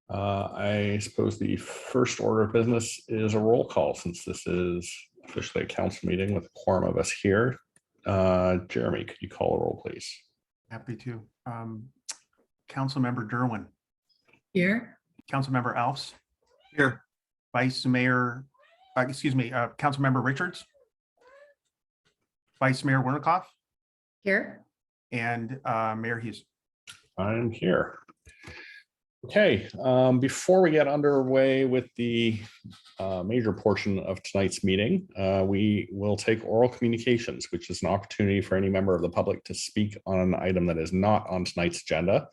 I suppose the first order of business is a roll call, since this is officially a council meeting with a quorum of us here. Jeremy, could you call a roll, please? Happy to. Councilmember Derwin. Here. Councilmember Alfs. Here. Vice Mayor, Councilmember Richards. Vice Mayor Wernikoff. Here. And Mayor Hughes. I'm here. Okay, before we get underway with the major portion of tonight's meeting, we will take oral communications, which is an opportunity for any member of the public to speak on an item that is not on tonight's agenda.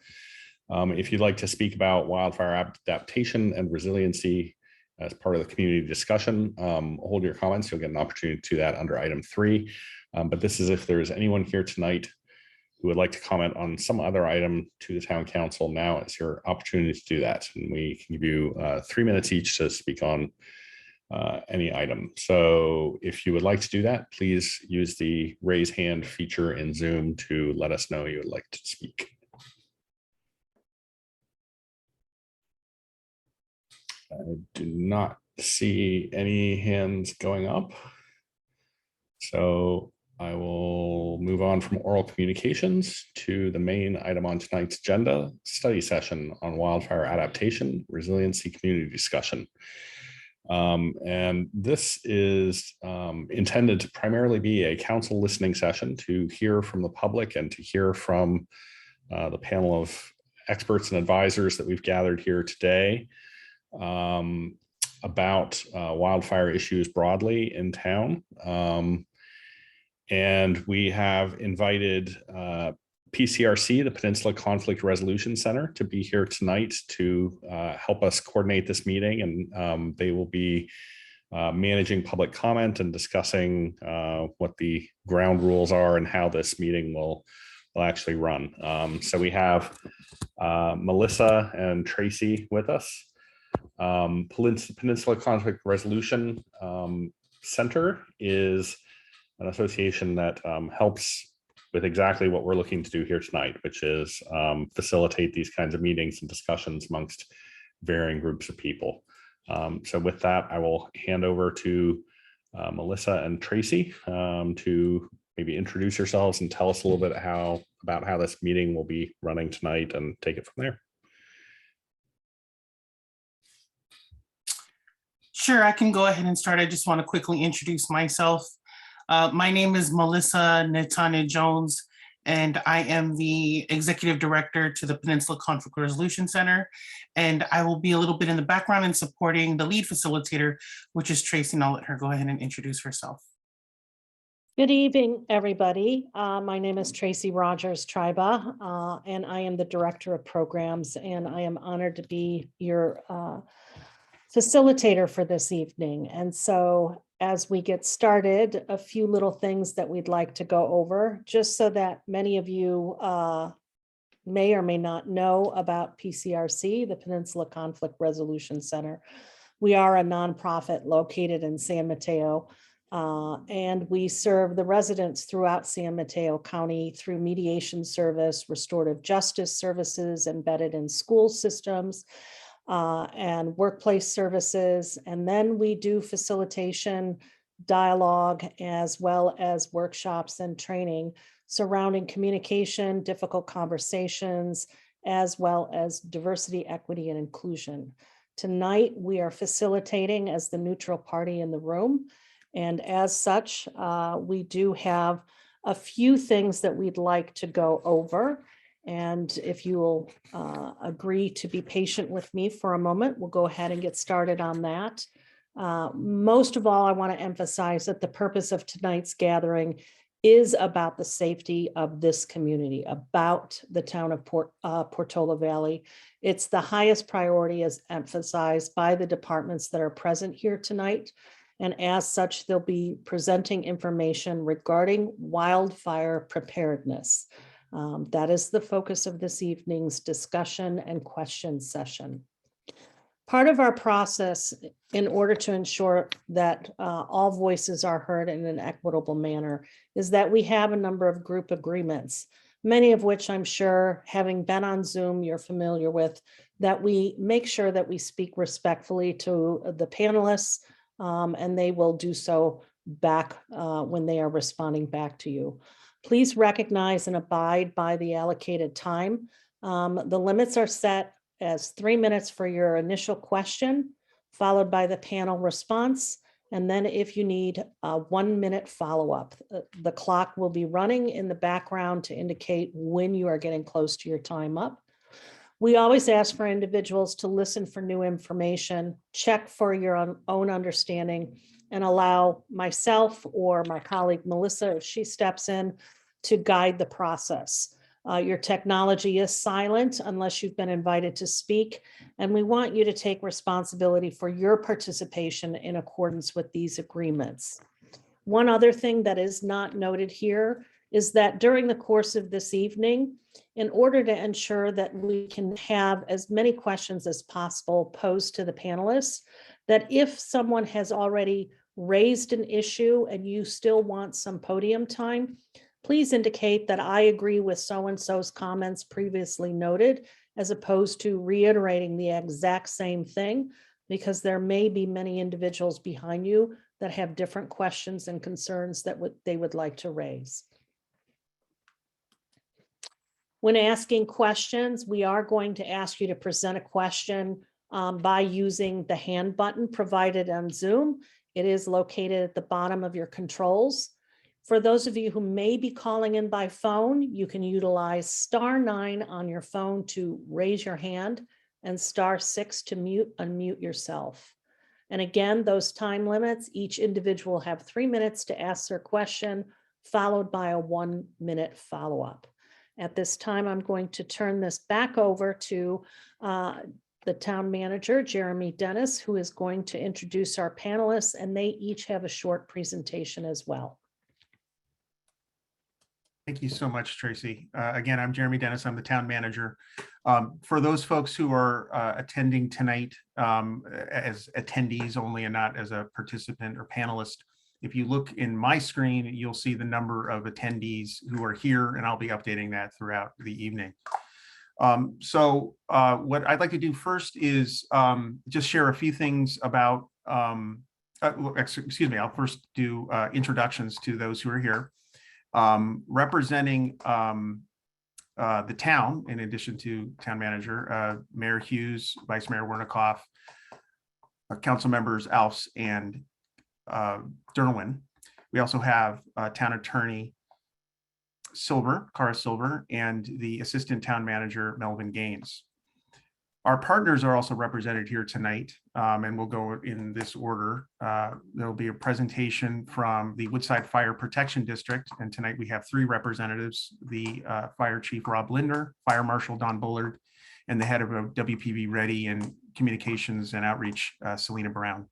If you'd like to speak about wildfire adaptation and resiliency as part of the community discussion, hold your comments. You'll get an opportunity to do that under item 3. But this is if there's anyone here tonight who would like to comment on some other item to the town council. Now is your opportunity to do that. And we can give you 3 minutes each to speak on any item. So if you would like to do that, please use the raise hand feature in Zoom to let us know you would like to speak. I do not see any hands going up. So I will move on from oral communications to the main item on tonight's agenda, study session on wildfire adaptation, resiliency community discussion. And this is intended to primarily be a council listening session to hear from the public and to hear from the panel of experts and advisors that we've gathered here today about wildfire issues broadly in town. And we have invited Pcrc, the Peninsula Conflict Resolution Center, to be here tonight to help us coordinate this meeting. And they will be managing public comment and discussing what the ground rules are and how this meeting will actually run. So we have Melissa and Tracy with us. Peninsula Conflict Resolution Center is an association that helps with exactly what we're looking to do here tonight, which is facilitate these kinds of meetings and discussions amongst varying groups of people. So with that, I will hand over to Melissa and Tracy to maybe introduce yourselves and tell us a little bit about how this meeting will be running tonight and take it from there. Sure, I can go ahead and start. I just want to quickly introduce myself. My name is Melissa Netanya Jones, and I am the Executive Director to the Peninsula Conflict Resolution Center. And I will be a little bit in the background and supporting the lead facilitator, which is Tracy, and I'll let her go ahead and introduce herself. Good evening, everybody. My name is Tracy Rogers Triba, and I am the Director of Programs, and I am honored to be your facilitator for this evening. And so as we get started, a few little things that we'd like to go over, just so that many of you may or may not know about Pcrc, the Peninsula Conflict Resolution Center. We are a nonprofit located in San Mateo, and we serve the residents throughout San Mateo County through mediation service, restorative justice services embedded in school systems, and workplace services. And then we do facilitation, dialogue, as well as workshops and training surrounding communication, difficult conversations, as well as diversity, equity, and inclusion. Tonight, we are facilitating as the neutral party in the room. And as such, we do have a few things that we'd like to go over. And if you will agree to be patient with me for a moment, we'll go ahead and get started on that. Most of all, I want to emphasize that the purpose of tonight's gathering is about the safety of this community, about the town of Portola Valley. It's the highest priority, as emphasized by the departments that are present here tonight. And as such, they'll be presenting information regarding wildfire preparedness. That is the focus of this evening's discussion and question session. Part of our process, in order to ensure that all voices are heard in an equitable manner, is that we have a number of group agreements many of which I'm sure, having been on Zoom, you're familiar with, that we make sure that we speak respectfully to the panelists, and they will do so back when they are responding back to you. Please recognize and abide by the allocated time. The limits are set as 3 minutes for your initial question, followed by the panel response. And then if you need a 1 minute follow-up, the clock will be running in the background to indicate when you are getting close to your time up. We always ask for individuals to listen for new information, check for your own understanding, and allow myself or my colleague Melissa, if she steps in, to guide the process. Your technology is silent unless you've been invited to speak, and we want you to take responsibility for your participation in accordance with these agreements. One other thing that is not noted here is that during the course of this evening, in order to ensure that we can have as many questions as possible posed to the panelists, that if someone has already raised an issue and you still want some podium time, please indicate that I agree with so-and-so's comments previously noted, as opposed to reiterating the exact same thing, because there may be many individuals behind you that have different questions and concerns that they would like to raise. When asking questions, we are going to ask you to present a question by using the hand button provided on Zoom. It is located at the bottom of your controls. For those of you who may be calling in by phone, you can utilize *9 on your phone to raise your hand and *6 to unmute yourself. And again, those time limits, each individual will have 3 minutes to ask their question, followed by a 1 minute follow-up. At this time, I'm going to turn this back over to the town manager, Jeremy Dennis, who is going to introduce our panelists, and they each have a short presentation as well. Thank you so much, Tracy. Again, I'm Jeremy Dennis. I'm the town manager. For those folks who are attending tonight as attendees only and not as a participant or panelist, if you look in my screen, you'll see the number of attendees who are here, and I'll be updating that throughout the evening. So what I'd like to do first is just share a few things about, excuse me, I'll first do introductions to those who are here. Representing the town, in addition to town manager, Mayor Hughes, Vice Mayor Wernikoff, council members Alfs and Derwin. We also have town attorney Cara Silver, and the assistant town manager, Melvin Gaines. Our partners are also represented here tonight, and we'll go in this order. There'll be a presentation from the Woodside Fire Protection District, and tonight we have 3 representatives, the Fire Chief Rob Lindner, Fire Marshal Don Bullard, and the head of WPB Ready and Communications and Outreach, Selena Brown.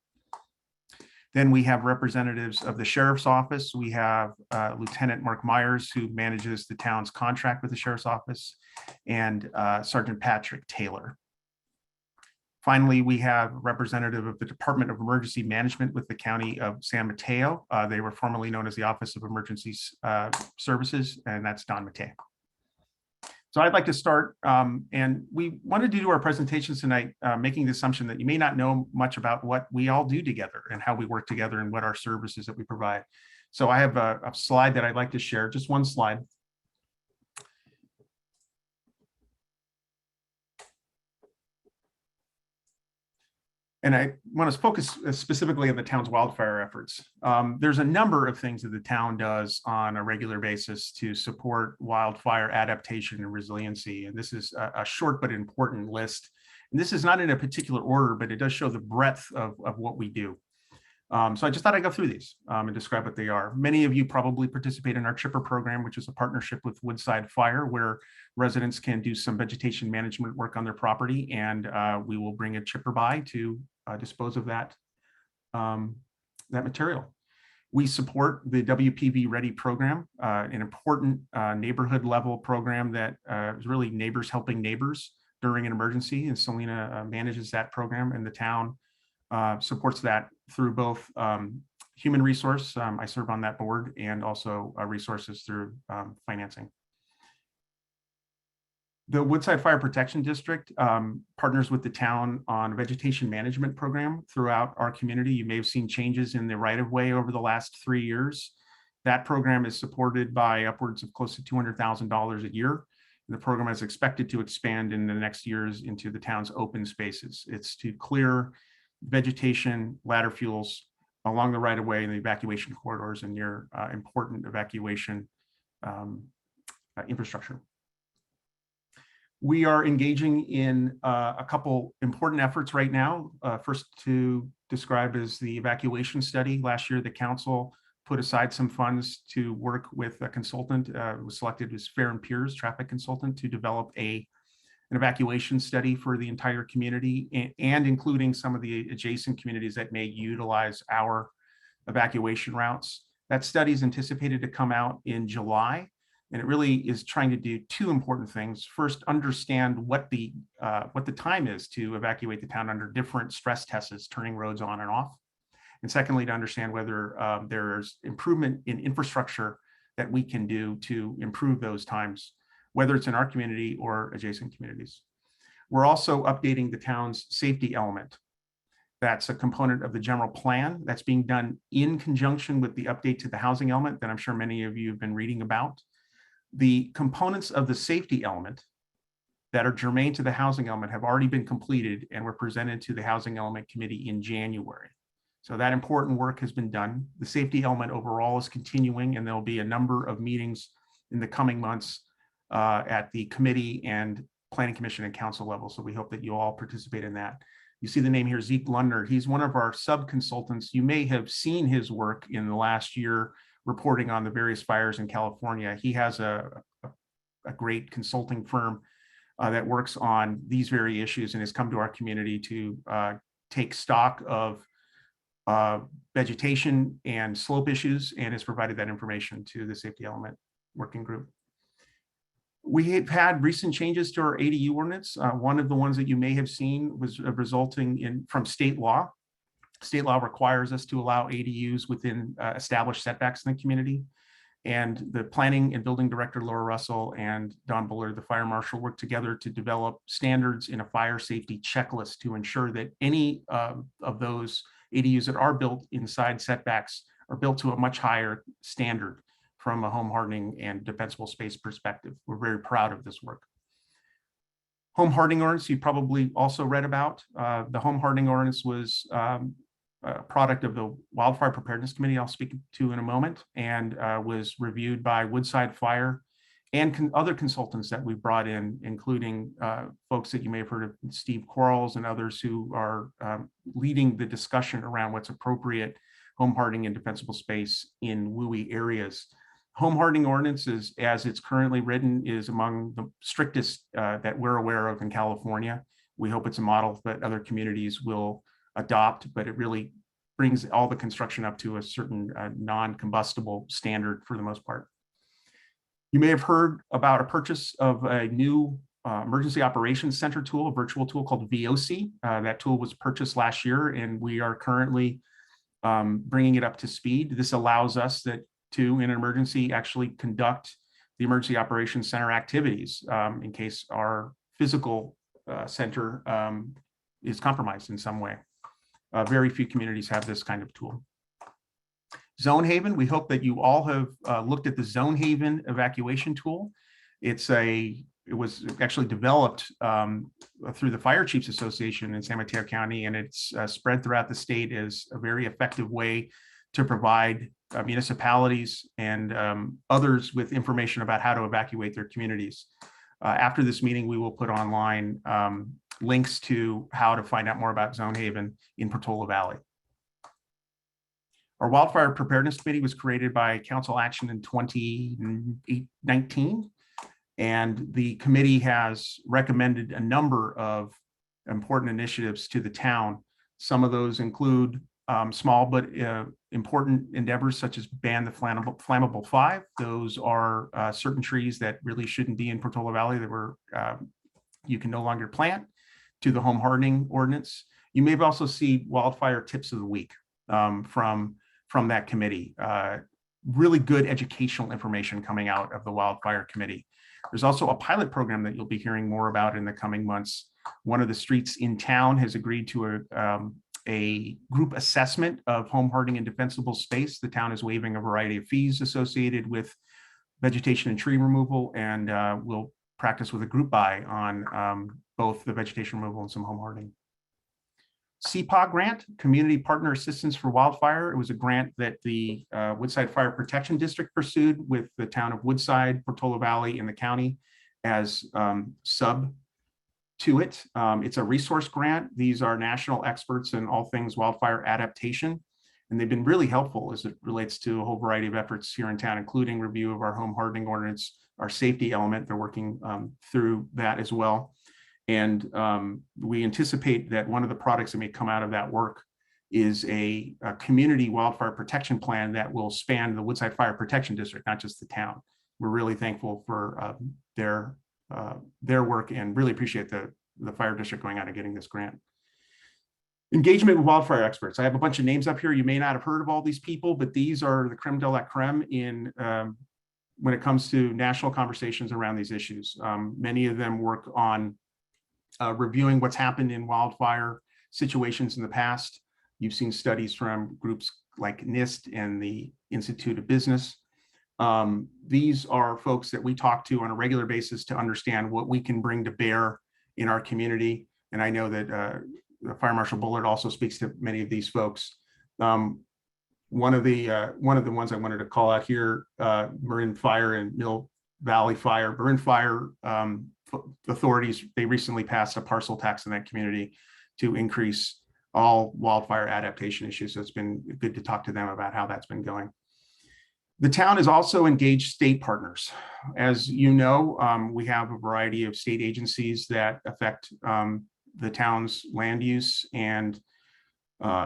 Then we have representatives of the Sheriff's Office. We have Lieutenant Mark Myers, who manages the town's contract with the Sheriff's Office, and Sergeant Patrick Taylor. Finally, we have a representative of the Department of Emergency Management with the County of San Mateo. They were formerly known as the Office of Emergency Services, and that's Don Mateo. So I'd like to start, and we wanted to do our presentations tonight, making the assumption that you may not know much about what we all do together and how we work together and what our services that we provide. So I have a slide that I'd like to share, just one slide. And I want to focus specifically on the town's wildfire efforts. There's a number of things that the town does on a regular basis to support wildfire adaptation and resiliency. And this is a short but important list. And this is not in a particular order, but it does show the breadth of what we do. So I just thought I'd go through these and describe what they are. Many of you probably participate in our chipper program, which is a partnership with Woodside Fire, where residents can do some vegetation management work on their property, and we will bring a chipper by to dispose of that material. We support the WPB Ready program, an important neighborhood level program that is really neighbors helping neighbors during an emergency, and Selena manages that program, and the town supports that through both human resource, I serve on that board, and also resources through financing. The Woodside Fire Protection District partners with the town on a vegetation management program throughout our community. You may have seen changes in the right-of-way over the last 3 years. That program is supported by upwards of close to $200,000 a year. The program is expected to expand in the next years into the town's open spaces. It's to clear vegetation, ladder fuels along the right-of-way and the evacuation corridors and near important evacuation infrastructure. We are engaging in a couple important efforts right now. First, to describe as the Evacuation Study. Last year, the council put aside some funds to work with a consultant, was selected as Fair and Peers traffic consultant to develop an evacuation study for the entire community and including some of the adjacent communities that may utilize our evacuation routes. That study is anticipated to come out in July. And it really is trying to do two important things. First, understand what the time is to evacuate the town under different stress tests, turning roads on and off. And secondly, to understand whether there's improvement in infrastructure that we can do to improve those times, whether it's in our community or adjacent communities. We're also updating the town's safety element. That's a component of the general plan that's being done in conjunction with the update to the housing element that I'm sure many of you have been reading about. The components of the safety element that are germane to the housing element have already been completed and were presented to the Housing Element Committee in January. So that important work has been done. The safety element overall is continuing, and there'll be a number of meetings in the coming months at the committee and planning commission and council level. So we hope that you all participate in that. You see the name here, Zeke Lundner. He's one of our sub-consultants. You may have seen his work in the last year reporting on the various fires in California. He has a great consulting firm that works on these very issues and has come to our community to take stock of vegetation and slope issues and has provided that information to the safety element working group. We have had recent changes to our ADU ordinance. One of the ones that you may have seen was resulting from state law. State law requires us to allow ADUs within established setbacks in the community. And the planning and building director, Laura Russell, and Don Buller, the fire marshal, worked together to develop standards in a fire safety checklist to ensure that any of those ADUs that are built inside setbacks are built to a much higher standard from a home hardening and defensible space perspective. We're very proud of this work. Home hardening ordinance, you probably also read about. The home hardening ordinance was a product of the Wildfire Preparedness Committee I'll speak to in a moment, and was reviewed by Woodside Fire and other consultants that we brought in, including folks that you may have heard of, Steve Quarles and others who are leading the discussion around what's appropriate home hardening and defensible space in WUI areas. Home hardening ordinance is, as it's currently written, is among the strictest that we're aware of in California. We hope it's a model that other communities will adopt, but it really brings all the construction up to a certain non-combustible standard for the most part. You may have heard about a purchase of a new emergency operations center tool, a virtual tool called VOC. That tool was purchased last year, and we are currently bringing it up to speed. This allows us to, in an emergency, actually conduct the emergency operations center activities in case our physical center is compromised in some way. Very few communities have this kind of tool. Zone Haven, we hope that you all have looked at the Zone Haven evacuation tool. It was actually developed through the Fire Chiefs Association in San Mateo County, and it's spread throughout the state as a very effective way to provide municipalities and others with information about how to evacuate their communities. After this meeting, we will put online links to how to find out more about Zone Haven in Portola Valley. Our Wildfire Preparedness Committee was created by council action in 2019, and the committee has recommended a number of important initiatives to the town. Some of those include small but important endeavors such as ban the flammable 5. Those are certain trees that really shouldn't be in Portola Valley that you can no longer plant, to the home hardening ordinance. You may have also seen wildfire tips of the week from that committee. Really good educational information coming out of the Wildfire Committee. There's also a pilot program that you'll be hearing more about in the coming months. One of the streets in town has agreed to a group assessment of home hardening and defensible space. The town is waiving a variety of fees associated with vegetation and tree removal, and we'll practice with a group buy on both the vegetation removal and some home hardening. CPA grant, Community Partner Assistance for Wildfire. It was a grant that the Woodside Fire Protection District pursued with the town of Woodside, Portola Valley, and the county as sub to it. It's a resource grant. These are national experts in all things wildfire adaptation, and they've been really helpful as it relates to a whole variety of efforts here in town, including review of our home hardening ordinance, our safety element. They're working through that as well. And we anticipate that one of the products that may come out of that work is a community wildfire protection plan that will span the Woodside Fire Protection District, not just the town. We're really thankful for their work and really appreciate the fire district going out and getting this grant. Engagement with wildfire experts. I have a bunch of names up here. You may not have heard of all these people, but these are the creme de la creme in when it comes to national conversations around these issues. Many of them work on reviewing what's happened in wildfire situations in the past. You've seen studies from groups like NIST and the Institute of Business. These are folks that we talk to on a regular basis to understand what we can bring to bear in our community. And I know that Fire Marshal Bullard also speaks to many of these folks. One of the ones I wanted to call out here, Marin Fire and Mill Valley Fire. Marin Fire authorities, they recently passed a parcel tax in that community to increase all wildfire adaptation issues. So it's been good to talk to them about how that's been going. The town has also engaged state partners. As you know, we have a variety of state agencies that affect the town's land use and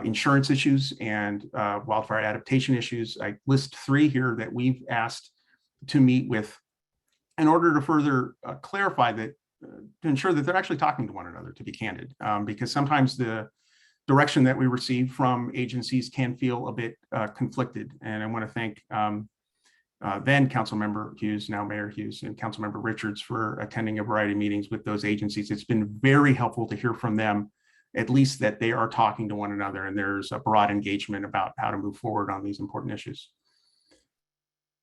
insurance issues and wildfire adaptation issues. I list 3 here that we've asked to meet with in order to further clarify that, to ensure that they're actually talking to one another, to be candid, because sometimes the direction that we receive from agencies can feel a bit conflicted. And I want to thank then Councilmember Hughes, now Mayor Hughes, and Councilmember Richards for attending a variety of meetings with those agencies. It's been very helpful to hear from them, at least that they are talking to one another and there's a broad engagement about how to move forward on these important issues.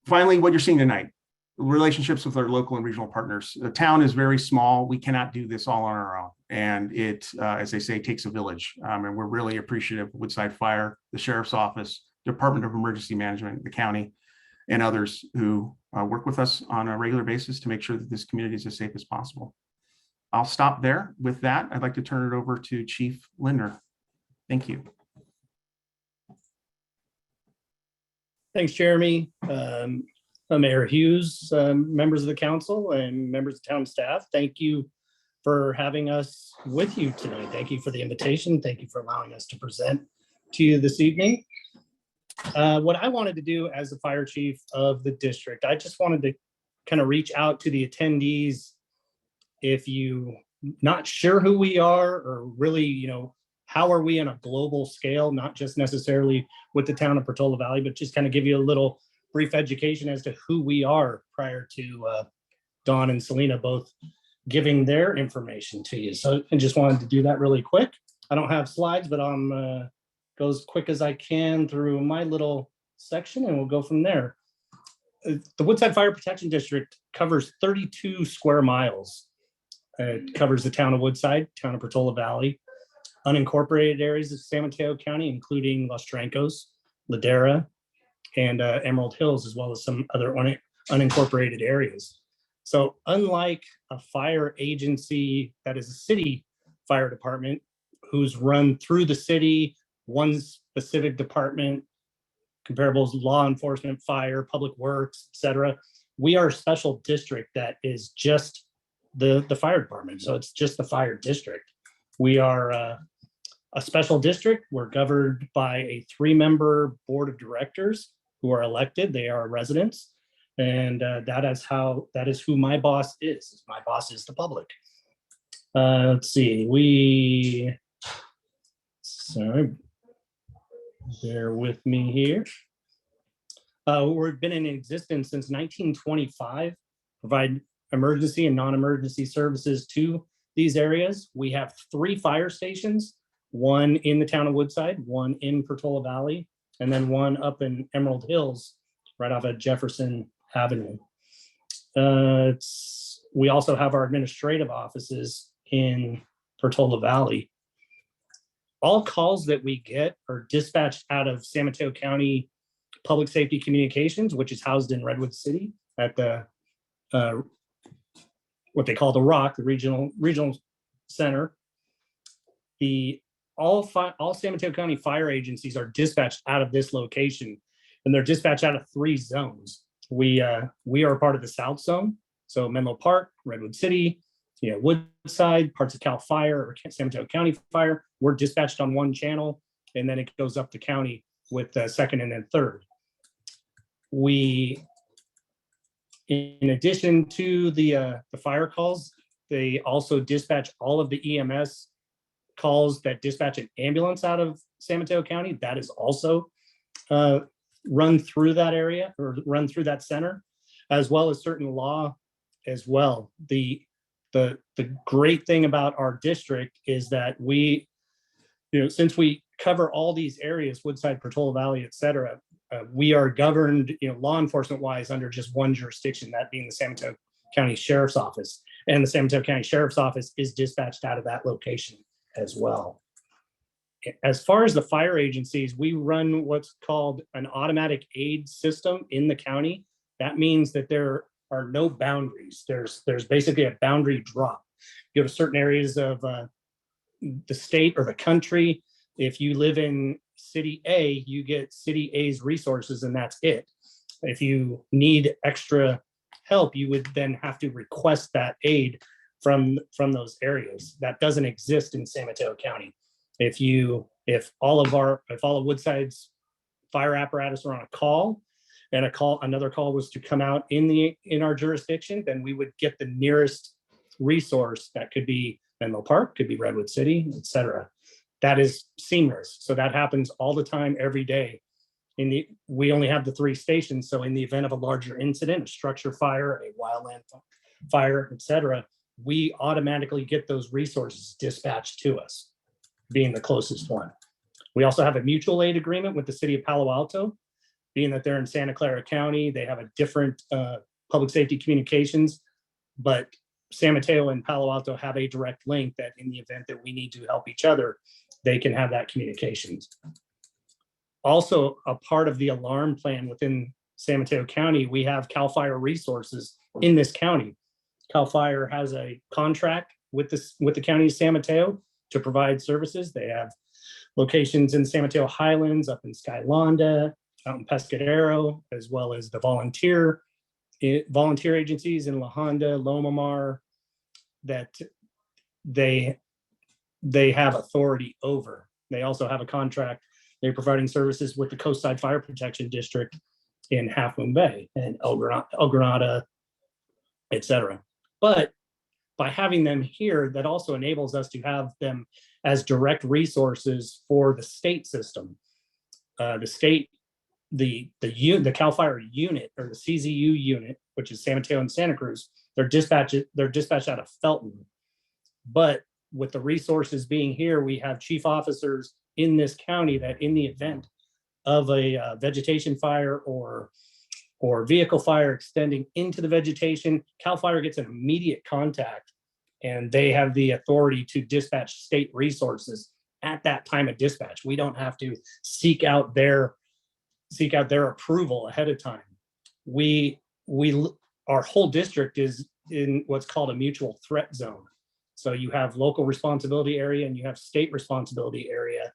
Finally, what you're seeing tonight, relationships with our local and regional partners. The town is very small. We cannot do this all on our own. And it, as they say, takes a village. And we're really appreciative of Woodside Fire, the Sheriff's Office, Department of Emergency Management, the county, and others who work with us on a regular basis to make sure that this community is as safe as possible. I'll stop there. With that, I'd like to turn it over to Chief Lindner. Thank you. Thanks, Jeremy. Mayor Hughes, members of the council and members of town staff, thank you for having us with you tonight. Thank you for the invitation. Thank you for allowing us to present to you this evening. What I wanted to do as the fire chief of the district, I just wanted to kind of reach out to the attendees. If you not sure who we are, or really, you know, how are we on a global scale, not just necessarily with the town of Portola Valley, but just kind of give you a little brief education as to who we are prior to Dawn and Selena both giving their information to you. So I just wanted to do that really quick. I don't have slides, but I'm go as quick as I can through my little section and we'll go from there. The Woodside Fire Protection District covers 32 square miles. It covers the town of Woodside, town of Portola Valley, unincorporated areas of San Mateo County, including Los Trancos, Ladera, and Emerald Hills, as well as some other unincorporated areas. So unlike a fire agency that is a city fire department who's run through the city, one specific department, comparables, law enforcement, fire, public works, etc., we are a special district that is just the fire department. So it's just the fire district. We are a special district. We're governed by a 3-member board of directors who are elected. They are residents. And that is who my boss is. My boss is the public. Let's see, sorry, bear with me here. We've been in existence since 1925, provide emergency and non-emergency services to these areas. We have 3 fire stations, one in the town of Woodside, one in Portola Valley, and then one up in Emerald Hills, right off of Jefferson Avenue. We also have our administrative offices in Portola Valley. All calls that we get are dispatched out of San Mateo County Public Safety Communications, which is housed in Redwood City at the what they call the ROC, the regional center. All San Mateo County fire agencies are dispatched out of this location, and they're dispatched out of 3 zones. We are part of the South Zone, so Menlo Park, Redwood City, Woodside, parts of Cal Fire or San Mateo County Fire. We're dispatched on one channel, and then it goes up the county with the 2nd and then 3rd. In addition to the fire calls, they also dispatch all of the EMS calls that dispatch an ambulance out of San Mateo County. That is also run through that area or run through that center, as well as certain law as well. The great thing about our district is that we, since we cover all these areas, Woodside, Portola Valley, et cetera, we are governed, law enforcement wise under just one jurisdiction, that being the San Mateo County Sheriff's Office. And the San Mateo County Sheriff's Office is dispatched out of that location as well. As far as the fire agencies, we run what's called an automatic aid system in the county. That means that there are no boundaries. There's basically a boundary drop. You go to certain areas of the state or the country. If you live in city A, you get city A's resources, and that's it. If you need extra help, you would then have to request that aid from those areas. That doesn't exist in San Mateo County. If all of Woodside's fire apparatus are on a call, and another call was to come out in our jurisdiction, then we would get the nearest resource. That could be Menlo Park, could be Redwood City, et cetera. That is seamless. So that happens all the time, every day. We only have the 3 stations. So in the event of a larger incident, a structure fire, a wildland fire, et cetera, we automatically get those resources dispatched to us, being the closest one. We also have a mutual aid agreement with the city of Palo Alto, being that they're in Santa Clara County. They have a different public safety communications, but San Mateo and Palo Alto have a direct link that in the event that we need to help each other, they can have that communications. Also, a part of the alarm plan within San Mateo County, we have CAL FIRE resources in this county. CAL FIRE has a contract with the county of San Mateo to provide services. They have locations in San Mateo Highlands, up in Skylonda, out in Pescadero, as well as the volunteer agencies in La Honda, Loma Mar, that they have authority over. They also have a contract. They're providing services with the Coastside Fire Protection District in Half Moon Bay and El Granada, et cetera. But by having them here, that also enables us to have them as direct resources for the state system. The state, the CAL FIRE unit, or the CZU unit, which is San Mateo and Santa Cruz, they're dispatched out of Felton. But with the resources being here, we have chief officers in this county that in the event of a vegetation fire or vehicle fire extending into the vegetation, CAL FIRE gets an immediate contact, and they have the authority to dispatch state resources at that time of dispatch. We don't have to seek out their approval ahead of time. Our whole district is in what's called a mutual threat zone. So you have local responsibility area and you have state responsibility area.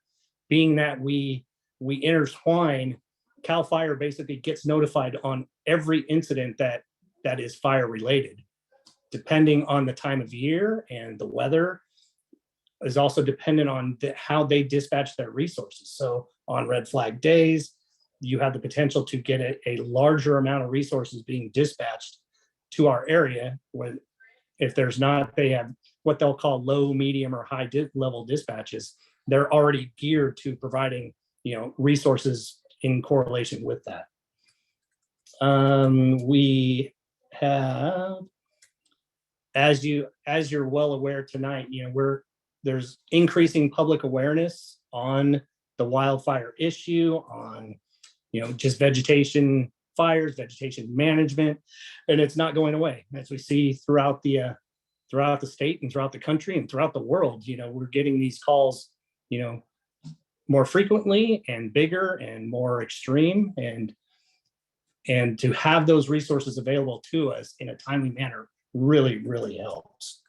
Being that we intertwine, CAL FIRE basically gets notified on every incident that is fire related. Depending on the time of year, and the weather is also dependent on how they dispatch their resources. So on red flag days, you have the potential to get a larger amount of resources being dispatched to our area. When, if there's not, they have what they'll call low, medium, or high level dispatches. They're already geared to providing, resources in correlation with that. We have as you're well aware tonight, there's increasing public awareness on the wildfire issue, on just vegetation fires, vegetation management, and it's not going away. As we see throughout the state and throughout the country and throughout the world, we're getting these calls, more frequently and bigger and more extreme, and to have those resources available to us in a timely manner really, really helps.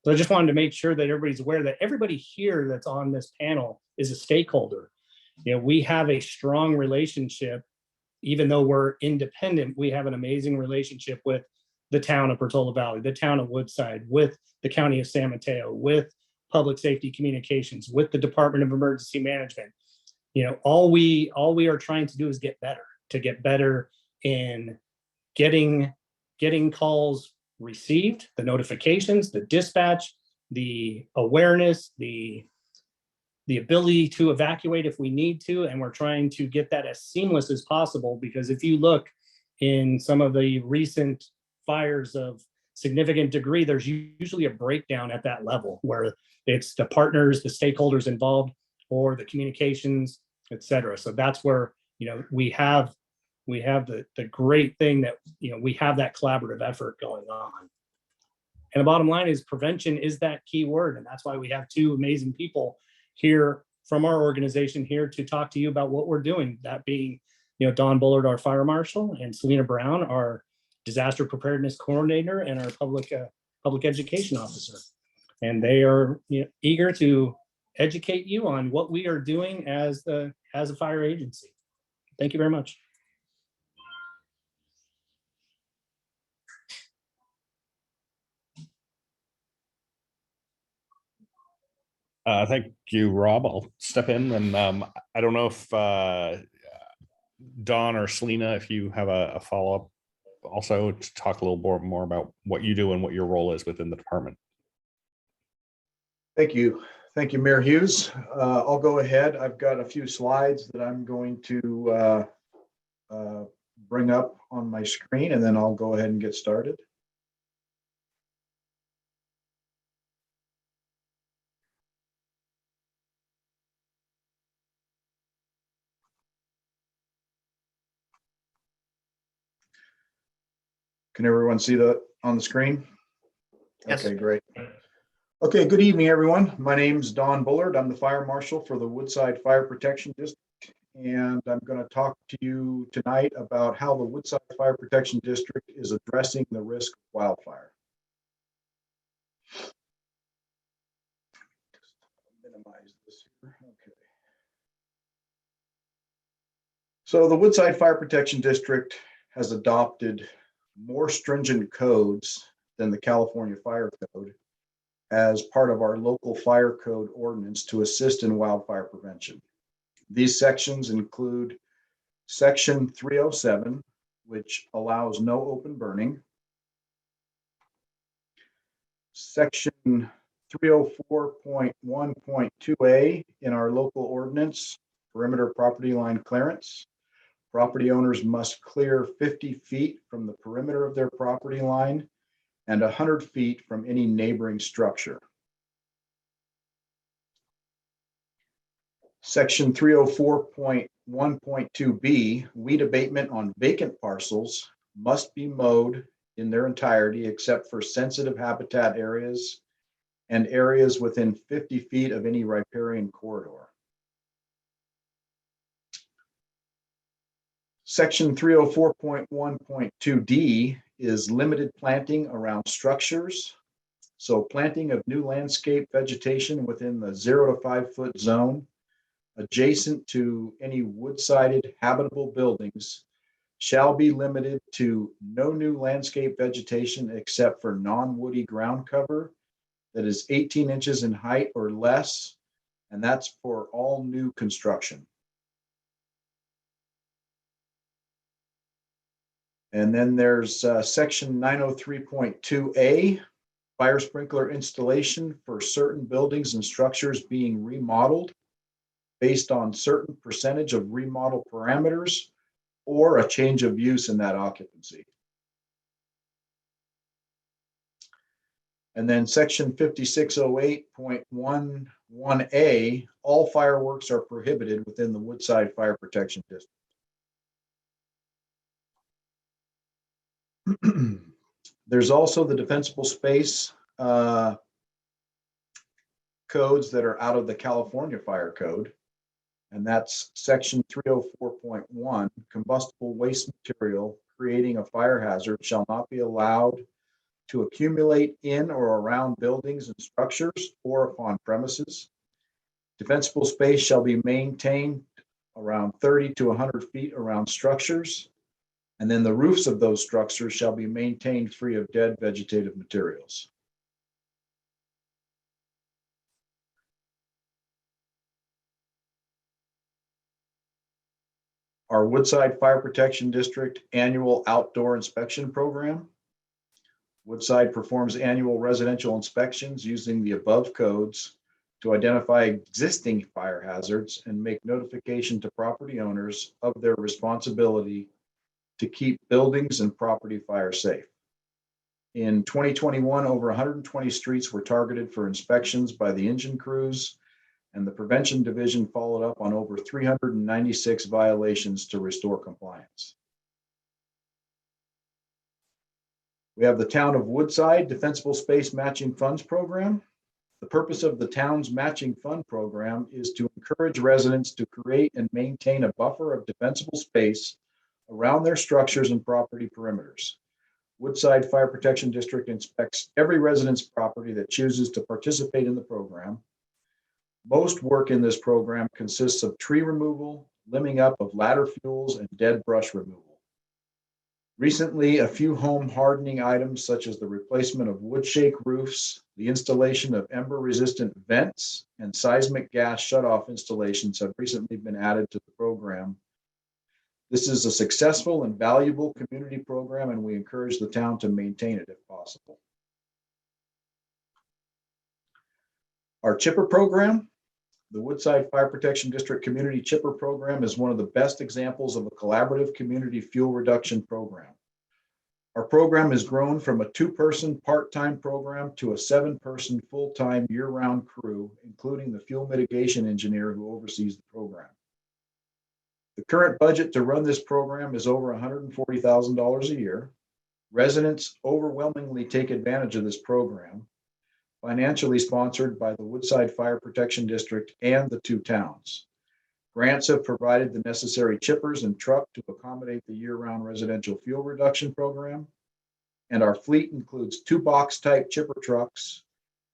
So I just wanted to make sure that everybody's aware that everybody here that's on this panel is a stakeholder. We have a strong relationship, even though we're independent, we have an amazing relationship with the town of Portola Valley, the town of Woodside, with the county of San Mateo, with Public Safety Communications, with the Department of Emergency Management. All we are trying to do is get better in getting calls received, the notifications, the dispatch, the awareness, the ability to evacuate if we need to, and we're trying to get that as seamless as possible, because if you look in some of the recent fires of significant degree, there's usually a breakdown at that level where it's the partners, the stakeholders involved, or the communications, et cetera. So that's where we have the great thing that we have that collaborative effort going on. And the bottom line is prevention is that key word, and that's why we have two amazing people here from our organization here to talk to you about what we're doing. That being, Don Bullard, our fire marshal, and Selena Brown, our disaster preparedness coordinator, and our public education officer. And they are eager to educate you on what we are doing as a fire agency. Thank you very much. Thank you, Rob. I'll step in, and I don't know if Don or Selena, if you have a follow-up also to talk a little more about what you do and what your role is within the department. Thank you. Thank you, Mayor Hughes. I'll go ahead. I've got a few slides that I'm going to bring up on my screen, and then I'll go ahead and get started. Can everyone see that on the screen? Yes. Okay, great. Okay, good evening, everyone. My name's Don Bullard. I'm the fire marshal for the Woodside Fire Protection District, and I'm going to talk to you tonight about how the Woodside Fire Protection District is addressing the risk of wildfire. Minimize this here. Okay. So the Woodside Fire Protection District has adopted more stringent codes than the California Fire Code as part of our local fire code ordinance to assist in wildfire prevention. These sections include Section 307, which allows no open burning, Section 304.1.2a in our local ordinance, perimeter property line clearance. Property owners must clear 50 feet from the perimeter of their property line and 100 feet from any neighboring structure. Section 304.1.2b, weed abatement on vacant parcels must be mowed in their entirety except for sensitive habitat areas and areas within 50 feet of any riparian corridor. Section 304.1.2d is limited planting around structures. So planting of new landscape vegetation within the 0 to 5 foot zone adjacent to any wood-sided habitable buildings shall be limited to no new landscape vegetation except for non-woody ground cover that is 18 inches in height or less, and that's for all new construction. And then there's Section 903.2a, fire sprinkler installation for certain buildings and structures being remodeled based on certain percentage of remodel parameters or a change of use in that occupancy. And then section 5608.11A, all fireworks are prohibited within the Woodside Fire Protection District. There's also the defensible space codes that are out of the California Fire Code. And that's section 304.1, combustible waste material creating a fire hazard shall not be allowed to accumulate in or around buildings and structures or upon premises. Defensible space shall be maintained around 30 to 100 feet around structures. And then the roofs of those structures shall be maintained free of dead vegetative materials. Our Woodside Fire Protection District annual outdoor inspection program. Woodside performs annual residential inspections using the above codes to identify existing fire hazards and make notification to property owners of their responsibility to keep buildings and property fire safe. In 2021, over 120 streets were targeted for inspections by the engine crews, and the Prevention Division followed up on over 396 violations to restore compliance. We have the Town of Woodside Defensible Space Matching Funds Program. The purpose of the town's matching fund program is to encourage residents to create and maintain a buffer of defensible space around their structures and property perimeters. Woodside Fire Protection District inspects every resident's property that chooses to participate in the program. Most work in this program consists of tree removal, limbing up of ladder fuels, and dead brush removal. Recently, a few home hardening items such as the replacement of wood shake roofs, the installation of ember-resistant vents, and seismic gas shutoff installations have recently been added to the program. This is a successful and valuable community program, and we encourage the town to maintain it if possible. Our chipper program. The Woodside Fire Protection District Community Chipper Program is one of the best examples of a collaborative community fuel reduction program. Our program has grown from a 2-person part-time program to a 7-person full-time year-round crew, including the fuel mitigation engineer who oversees the program. The current budget to run this program is over $140,000 a year. Residents overwhelmingly take advantage of this program, financially sponsored by the Woodside Fire Protection District and the 2 towns. Grants have provided the necessary chippers and truck to accommodate the year-round residential fuel reduction program. And our fleet includes 2 box-type chipper trucks,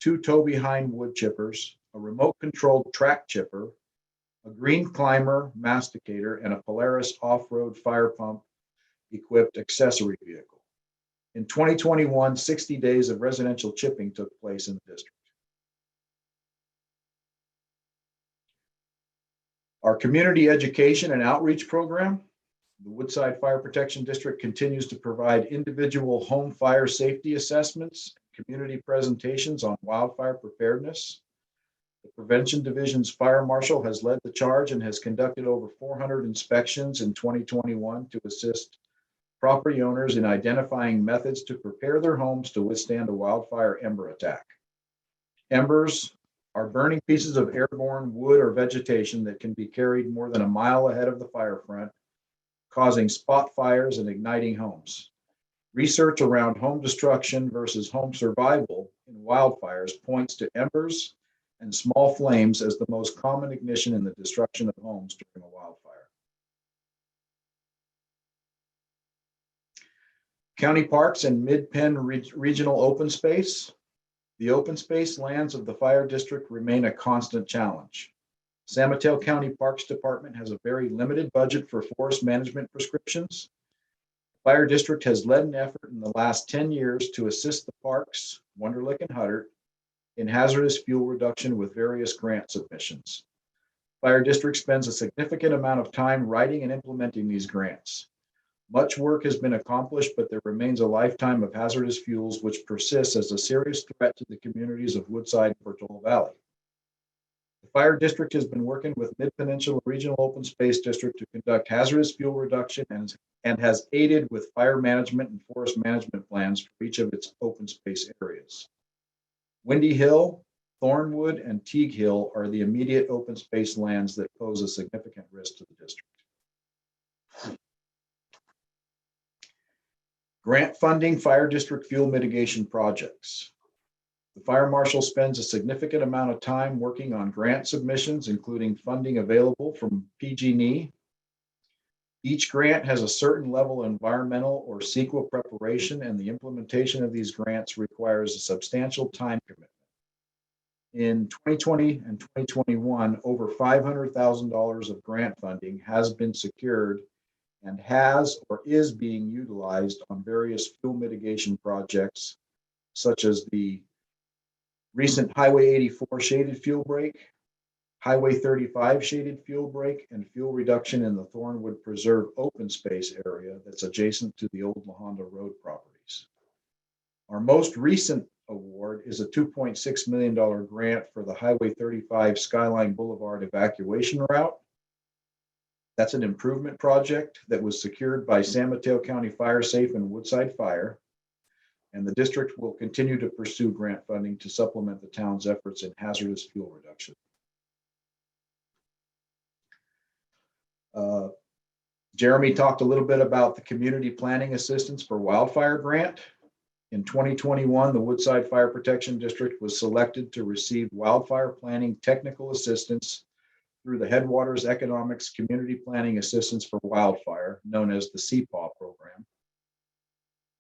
2 tow-behind wood chippers, a remote-controlled track chipper, a green climber masticator, and a Polaris off-road fire pump-equipped accessory vehicle. In 2021, 60 days of residential chipping took place in the district. Our community education and outreach program. The Woodside Fire Protection District continues to provide individual home fire safety assessments, community presentations on wildfire preparedness. The Prevention Division's fire marshal has led the charge and has conducted over 400 inspections in 2021 to assist property owners in identifying methods to prepare their homes to withstand a wildfire ember attack. Embers are burning pieces of airborne wood or vegetation that can be carried more than a mile ahead of the fire front, causing spot fires and igniting homes. Research around home destruction versus home survival in wildfires points to embers and small flames as the most common ignition in the destruction of homes during a wildfire. County parks and mid-pen regional open space. The open space lands of the fire district remain a constant challenge. San Mateo County Parks Department has a very limited budget for forest management prescriptions. The fire district has led an effort in the last 10 years to assist the parks, Wunderlich and Huddart, in hazardous fuel reduction with various grant submissions. Fire district spends a significant amount of time writing and implementing these grants. Much work has been accomplished, but there remains a lifetime of hazardous fuels which persists as a serious threat to the communities of Woodside and Portola Valley. The fire district has been working with Mid-Peninsula Regional Open Space District to conduct hazardous fuel reduction and has aided with fire management and forest management plans for each of its open space areas. Windy Hill, Thornwood, and Teague Hill are the immediate open space lands that pose a significant risk to the district. Grant funding fire district fuel mitigation projects. The fire marshal spends a significant amount of time working on grant submissions, including funding available from PG&E. Each grant has a certain level of environmental or CEQA preparation, and the implementation of these grants requires a substantial time commitment. In 2020 and 2021, over $500,000 of grant funding has been secured and has or is being utilized on various fuel mitigation projects, such as the recent Highway 84 shaded fuel break, Highway 35 shaded fuel break, and fuel reduction in the Thornwood Preserve open space area that's adjacent to the old La Honda Road properties. Our most recent award is a $2.6 million grant for the Highway 35 Skyline Boulevard evacuation route. That's an improvement project that was secured by San Mateo County Fire Safe and Woodside Fire. And the district will continue to pursue grant funding to supplement the town's efforts in hazardous fuel reduction. Jeremy talked a little bit about the community planning assistance for wildfire grant. In 2021, the Woodside Fire Protection District was selected to receive wildfire planning technical assistance through the Headwaters Economics Community Planning Assistance for Wildfire, known as the CPAW program.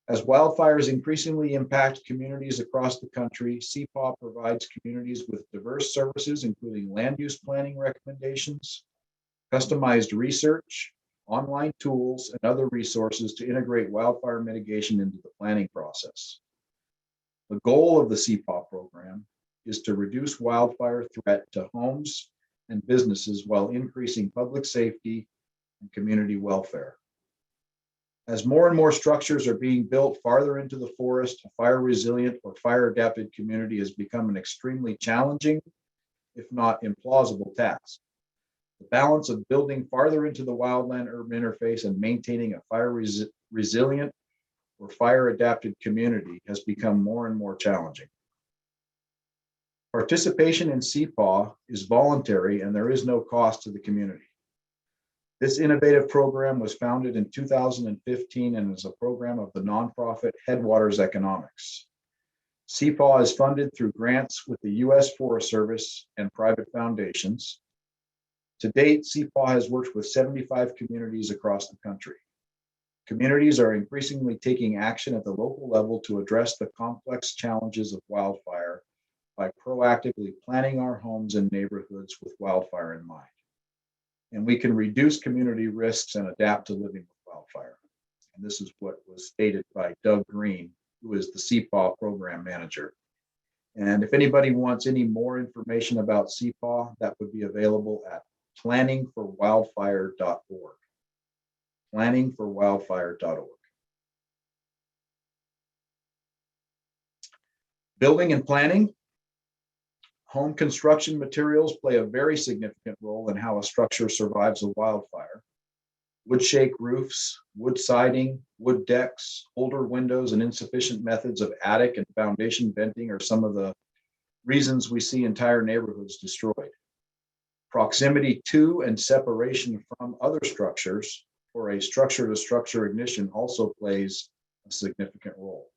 As wildfires increasingly impact communities across the country, CPAW provides communities with diverse services, including land use planning recommendations, customized research, online tools, and other resources to integrate wildfire mitigation into the planning process. The goal of the CPAW program is to reduce wildfire threat to homes and businesses while increasing public safety and community welfare. As more and more structures are being built farther into the forest, a fire resilient or fire adapted community has become an extremely challenging, if not implausible task. The balance of building farther into the wildland urban interface and maintaining a fire resilient or fire adapted community has become more and more challenging. Participation in CPAW is voluntary and there is no cost to the community. This innovative program was founded in 2015 and is a program of the nonprofit Headwaters Economics. CPAW is funded through grants with the U.S. Forest Service and private foundations. To date, CPAW has worked with 75 communities across the country. Communities are increasingly taking action at the local level to address the complex challenges of wildfire by proactively planning our homes and neighborhoods with wildfire in mind. And we can reduce community risks and adapt to living with wildfire. And this is what was stated by Doug Green, who is the CPAW program manager. And if anybody wants any more information about CPAW, that would be available at planningforwildfire.org. Planningforwildfire.org. Building and planning. Home construction materials play a very significant role in how a structure survives a wildfire. Wood shake roofs, wood siding, wood decks, older windows, and insufficient methods of attic and foundation venting are some of the reasons we see entire neighborhoods destroyed. Proximity to and separation from other structures or a structure-to-structure ignition also plays a significant role.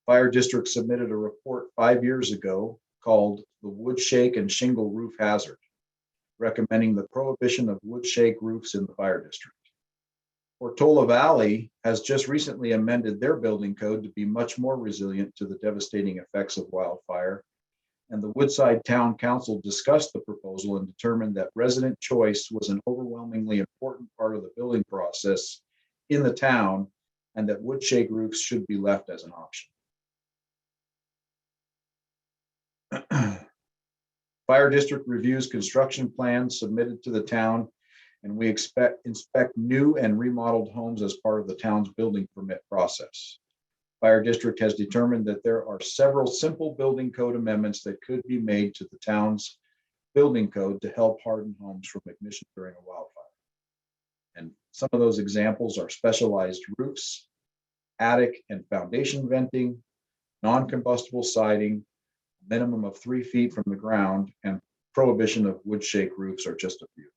Fire District submitted a report 5 years ago called the Wood Shake and Shingle Roof Hazard, recommending the prohibition of wood shake roofs in the fire district. Portola Valley has just recently amended their building code to be much more resilient to the devastating effects of wildfire, and the Woodside Town Council discussed the proposal and determined that resident choice was an overwhelmingly important part of the building process in the town, and that wood shake roofs should be left as an option. Fire District reviews construction plans submitted to the town, and we inspect new and remodeled homes as part of the town's building permit process. Fire District has determined that there are several simple building code amendments that could be made to the town's building code to help harden homes from ignition during a wildfire. And some of those examples are specialized roofs, attic and foundation venting, non-combustible siding, minimum of 3 feet from the ground, and prohibition of wood shake roofs are just a few.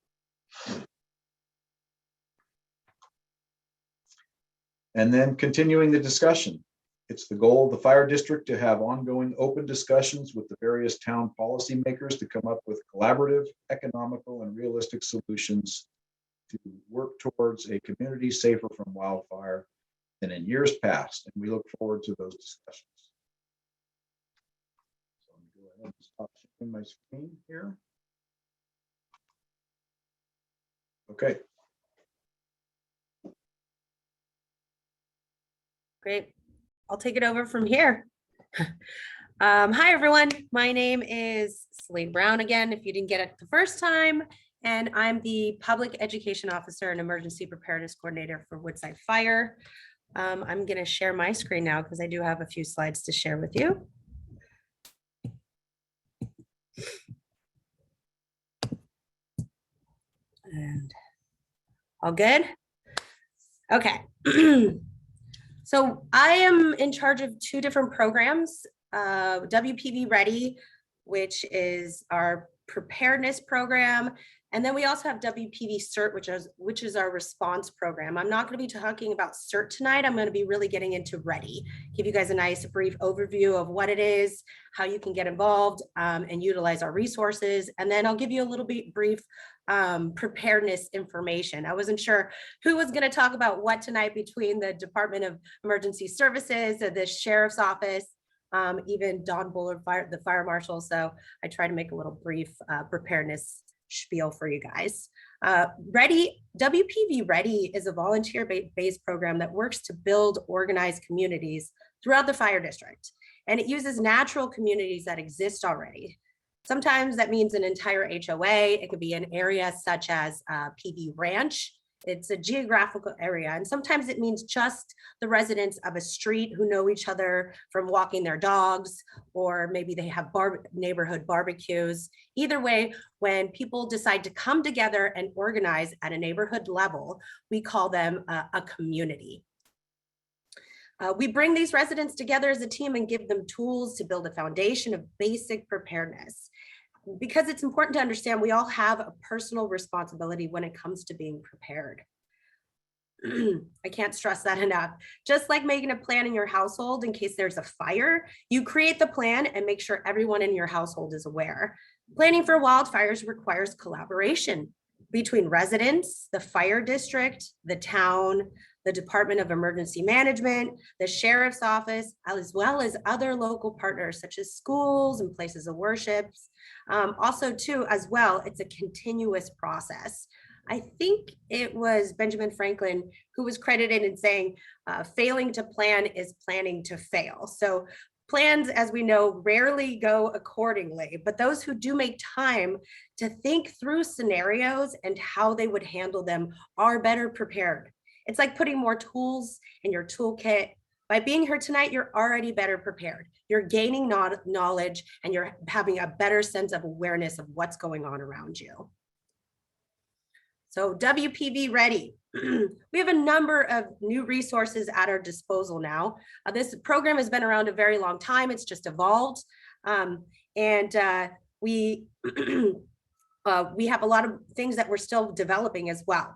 And then continuing the discussion. It's the goal of the fire district to have ongoing open discussions with the various town policymakers to come up with collaborative, economical, and realistic solutions to work towards a community safer from wildfire than in years past. And we look forward to those discussions. So I'm going to go ahead and stop sharing my screen here. Okay. Great. I'll take it over from here. Hi, everyone. My name is Celine Brown again, if you didn't get it the first time, and I'm the Public Education Officer and Emergency Preparedness Coordinator for Woodside Fire. I'm going to share my screen now because I do have a few slides to share with you. And all good? Okay. So I am in charge of 2 different programs, WPV Ready, which is our preparedness program. And then we also have WPV CERT, which is our response program. I'm not going to be talking about CERT tonight. I'm going to be really getting into Ready, give you guys a nice brief overview of what it is, how you can get involved and utilize our resources. And then I'll give you a little bit brief preparedness information. I wasn't sure who was going to talk about what tonight between the Department of Emergency Services, the Sheriff's Office, even Don Bullard, the Fire Marshal. So I try to make a little brief preparedness spiel for you guys. Ready, WPV Ready is a volunteer-based program that works to build organized communities throughout the fire district. And it uses natural communities that exist already. Sometimes that means an entire HOA. It could be an area such as PV Ranch. It's a geographical area. And sometimes it means just the residents of a street who know each other from walking their dogs, or maybe they have neighborhood barbecues. Either way, when people decide to come together and organize at a neighborhood level, we call them a community. We bring these residents together as a team and give them tools to build a foundation of basic preparedness. Because it's important to understand we all have a personal responsibility when it comes to being prepared. I can't stress that enough. Just like making a plan in your household in case there's a fire, you create the plan and make sure everyone in your household is aware. Planning for wildfires requires collaboration between residents, the fire district, the town, the Department of Emergency Management, the Sheriff's Office, as well as other local partners such as schools and places of worship. Also too, as well, it's a continuous process. I think it was Benjamin Franklin who was credited in saying, failing to plan is planning to fail. So plans, as we know, rarely go accordingly, but those who do make time to think through scenarios and how they would handle them are better prepared. It's like putting more tools in your toolkit. By being here tonight, you're already better prepared. You're gaining knowledge and you're having a better sense of awareness of what's going on around you. So WPV Ready. We have a number of new resources at our disposal now. This program has been around a very long time. It's just evolved. We have a lot of things that we're still developing as well.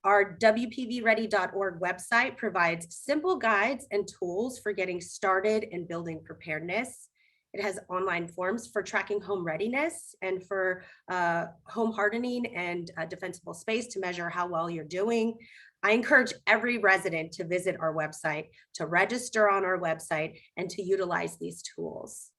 Our WPVready.org website provides simple guides and tools for getting started in building preparedness. It has online forms for tracking home readiness and for home hardening and defensible space to measure how well you're doing. I encourage every resident to visit our website, to register on our website, and to utilize these tools.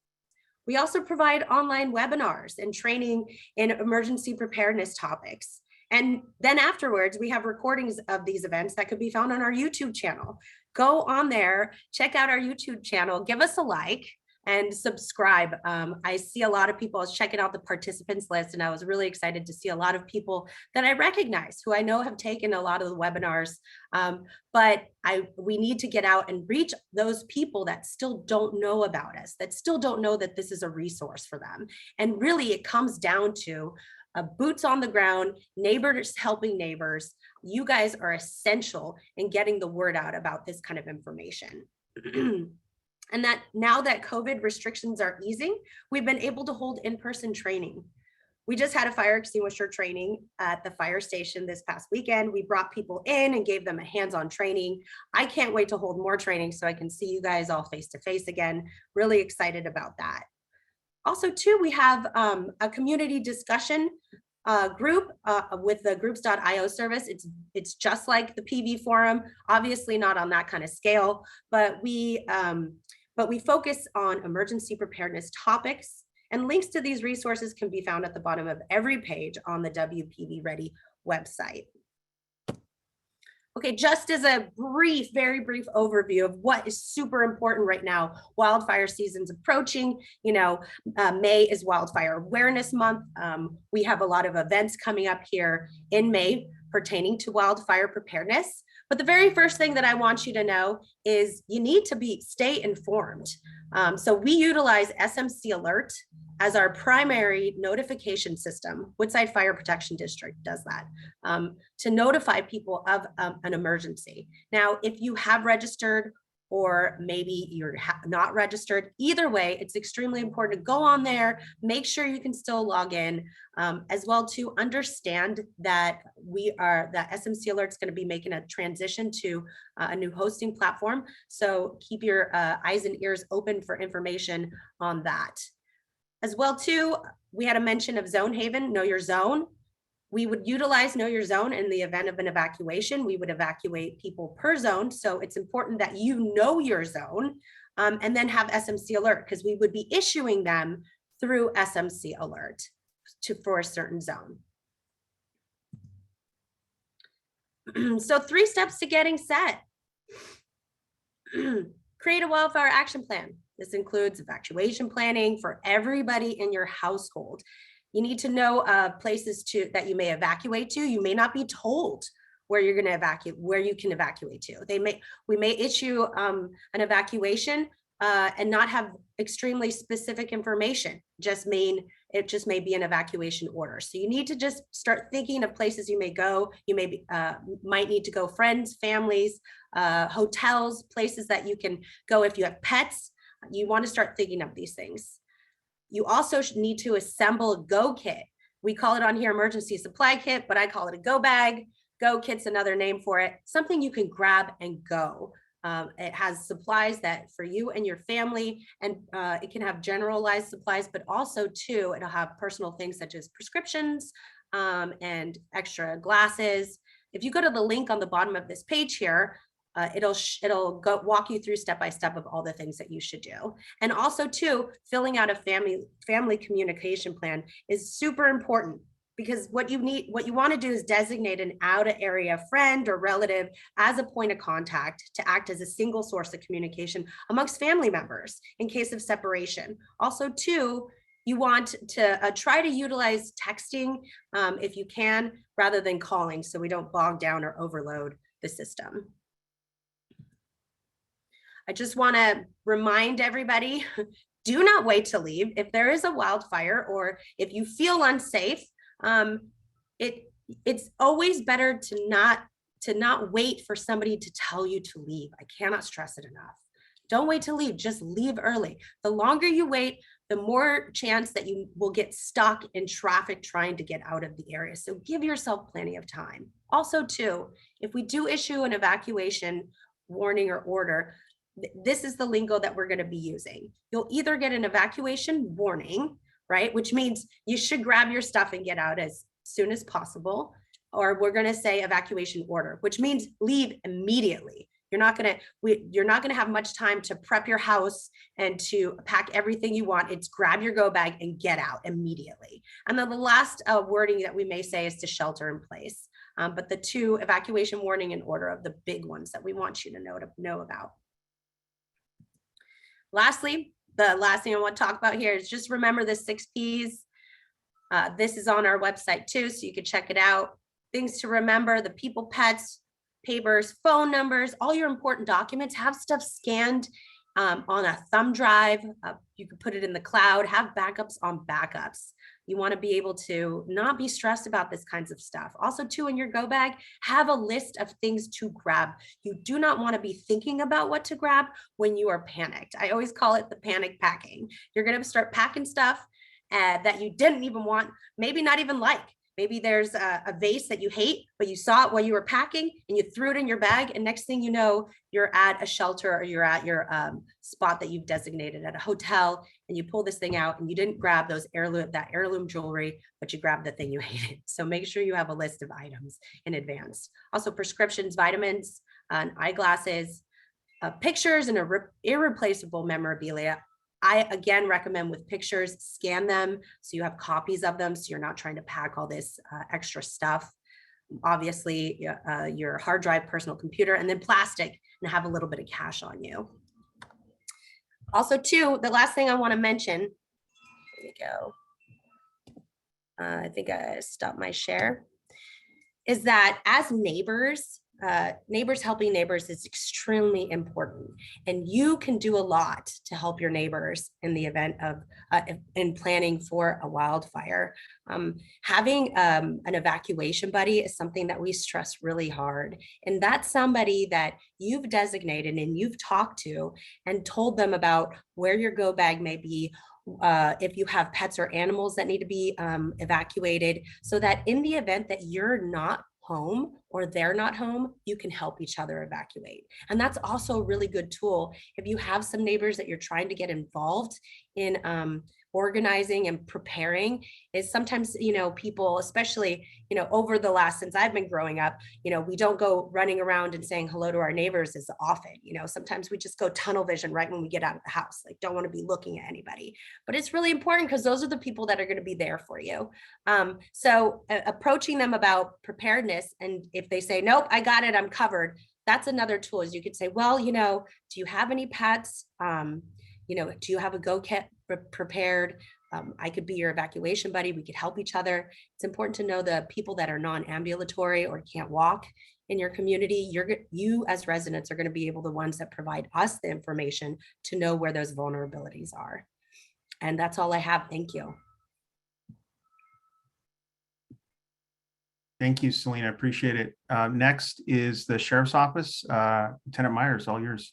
We also provide online webinars and training in emergency preparedness topics. And then afterwards, we have recordings of these events that could be found on our YouTube channel. Go on there, check out our YouTube channel, give us a like and subscribe. I see a lot of people, I was checking out the participants list and I was really excited to see a lot of people that I recognize who I know have taken a lot of the webinars. But we need to get out and reach those people that still don't know about us, that still don't know that this is a resource for them. And really it comes down to boots on the ground, neighbors helping neighbors. You guys are essential in getting the word out about this kind of information. And that now that COVID restrictions are easing, we've been able to hold in-person training. We just had a fire extinguisher training at the fire station this past weekend. We brought people in and gave them a hands-on training. I can't wait to hold more training so I can see you guys all face-to-face again. Really excited about that. Also, too, we have a community discussion group with the groups.io service. It's just like the PV forum, obviously not on that kind of scale, but we focus on emergency preparedness topics. And links to these resources can be found at the bottom of every page on the WPV Ready website. Okay, just as a brief, very brief overview of what is super important right now. Wildfire season's approaching. You know, May is Wildfire Awareness Month. We have a lot of events coming up here in May pertaining to wildfire preparedness. But the very first thing that I want you to know is you need to stay informed. So we utilize SMC Alert as our primary notification system. Woodside Fire Protection District does that to notify people of an emergency. Now, if you have registered or maybe you're not registered, either way, it's extremely important to go on there, make sure you can still log in, as well to understand that that SMC Alert is going to be making a transition to a new hosting platform. So keep your eyes and ears open for information on that. As well, too, we had a mention of Zone Haven, Know Your Zone. We would utilize Know Your Zone in the event of an evacuation. We would evacuate people per zone. So it's important that you know your zone and then have SMC Alert, because we would be issuing them through SMC Alert for a certain zone. So 3 steps to getting set. Create a wildfire action plan. This includes evacuation planning for everybody in your household. You need to know places that you may evacuate to. You may not be told where you're going to evacuate, where you can evacuate to. We may issue an evacuation and not have extremely specific information. It just may be an evacuation order. So you need to just start thinking of places you may go. You might need to go friends, families, hotels, places that you can go if you have pets. You want to start thinking of these things. You also need to assemble a go kit. We call it on here emergency supply kit, but I call it a go bag. Go kit's another name for it. Something you can grab and go. It has supplies that for you and your family, and it can have generalized supplies, but also too, it'll have personal things such as prescriptions and extra glasses. If you go to the link on the bottom of this page here, it'll go walk you through step by step of all the things that you should do. And also too, filling out a family communication plan is super important, because what you want to do is designate an out of area friend or relative as a point of contact to act as a single source of communication amongst family members in case of separation. Also too, you want to try to utilize texting if you can, rather than calling, so we don't bog down or overload the system. I just want to remind everybody, do not wait to leave. If there is a wildfire or if you feel unsafe, it's always better to not wait for somebody to tell you to leave. I cannot stress it enough. Don't wait to leave, just leave early. The longer you wait, the more chance that you will get stuck in traffic trying to get out of the area. So give yourself plenty of time. Also too, if we do issue an evacuation warning or order, this is the lingo that we're going to be using. You'll either get an evacuation warning, right? Which means you should grab your stuff and get out as soon as possible. Or we're going to say evacuation order, which means leave immediately. You're not going to have much time to prep your house and to pack everything you want. It's grab your go bag and get out immediately. And then the last wording that we may say is to shelter in place. But the 2 evacuation warning and order of the big ones that we want you to know about. Lastly, the last thing I want to talk about here is just remember the 6 Ps. This is on our website too, so you can check it out. Things to remember: the people, pets, papers, phone numbers, all your important documents. Have stuff scanned on a thumb drive, You could put it in the cloud, have backups on backups. You want to be able to not be stressed about this kinds of stuff. Also, too, in your go bag, have a list of things to grab. You do not want to be thinking about what to grab when you are panicked. I always call it the panic packing. You're going to start packing stuff that you didn't even want, maybe not even like. Maybe there's a vase that you hate, but you saw it while you were packing and you threw it in your bag. And next thing you know, you're at a shelter or you're at your spot that you've designated at a hotel, and you pull this thing out and you didn't grab that heirloom jewelry, but you grabbed the thing you hated. So make sure you have a list of items in advance. Also prescriptions, vitamins, and eyeglasses, pictures, and irreplaceable memorabilia. I again recommend with pictures, scan them so you have copies of them so you're not trying to pack all this extra stuff. Obviously, your hard drive, personal computer, and then plastic, and have a little bit of cash on you. Also, too, the last thing I want to mention, here we go. I think I stopped my share, is that as neighbors, neighbors helping neighbors is extremely important, and you can do a lot to help your neighbors in the event of in planning for a wildfire. Having an evacuation buddy is something that we stress really hard, and that's somebody that you've designated and you've talked to and told them about where your go bag may be, if you have pets or animals that need to be evacuated, so that in the event that you're not home or they're not home, you can help each other evacuate. And that's also a really good tool if you have some neighbors that you're trying to get involved in organizing and preparing. Is sometimes, you know, people, especially, you know, over the last, since I've been growing up, you know, we don't go running around and saying hello to our neighbors as often. You know, sometimes we just go tunnel vision right when we get out of the house, like don't want to be looking at anybody. But it's really important because those are the people that are going to be there for you. So approaching them about preparedness, and if they say, nope, I got it, I'm covered, that's another tool. Is you could say, well, you know, do you have any pets? You know, do you have a go kit prepared? I could be your evacuation buddy. We could help each other. It's important to know the people that are non-ambulatory or can't walk in your community. You as residents are going to be able, the ones that provide us the information to know where those vulnerabilities are. And that's all I have. Thank you. Thank you, Selena. Appreciate it. Next is the Sheriff's Office. Lieutenant Myers, all yours.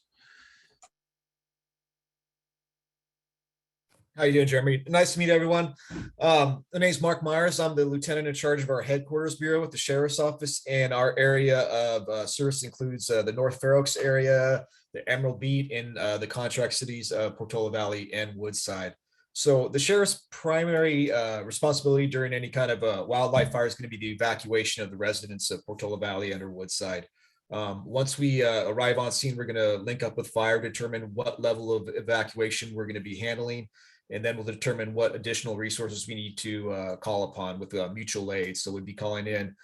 How you doing, Jeremy? Nice to meet everyone. My name is Mark Myers. I'm the lieutenant in charge of our headquarters bureau with the Sheriff's Office, and our area of service includes the North Fair Oaks area, the Emerald Beat, and the contract cities of Portola Valley and Woodside. So the sheriff's primary responsibility during any kind of wildlife fire is going to be the evacuation of the residents of Portola Valley and or Woodside. Once we arrive on scene, we're going to link up with fire, determine what level of evacuation we're going to be handling, and then we'll determine what additional resources we need to call upon with mutual aid. So we'd be calling in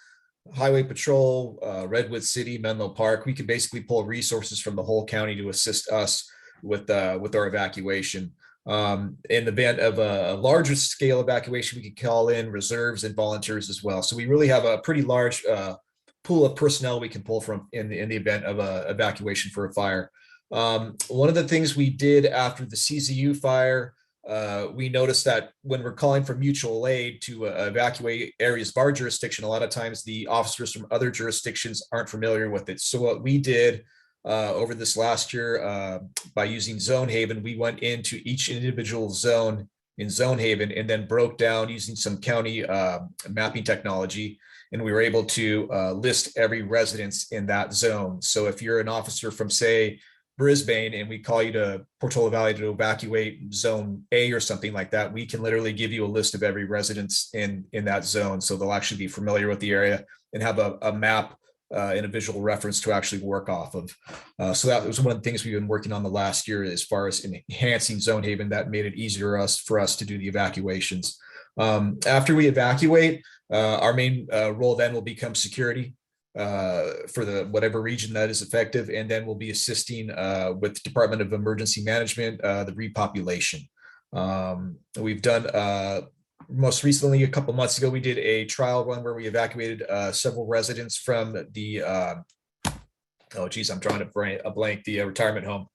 Highway Patrol, Redwood City, Menlo Park. We can basically pull resources from the whole county to assist us with our evacuation. In the event of a larger scale evacuation, we can call in reserves and volunteers as well. So we really have a pretty large pool of personnel we can pull from in the event of a evacuation for a fire. One of the things we did after the CZU fire, we noticed that when we're calling for mutual aid to evacuate areas of our jurisdiction, a lot of times the officers from other jurisdictions aren't familiar with it. So what we did over this last year, by using Zonehaven, we went into each individual zone in Zonehaven and then broke down using some county mapping technology, and we were able to list every residence in that zone. So if you're an officer from, say, Brisbane, and we call you to Portola Valley to evacuate zone A or something like that, we can literally give you a list of every residence in that zone. So they'll actually be familiar with the area and have a map and a visual reference to actually work off of. So that was one of the things we've been working on the last year as far as enhancing Zonehaven. That made it easier for us to do the evacuations. After we evacuate, our main role then will become security for whatever region that is effective, and then we'll be assisting with Department of Emergency Management, the repopulation. We've done most recently, a couple months ago, we did a trial run where we evacuated several residents from the I'm drawing a blank, the retirement home.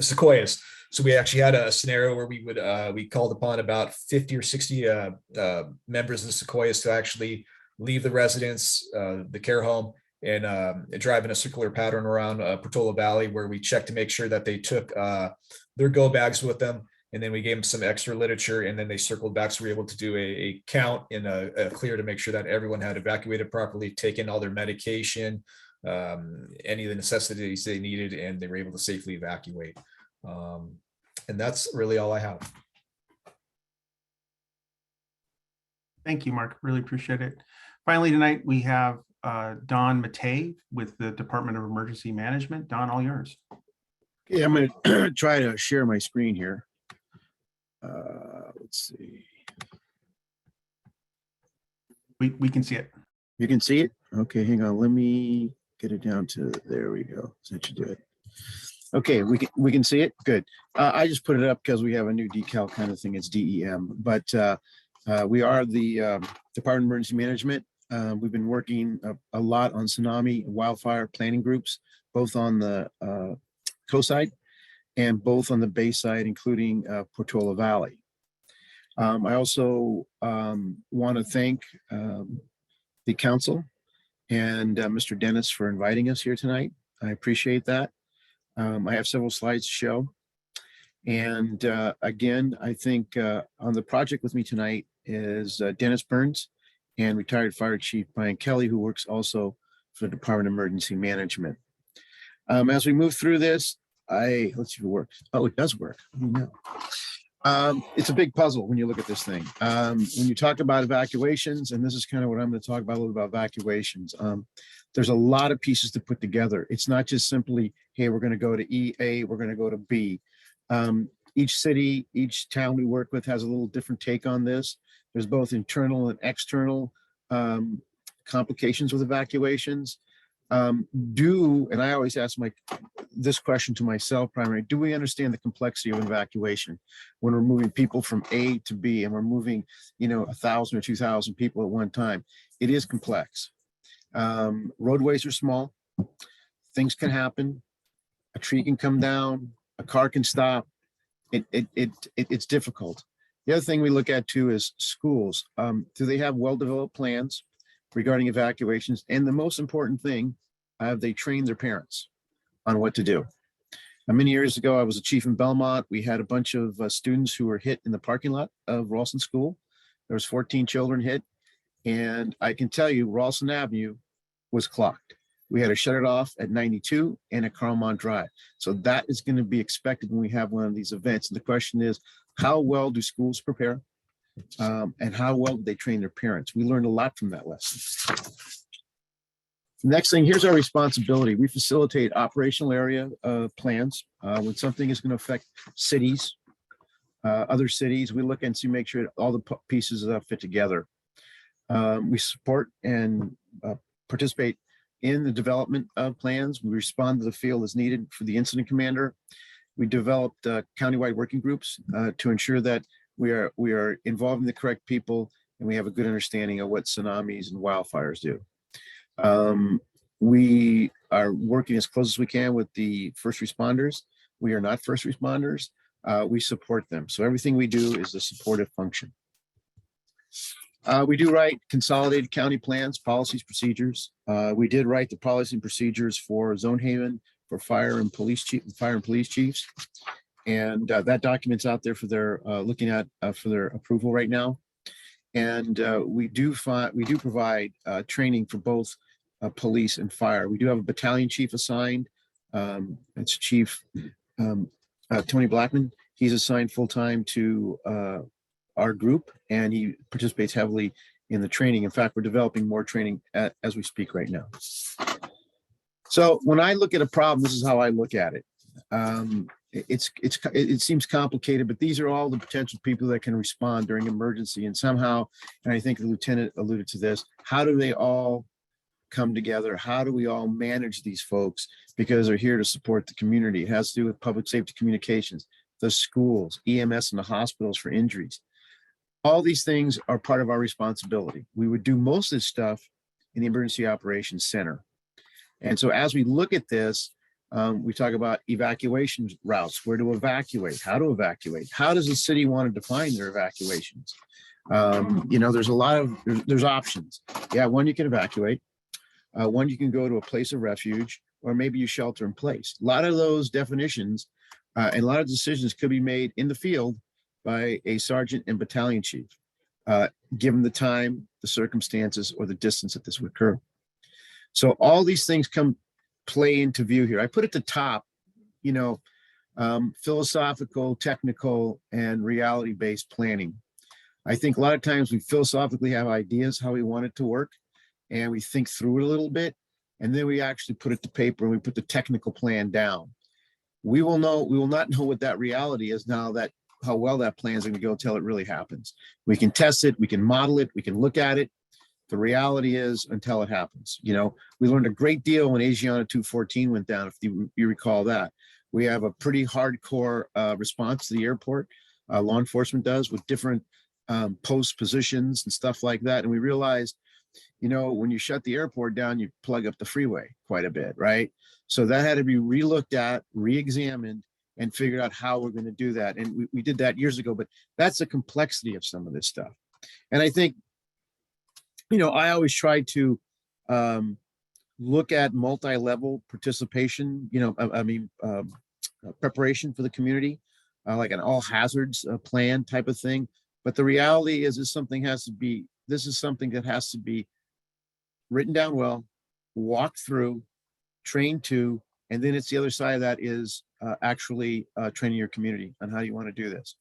sequoias. So we actually had a scenario where we called upon about 50 or 60 members of the sequoias to actually leave the residence, the care home, and drive in a circular pattern around Portola Valley, where we checked to make sure that they took their go bags with them. And then we gave them some extra literature, and then they circled back. So we were able to do a count and a clear to make sure that everyone had evacuated properly, taken all their medication, any of the necessities they needed, and they were able to safely evacuate. And that's really all I have. Thank you, Mark. Really appreciate it. Finally, tonight we have Don Matei with the Department of Emergency Management. Don, all yours. Okay, I'm going to try to share my screen here. Let's see. We can see it. You can see it? Okay, hang on. Let me get it down to, there we go. That should do it. Okay, we can see it. Good. I just put it up because we have a new decal kind of thing. It's DEM, but we are the Department of Emergency Management. We've been working a lot on tsunami and wildfire planning groups, both on the coast side and both on the bay side, including Portola Valley. I also want to thank the council and Mr. Dennis for inviting us here tonight. I appreciate that. I have several slides to show. And again, I think on the project with me tonight is Dennis Burns and retired Fire Chief Brian Kelly, who works also for the Department of Emergency Management. As we move through this, let's see if it works. Oh, it does work. Oh, no. It's a big puzzle when you look at this thing. When you talk about evacuations, and this is kind of what I'm going to talk about a little bit about evacuations. There's a lot of pieces to put together. It's not just simply, hey, we're going to go to A, we're going to go to B. Each city, each town we work with has a little different take on this. There's both internal and external complications with evacuations. And I always ask this question to myself primarily, do we understand the complexity of evacuation when we're moving people from A to B and we're moving, 1,000 or 2,000 people at one time? It is complex. Roadways are small. Things can happen. A tree can come down. A car can stop. It's difficult. The other thing we look at too is schools. Do they have well-developed plans regarding evacuations? And the most important thing, have they trained their parents on what to do? Many years ago, I was a chief in Belmont. We had a bunch of students who were hit in the parking lot of Ralston School. There was 14 children hit. And I can tell you, Ralston Avenue was clocked. We had to shut it off at 92 and at Carmont Drive. So that is going to be expected when we have one of these events. And the question is, how well do schools prepare? And how well do they train their parents? We learned a lot from that lesson. Next thing, here's our responsibility. We facilitate operational area plans. When something is going to affect cities, other cities, we look and see, make sure all the pieces fit together. We support and participate in the development of plans. We respond to the field as needed for the incident commander. We developed countywide working groups to ensure that we are involving the correct people and we have a good understanding of what tsunamis and wildfires do. We are working as close as we can with the first responders. We are not first responders. We support them. So everything we do is a supportive function. We do write consolidated county plans, policies, procedures. We did write the policy and procedures for Zone Haven, for fire and police chiefs. And that document's out there for their looking at for their approval right now. And we do provide training for both police and fire. We do have a battalion chief assigned. It's Chief Tony Blackman. He's assigned full-time to our group, and he participates heavily in the training. In fact, we're developing more training as we speak right now. So when I look at a problem, this is how I look at it. It seems complicated, but these are all the potential people that can respond during emergency. And somehow, and I think the lieutenant alluded to this, how do they all come together? How do we all manage these folks? Because they're here to support the community. It has to do with public safety communications, the schools, EMS and the hospitals for injuries. All these things are part of our responsibility. We would do most of this stuff in the Emergency Operations Center. And so as we look at this, We talk about evacuation routes, where to evacuate, how to evacuate. How does the city want to define their evacuations? There's a lot of, there's options. Yeah, one, you can evacuate. One, you can go to a place of refuge, or maybe you shelter in place. A lot of those definitions and a lot of decisions could be made in the field by a sergeant and battalion chief, given the time, the circumstances, or the distance that this would occur. So all these things play into view here. I put at the top, philosophical, technical, and reality-based planning. I think a lot of times we philosophically have ideas how we want it to work, and we think through it a little bit, and then we actually put it to paper and we put the technical plan down. We will not know what that reality is now, that how well that plan is going to go until it really happens. We can test it, we can model it, we can look at it. The reality is until it happens. We learned a great deal when Asiana 214 went down, if you recall that. We have a pretty hardcore response to the airport. Law enforcement does, with different post positions and stuff like that. And we realized, when you shut the airport down, you plug up the freeway quite a bit, right? So that had to be relooked at, re-examined, and figured out how we're going to do that. And we did that years ago, but that's the complexity of some of this stuff. And I think, I always try to look at multi-level participation, preparation for the community, like an all hazards plan type of thing. But the reality is, this is something that has to be written down well, walked through, trained to, and then it's the other side of that is actually training your community on how you want to do this.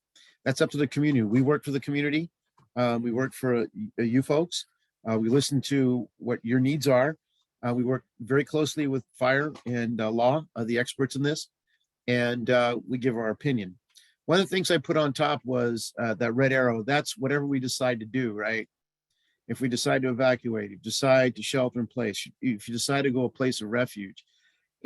That's up to the community. We work for the community. We work for you folks. We listen to what your needs are. We work very closely with fire and law, the experts in this, and we give our opinion. One of the things I put on top was that red arrow. That's whatever we decide to do, right? If we decide to evacuate, if you decide to shelter in place, if you decide to go a place of refuge.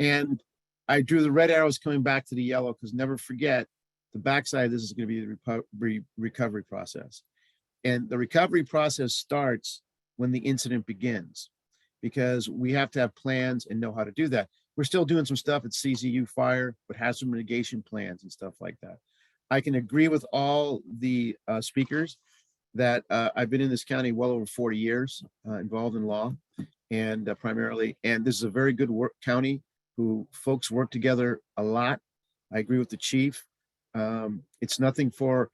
And I drew the red arrows coming back to the yellow, because never forget, the backside of this is going to be the recovery process. And the recovery process starts when the incident begins, because we have to have plans and know how to do that. We're still doing some stuff at CZU fire, but hazard mitigation plans and stuff like that. I can agree with all the speakers that I've been in this county well over 40 years, involved in law, and primarily, and this is a very good county who folks work together a lot. I agree with the chief. It's nothing for,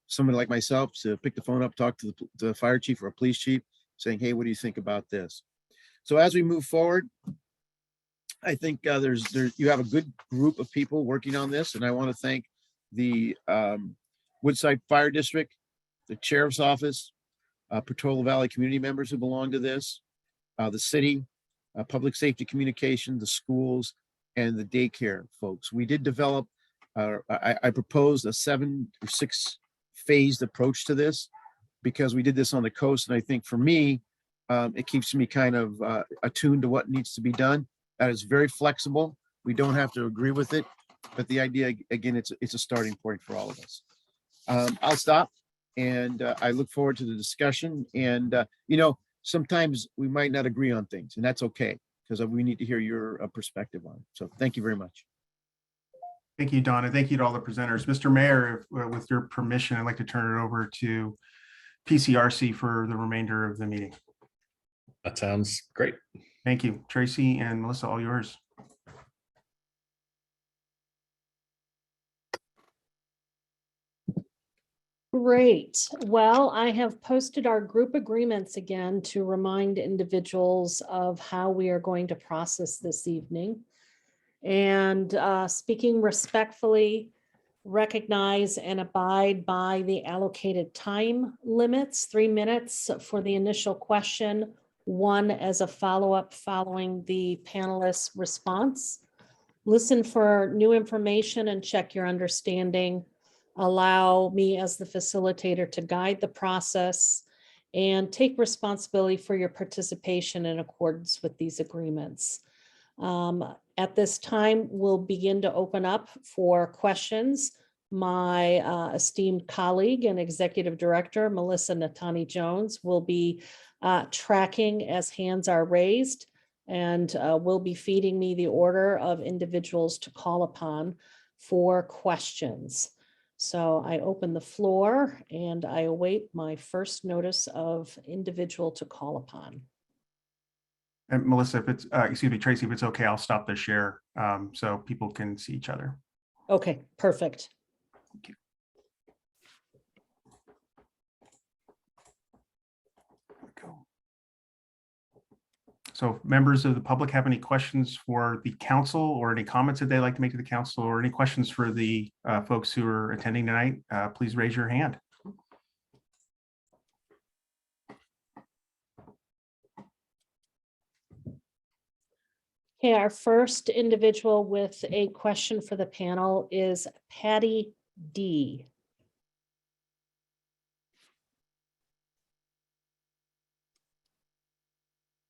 someone like myself to pick the phone up, talk to the fire chief or a police chief saying, hey, what do you think about this? So as we move forward, I think you have a good group of people working on this. And I want to thank the Woodside Fire District, the Sheriff's Office, Portola Valley community members who belong to this, the city, public safety communication, the schools, and the daycare folks. We did develop, I proposed a 7 or 6 phased approach to this, because we did this on the coast. And I think for me, it keeps me kind of attuned to what needs to be done. That is very flexible. We don't have to agree with it, but the idea, again, it's a starting point for all of us. I'll stop, and I look forward to the discussion. And, sometimes we might not agree on things, and that's okay, because we need to hear your perspective on it. So thank you very much. Thank you, Don, and thank you to all the presenters. Mr. Mayor, with your permission, I'd like to turn it over to Pcrc for the remainder of the meeting. That sounds great. Thank you. Tracy and Melissa, all yours. Great. Well, I have posted our group agreements again to remind individuals of how we are going to process this evening. And speaking respectfully, recognize and abide by the allocated time limits, 3 minutes for the initial question, 1 as a follow-up following the panelist's response. Listen for new information and check your understanding. Allow me as the facilitator to guide the process and take responsibility for your participation in accordance with these agreements. At this time, we'll begin to open up for questions. My esteemed colleague and executive director, Melissa Natani Jones, will be tracking as hands are raised. and will be feeding me the order of individuals to call upon for questions. So I open the floor and I await my first notice of individual to call upon. And Melissa, if it's, excuse me, Tracy, if it's okay, I'll stop the share so people can see each other. Okay, perfect. Thank you. Go. So if members of the public have any questions for the council or any comments that they'd like to make to the council or any questions for the folks who are attending tonight, please raise your hand. Okay, our first individual with a question for the panel is Patty D.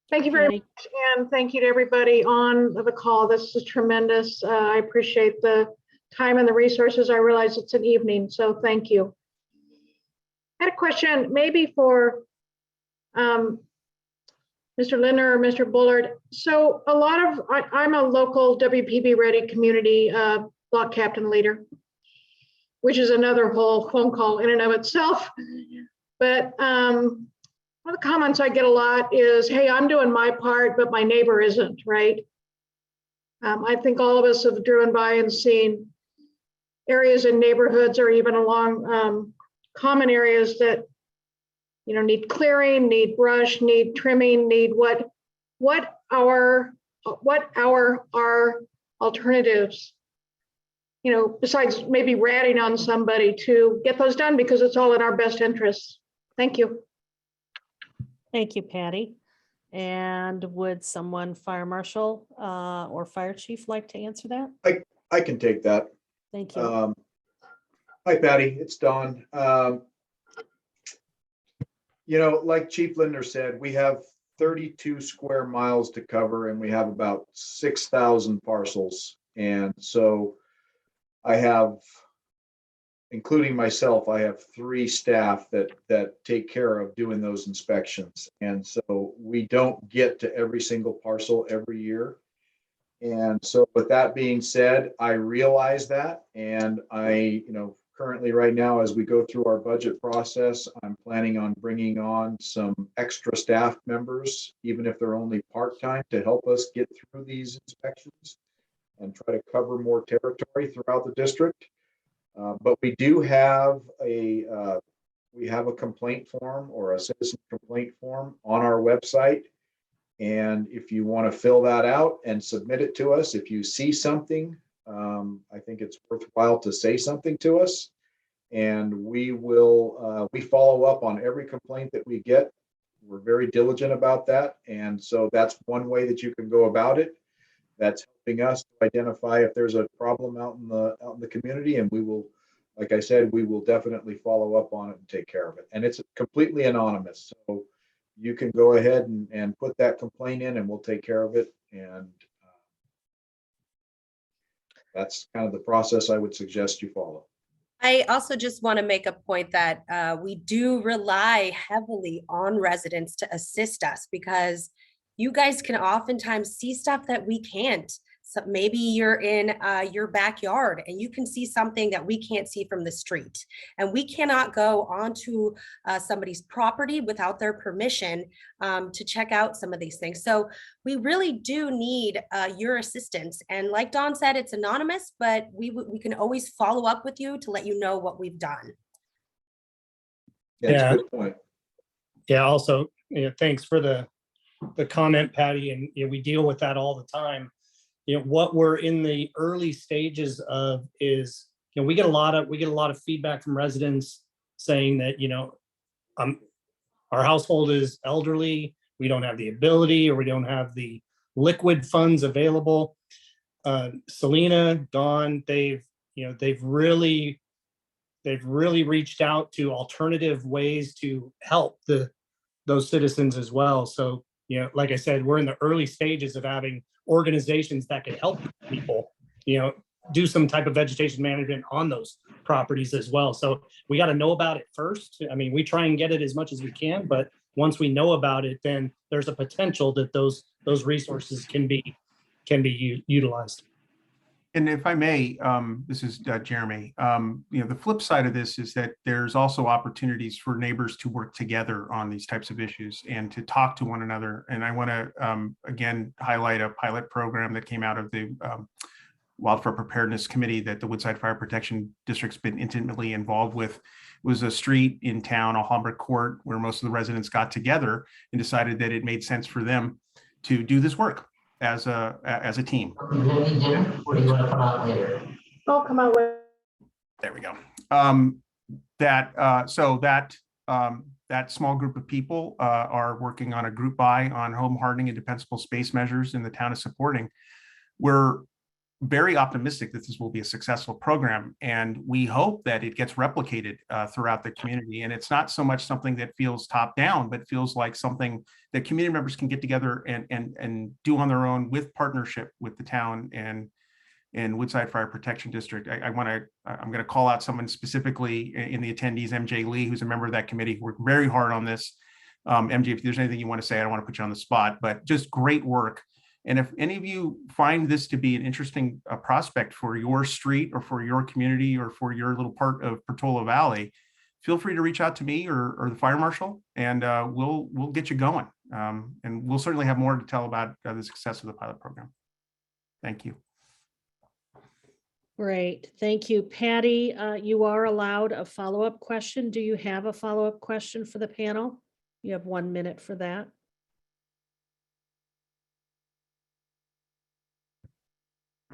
Thank you very Patty. much, and thank you to everybody on the call. This is tremendous. I appreciate the time and the resources. I realize it's an evening, so thank you. I had a question maybe for Mr. Lindner or Mr. Bullard. So a lot of, I'm a local WPB ready community block captain leader, which is another whole phone call in and of itself. But one of the comments I get a lot is, hey, I'm doing my part, but my neighbor isn't, right? I think all of us have driven by and seen areas in neighborhoods or even along common areas that, you know, need clearing, need brush, need trimming, need what are alternatives, you know, besides maybe ratting on somebody to get those done, because it's all in our best interests. Thank you. Thank you, Patty. And would someone, fire marshal or fire chief, like to answer that? I can take that. Thank you. Hi, Patty, it's Don. You know, like Chief Lindner said, we have 32 square miles to cover and we have about 6,000 parcels. And so I have, including myself, I have 3 staff that take care of doing those inspections. And so we don't get to every single parcel every year. And so with that being said, I realize that, and I, you know, currently right now, as we go through our budget process, I'm planning on bringing on some extra staff members, even if they're only part-time, to help us get through these inspections and try to cover more territory throughout the district. But we do have a complaint form or a citizen complaint form on our website. And if you want to fill that out and submit it to us, if you see something, I think it's worthwhile to say something to us, and we will, we follow up on every complaint that we get. We're very diligent about that. And so that's one way that you can go about it. That's helping us to identify if there's a problem out in the community, and we will, like I said, we will definitely follow up on it and take care of it. And it's completely anonymous. So you can go ahead and put that complaint in and we'll take care of it. And that's kind of the process I would suggest you follow. I also just want to make a point that we do rely heavily on residents to assist us, because you guys can oftentimes see stuff that we can't. So maybe you're in your backyard and you can see something that we can't see from the street, and we cannot go onto somebody's property without their permission to check out some of these things. So we really do need your assistance. And like Don said, it's anonymous, but we can always follow up with you to let you know what we've done. Yeah, that's Yeah. a good point. Yeah, also, you know, thanks for the comment, Patty, and you know, we deal with that all the time. You know, what we're in the early stages of is, you know, we get a lot of feedback from residents saying that, you know, our household is elderly, we don't have the ability, or we don't have the liquid funds available. Selena, Dawn, they've really reached out to alternative ways to help those citizens as well. So, you know, like I said, we're in the early stages of having organizations that can help people. You know, do some type of vegetation management on those properties as well. So we got to know about it first. I mean, we try and get it as much as we can, but once we know about it, then there's a potential that those resources can be utilized. And if I may, this is Jeremy. The flip side of this is that there's also opportunities for neighbors to work together on these types of issues and to talk to one another. And I want to again highlight a pilot program that came out of the Wildfire Preparedness Committee that the Woodside Fire Protection District's been intimately involved with. It was a street in town, Alhambra Court, where most of the residents got together and decided that it made sense for them to do this work as a team. Oh, come out with. There we go. That small group of people are working on a group buy on home hardening and defensible space measures in the town is supporting. We're very optimistic that this will be a successful program, and we hope that it gets replicated throughout the community. And it's not so much something that feels top down, but feels like something that community members can get together and do on their own with partnership with the town and Woodside Fire Protection District. I'm going to call out someone specifically in the attendees, MJ Lee, who's a member of that committee, who worked very hard on this. MJ, if there's anything you want to say, I don't want to put you on the spot, but just great work. And if any of you find this to be an interesting prospect for your street or for your community or for your little part of Portola Valley, feel free to reach out to me or the fire marshal, and we'll get you going. And we'll certainly have more to tell about the success of the pilot program. Thank you. Great, thank you. Patty, you are allowed a follow-up question. Do you have a follow-up question for the panel? You have 1 minute for that.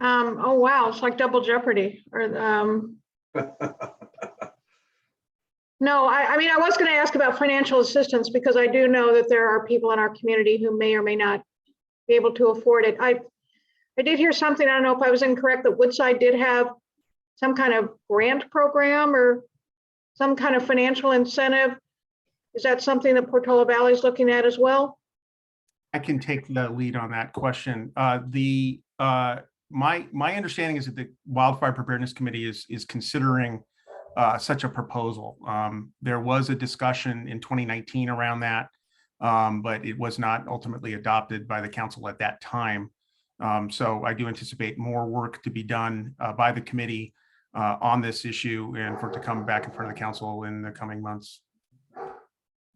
Oh, wow, it's like double jeopardy. Or no, I mean, I was going to ask about financial assistance because I do know that there are people in our community who may or may not be able to afford it. I did hear something, I don't know if I was incorrect, that Woodside did have some kind of grant program or some kind of financial incentive. Is that something that Portola Valley is looking at as well? I can take the lead on that question. My understanding is that the Wildfire Preparedness Committee is considering such a proposal. There was a discussion in 2019 around that, but it was not ultimately adopted by the council at that time. So I do anticipate more work to be done by the committee on this issue and for it to come back in front of the council in the coming months.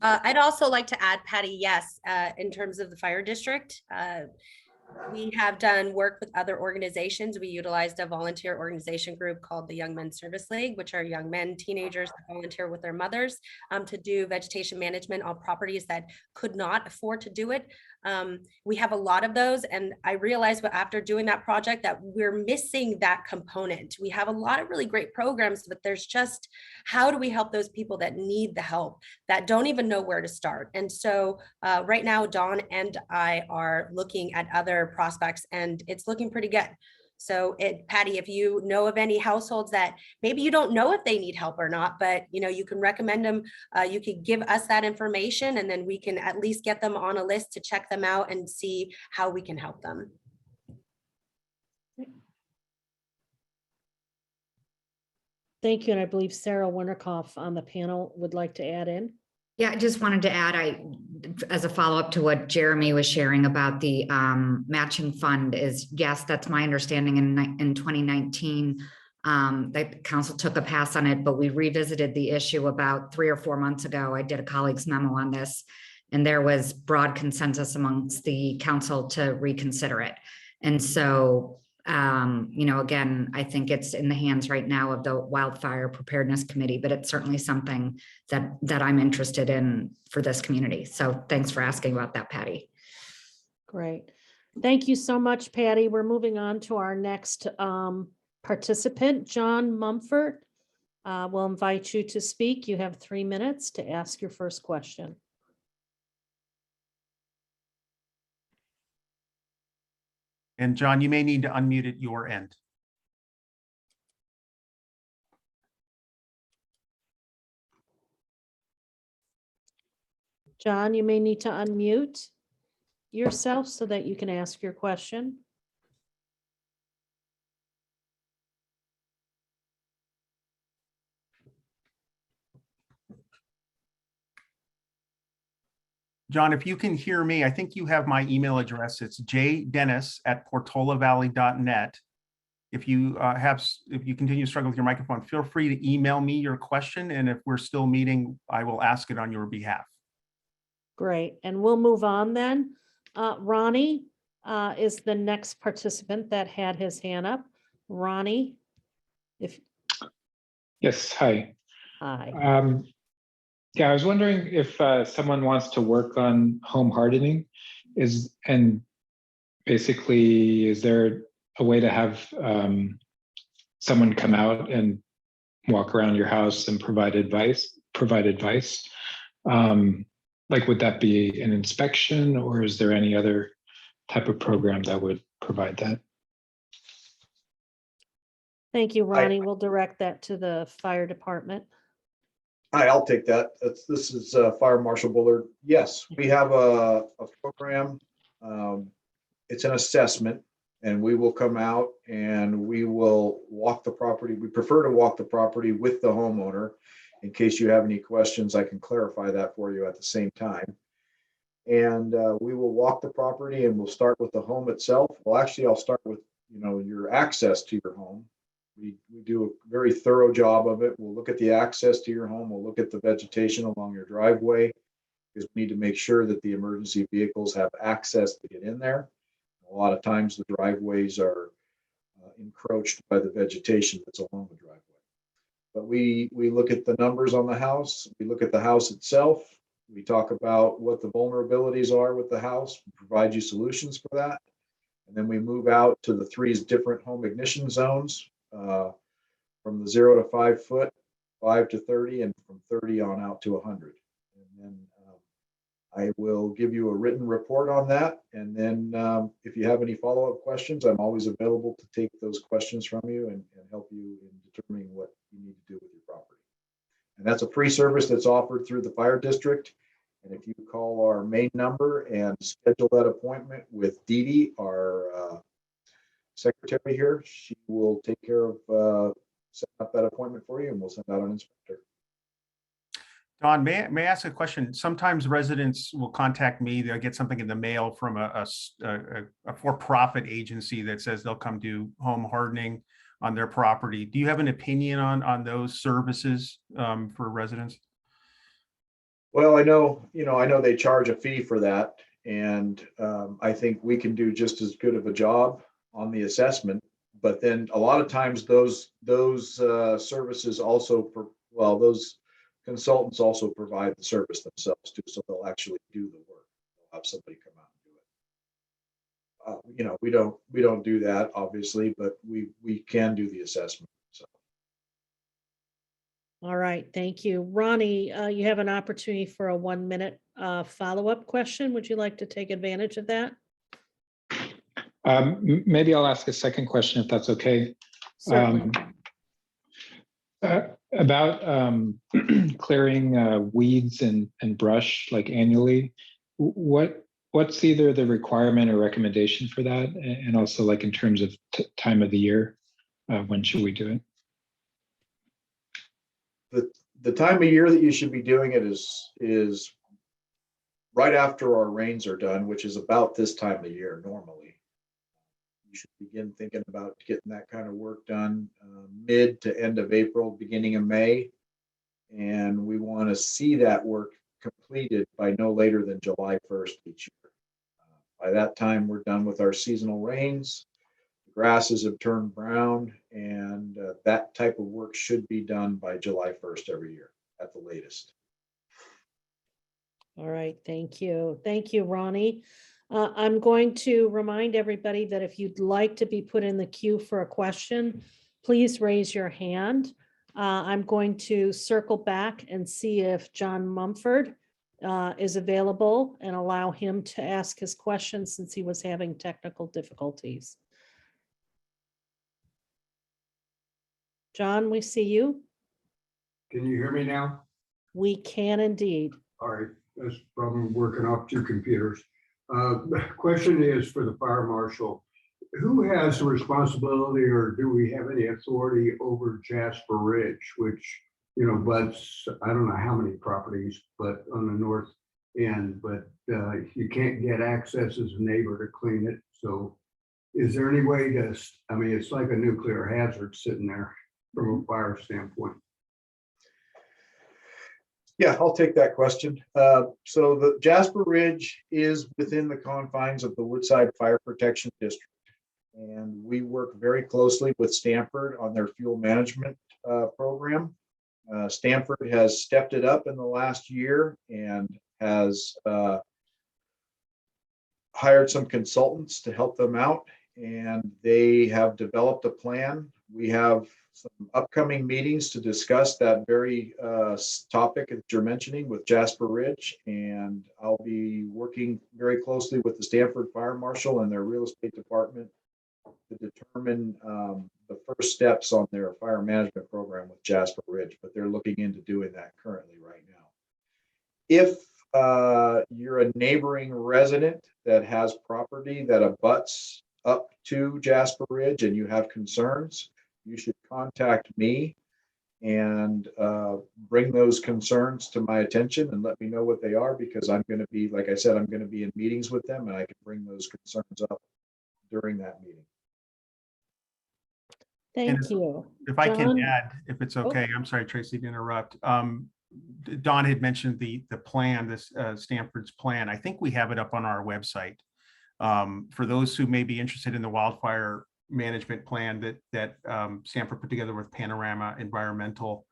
I'd also like to add, Patty, yes, in terms of the fire district, we have done work with other organizations. We utilized a volunteer organization group called the Young Men's Service League, which are young men, teenagers that volunteer with their mothers to do vegetation management on properties that could not afford to do it. We have a lot of those, and I realized after doing that project that we're missing that component. We have a lot of really great programs, but there's just, how do we help those people that need the help, that don't even know where to start? And so right now, Dawn and I are looking at other prospects, and it's looking pretty good. So Patty, if you know of any households that maybe you don't know if they need help or not, but you can recommend them, you could give us that information, and then we can at least get them on a list to check them out and see how we can help them. Thank you. And I believe Sarah Winterkoff on the panel would like to add in. Yeah, I just wanted to add, as a follow-up to what Jeremy was sharing about the matching fund is, yes, that's my understanding. In 2019, the council took a pass on it, but we revisited the issue about 3 or 4 months ago. I did a colleague's memo on this, and there was broad consensus amongst the council to reconsider it. And so, again, I think it's in the hands right now of the Wildfire Preparedness Committee, but it's certainly something that I'm interested in for this community. So thanks for asking about that, Patty. Great. Thank you so much, Patty. We're moving on to our next participant, John Mumford. We'll invite you to speak. You have 3 minutes to ask your first question. And John, you may need to unmute at your end. John, you may need to unmute yourself so that you can ask your question. John, if you can hear me, I think you have my email address. It's jdennis@portolavalley.net. If you if you continue to struggle with your microphone, feel free to email me your question. And if we're still meeting, I will ask it on your behalf. Great, and we'll move on then. Ronnie is the next participant that had his hand up. Ronnie, if, Yes, hi. hi. Yeah, I was wondering if someone wants to work on home hardening, and basically, is there a way to have someone come out and walk around your house and provide advice? Like, would that be an inspection, or is there any other type of program that would provide that? Thank you, Ronnie. We'll direct that to the fire department. Hi, I'll take that. This is Fire Marshal Bullard. Yes, we have a program. It's an assessment, and we will come out and we will walk the property. We prefer to walk the property with the homeowner. In case you have any questions, I can clarify that for you at the same time. And we will walk the property, and we'll start with the home itself. Well, actually, I'll start with, your access to your home. We do a very thorough job of it. We'll look at the access to your home. We'll look at the vegetation along your driveway, because we need to make sure that the emergency vehicles have access to get in there. A lot of times the driveways are encroached by the vegetation that's along the driveway. But we look at the numbers on the house. We look at the house itself. We talk about what the vulnerabilities are with the house, we provide you solutions for that. And then we move out to the 3 different home ignition zones. From the 0 to 5 foot, 5 to 30, and from 30 on out to 100. And then I will give you a written report on that. And then if you have any follow-up questions, I'm always available to take those questions from you and help you in determining what you need to do with your property. And that's a free service that's offered through the fire district. And if you call our main number and schedule that appointment with Dee Dee, our secretary here, she will take care of setting up that appointment for you, and we'll send out an inspector. Don, may I ask a question? Sometimes residents will contact me. They'll get something in the mail from a for-profit agency that says they'll come do home hardening on their property. Do you have an opinion on those services for residents? Well, I know they charge a fee for that, and I think we can do just as good of a job on the assessment. But then a lot of times those services also, those consultants also provide the service themselves too, so they'll actually do the work. They'll have somebody come out and do it. We don't do that obviously, but we can do the assessment. So. All right, thank you. Ronnie, you have an opportunity for a 1-minute follow-up question. Would you like to take advantage of that? Maybe I'll ask a second question if that's okay. Certainly. About clearing weeds and brush like annually. What's either the requirement or recommendation for that, and also like in terms of time of the year, when should we do it? The time of year that you should be doing it is right after our rains are done, which is about this time of year normally. You should begin thinking about getting that kind of work done mid to end of April, beginning of May. And we want to see that work completed by no later than July 1st each year. By that time, we're done with our seasonal rains. The grasses have turned brown, and that type of work should be done by July 1st every year at the latest. All right, thank you. Thank you, Ronnie. I'm going to remind everybody that if you'd like to be put in the queue for a question, please raise your hand. I'm going to circle back and see if John Mumford is available and allow him to ask his question since he was having technical difficulties. John, we see you. Can you hear me now? We can indeed. All right, that's from working off 2 computers. The question is for the fire marshal. Who has the responsibility, or do we have any authority over Jasper Ridge, which, butts, I don't know how many properties, but on the but you can't get access as a neighbor to clean it. So is there any way to, I mean, it's like a nuclear hazard sitting there from a fire standpoint. Yeah, I'll take that question. So the Jasper Ridge is within the confines of the Woodside Fire Protection District. And we work very closely with Stanford on their fuel management program. Stanford has stepped it up in the last year and has hired some consultants to help them out. And they have developed a plan. We have some upcoming meetings to discuss that very topic that you're mentioning with Jasper Ridge. And I'll be working very closely with the Stanford Fire Marshal and their real estate department to determine the first steps on their fire management program with Jasper Ridge, but they're looking into doing that currently right now. If you're a neighboring resident that has property that abuts up to Jasper Ridge and you have concerns, you should contact me and bring those concerns to my attention and let me know what they are, because I'm going to be, like I said, I'm going to be in meetings with them and I can bring those concerns up during that meeting. Thank you. If I can John? add, if it's okay, I'm sorry, Tracy, to interrupt. Don had mentioned the plan, this Stanford's plan. I think we have it up on our website. For those who may be interested in the wildfire management plan that Stanford put together with Panorama Environmental,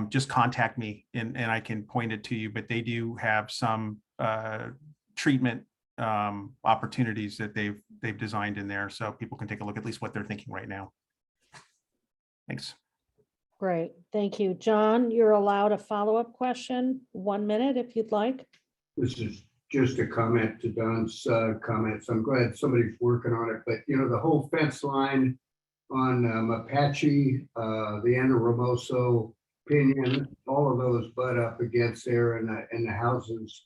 just contact me and I can point it to you. But they do have some treatment opportunities that they've designed in there, so people can take a look at least what they're thinking right now. Thanks. Great, thank you. John, you're allowed a follow-up question, 1 minute if you'd like. This is just a comment to Don's comments. I'm glad somebody's working on it, but you know, the whole fence line on Apache, the Anaromoso, Pinion, all of those butt up against there, and the houses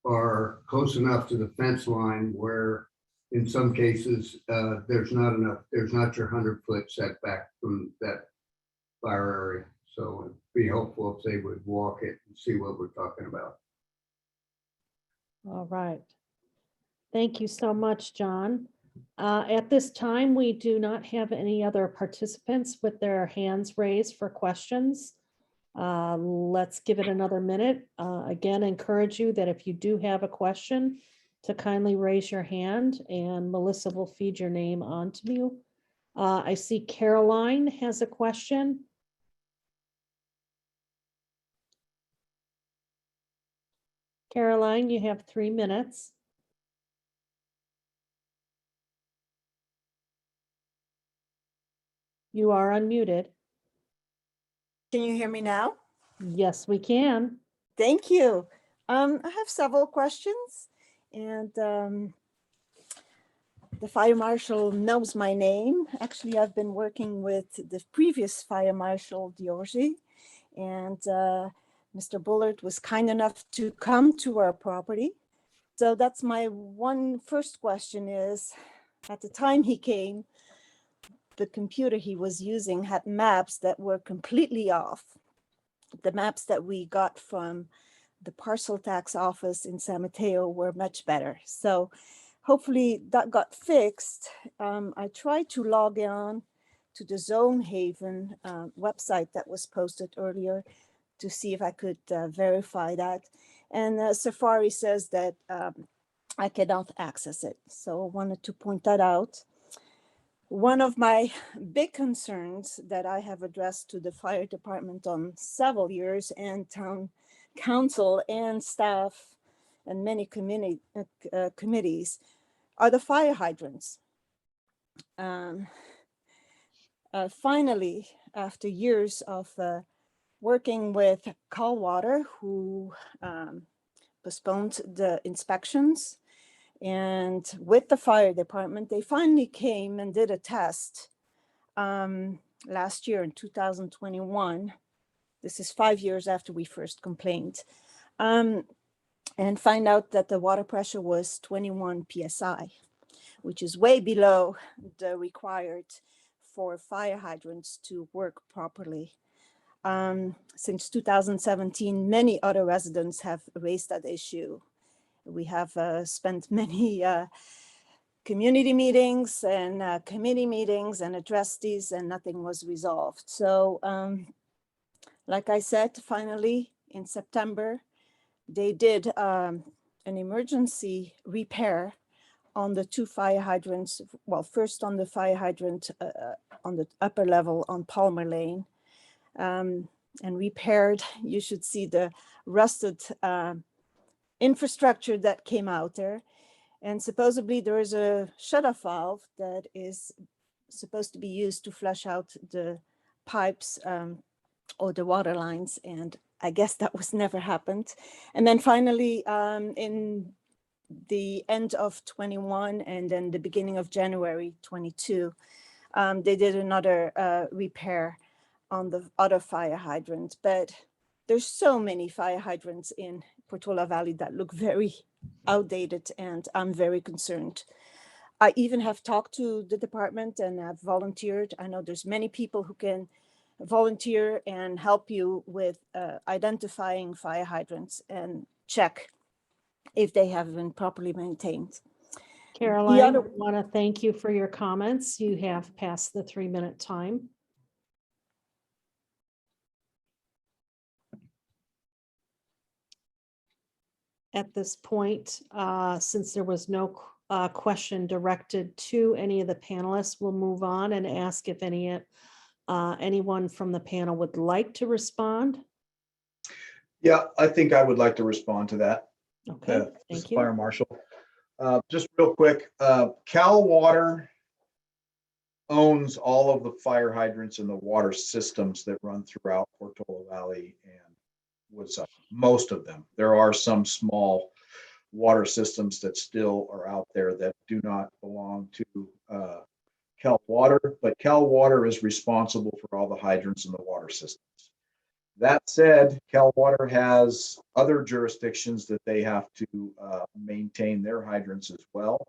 are close enough to the fence line where in some cases there's not your 100-foot setback from that fire area. So it'd be helpful if they would walk it and see what we're talking about. All right. Thank you so much, John. At this time, we do not have any other participants with their hands raised for questions. Let's give it another minute. Again, encourage you that if you do have a question, to kindly raise your hand and Melissa will feed your name onto you. I see Caroline has a question. Caroline, you have 3 minutes. You are unmuted. Can you hear me now? Yes, we can. Thank you. I have several questions, and the fire marshal knows my name. Actually, I've been working with the previous fire marshal, Diorgi, and Mr. Bullard was kind enough to come to our property. So that's my first question is, at the time he came, the computer he was using had maps that were completely off. The maps that we got from the parcel tax office in San Mateo were much better. So hopefully that got fixed. I tried to log on to the Zone Haven website that was posted earlier to see if I could verify that. And Safari says that I cannot access it. So I wanted to point that out. One of my big concerns that I have addressed to the fire department on several years, and town council and staff and many committees, are the fire hydrants. Finally, after years of working with Colwater, who postponed the inspections, and with the fire department, they finally came and did a test last year in 2021. This is 5 years after we first complained, and find out that the water pressure was 21 PSI, which is way below the required for fire hydrants to work properly. Since 2017, many other residents have raised that issue. We have spent many community meetings and committee meetings and addressed these, and nothing was resolved. So like I said, finally in September, they did an emergency repair on the 2 fire hydrants. Well, first on the fire hydrant on the upper level on Palmer Lane, and repaired. You should see the rusted infrastructure that came out there. And supposedly there is a shut-off valve that is supposed to be used to flush out the pipes or the water lines. And I guess that was never happened. And then finally, in the end of 21 and then the beginning of January 22, they did another repair on the other fire hydrant. But there's so many fire hydrants in Portola Valley that look very outdated, and I'm very concerned. I even have talked to the department and have volunteered. I know there's many people who can volunteer and help you with identifying fire hydrants and check if they have been properly maintained. Caroline, I want to thank you for your comments. You have passed the 3-minute time. At this point, since there was no question directed to any of the panelists, we'll move on and ask if anyone from the panel would like to respond. Yeah, I think I would like to respond to that. Okay, thank you. Fire Marshal. Just real quick, Cal Water owns all of the fire hydrants and the water systems that run throughout Portola Valley and Woodside. Most of them. There are some small water systems that still are out there that do not belong to Cal Water, but Cal Water is responsible for all the hydrants in the water systems. That said, Cal Water has other jurisdictions that they have to maintain their hydrants as well.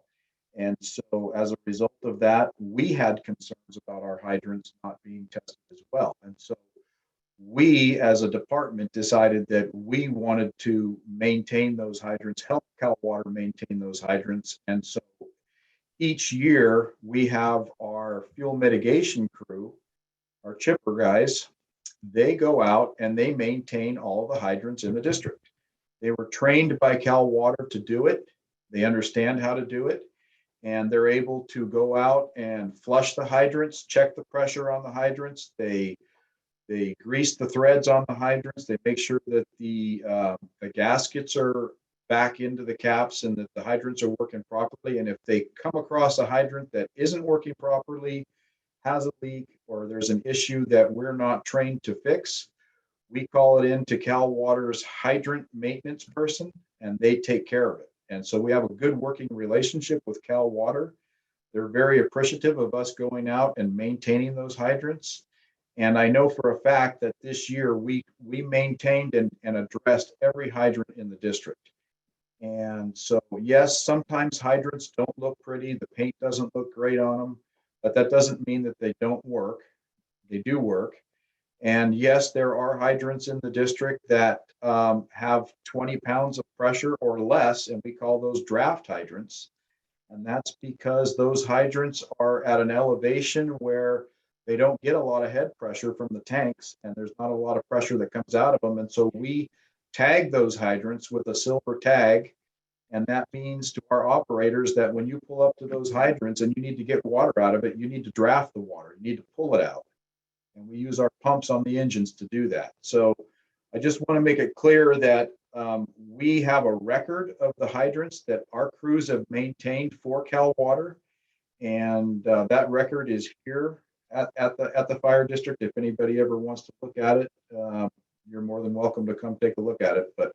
And so as a result of that, we had concerns about our hydrants not being tested as well. And so we, as a department, decided that we wanted to maintain those hydrants, help Cal Water maintain those hydrants. And so each year we have our fuel mitigation crew, our chipper guys, they go out and they maintain all the hydrants in the district. They were trained by Cal Water to do it. They understand how to do it. And they're able to go out and flush the hydrants, check the pressure on the hydrants. They grease the threads on the hydrants. They make sure that the gaskets are back into the caps and that the hydrants are working properly. And if they come across a hydrant that isn't working properly, has a leak, or there's an issue that we're not trained to fix, we call it in to Cal Water's hydrant maintenance person, and they take care of it. And so we have a good working relationship with Cal Water. They're very appreciative of us going out and maintaining those hydrants. And I know for a fact that this year we maintained and addressed every hydrant in the district. And so, yes, sometimes hydrants don't look pretty. The paint doesn't look great on them, but that doesn't mean that they don't work. They do work. And yes, there are hydrants in the district that have 20 pounds of pressure or less, and we call those draft hydrants. And that's because those hydrants are at an elevation where they don't get a lot of head pressure from the tanks, and there's not a lot of pressure that comes out of them. And so we tag those hydrants with a silver tag. And that means to our operators that when you pull up to those hydrants and you need to get water out of it, you need to draft the water, you need to pull it out. And we use our pumps on the engines to do that. So I just want to make it clear that we have a record of the hydrants that our crews have maintained for Cal Water. And that record is here at the fire district. If anybody ever wants to look at it, you're more than welcome to come take a look at it. But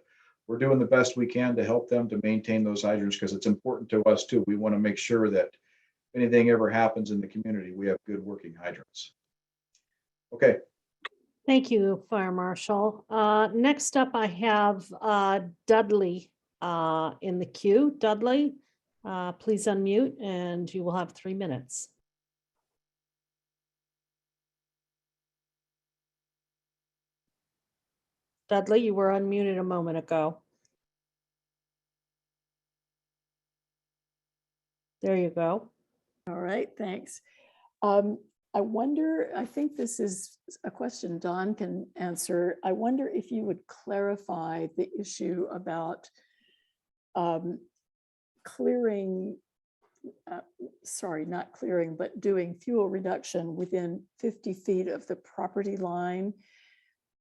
we're doing the best we can to help them to maintain those hydrants because it's important to us too. We want to make sure that if anything ever happens in the community, we have good working hydrants. Okay. Thank you, Fire Marshal. Next up, I have Dudley in the queue. Dudley, please unmute and you will have 3 minutes. Dudley, you were unmuted a moment ago. There you go. All right, thanks. I wonder, I think this is a question Don can answer. I wonder if you would clarify the issue about clearing, sorry, not clearing, but doing fuel reduction within 50 feet of the property line.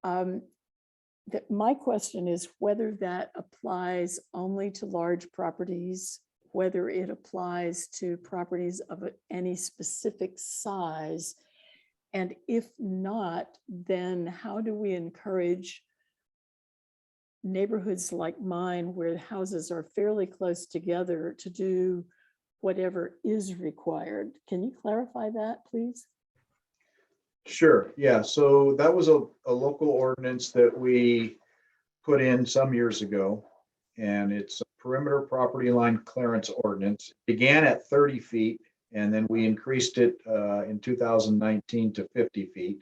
That my question is whether that applies only to large properties, whether it applies to properties of any specific size. And if not, then how do we encourage neighborhoods like mine where the houses are fairly close together to do whatever is required? Can you clarify that, please? Sure, yeah, so that was a local ordinance that we put in some years ago, and it's a perimeter property line clearance ordinance. It began at 30 feet, and then we increased it in 2019 to 50 feet.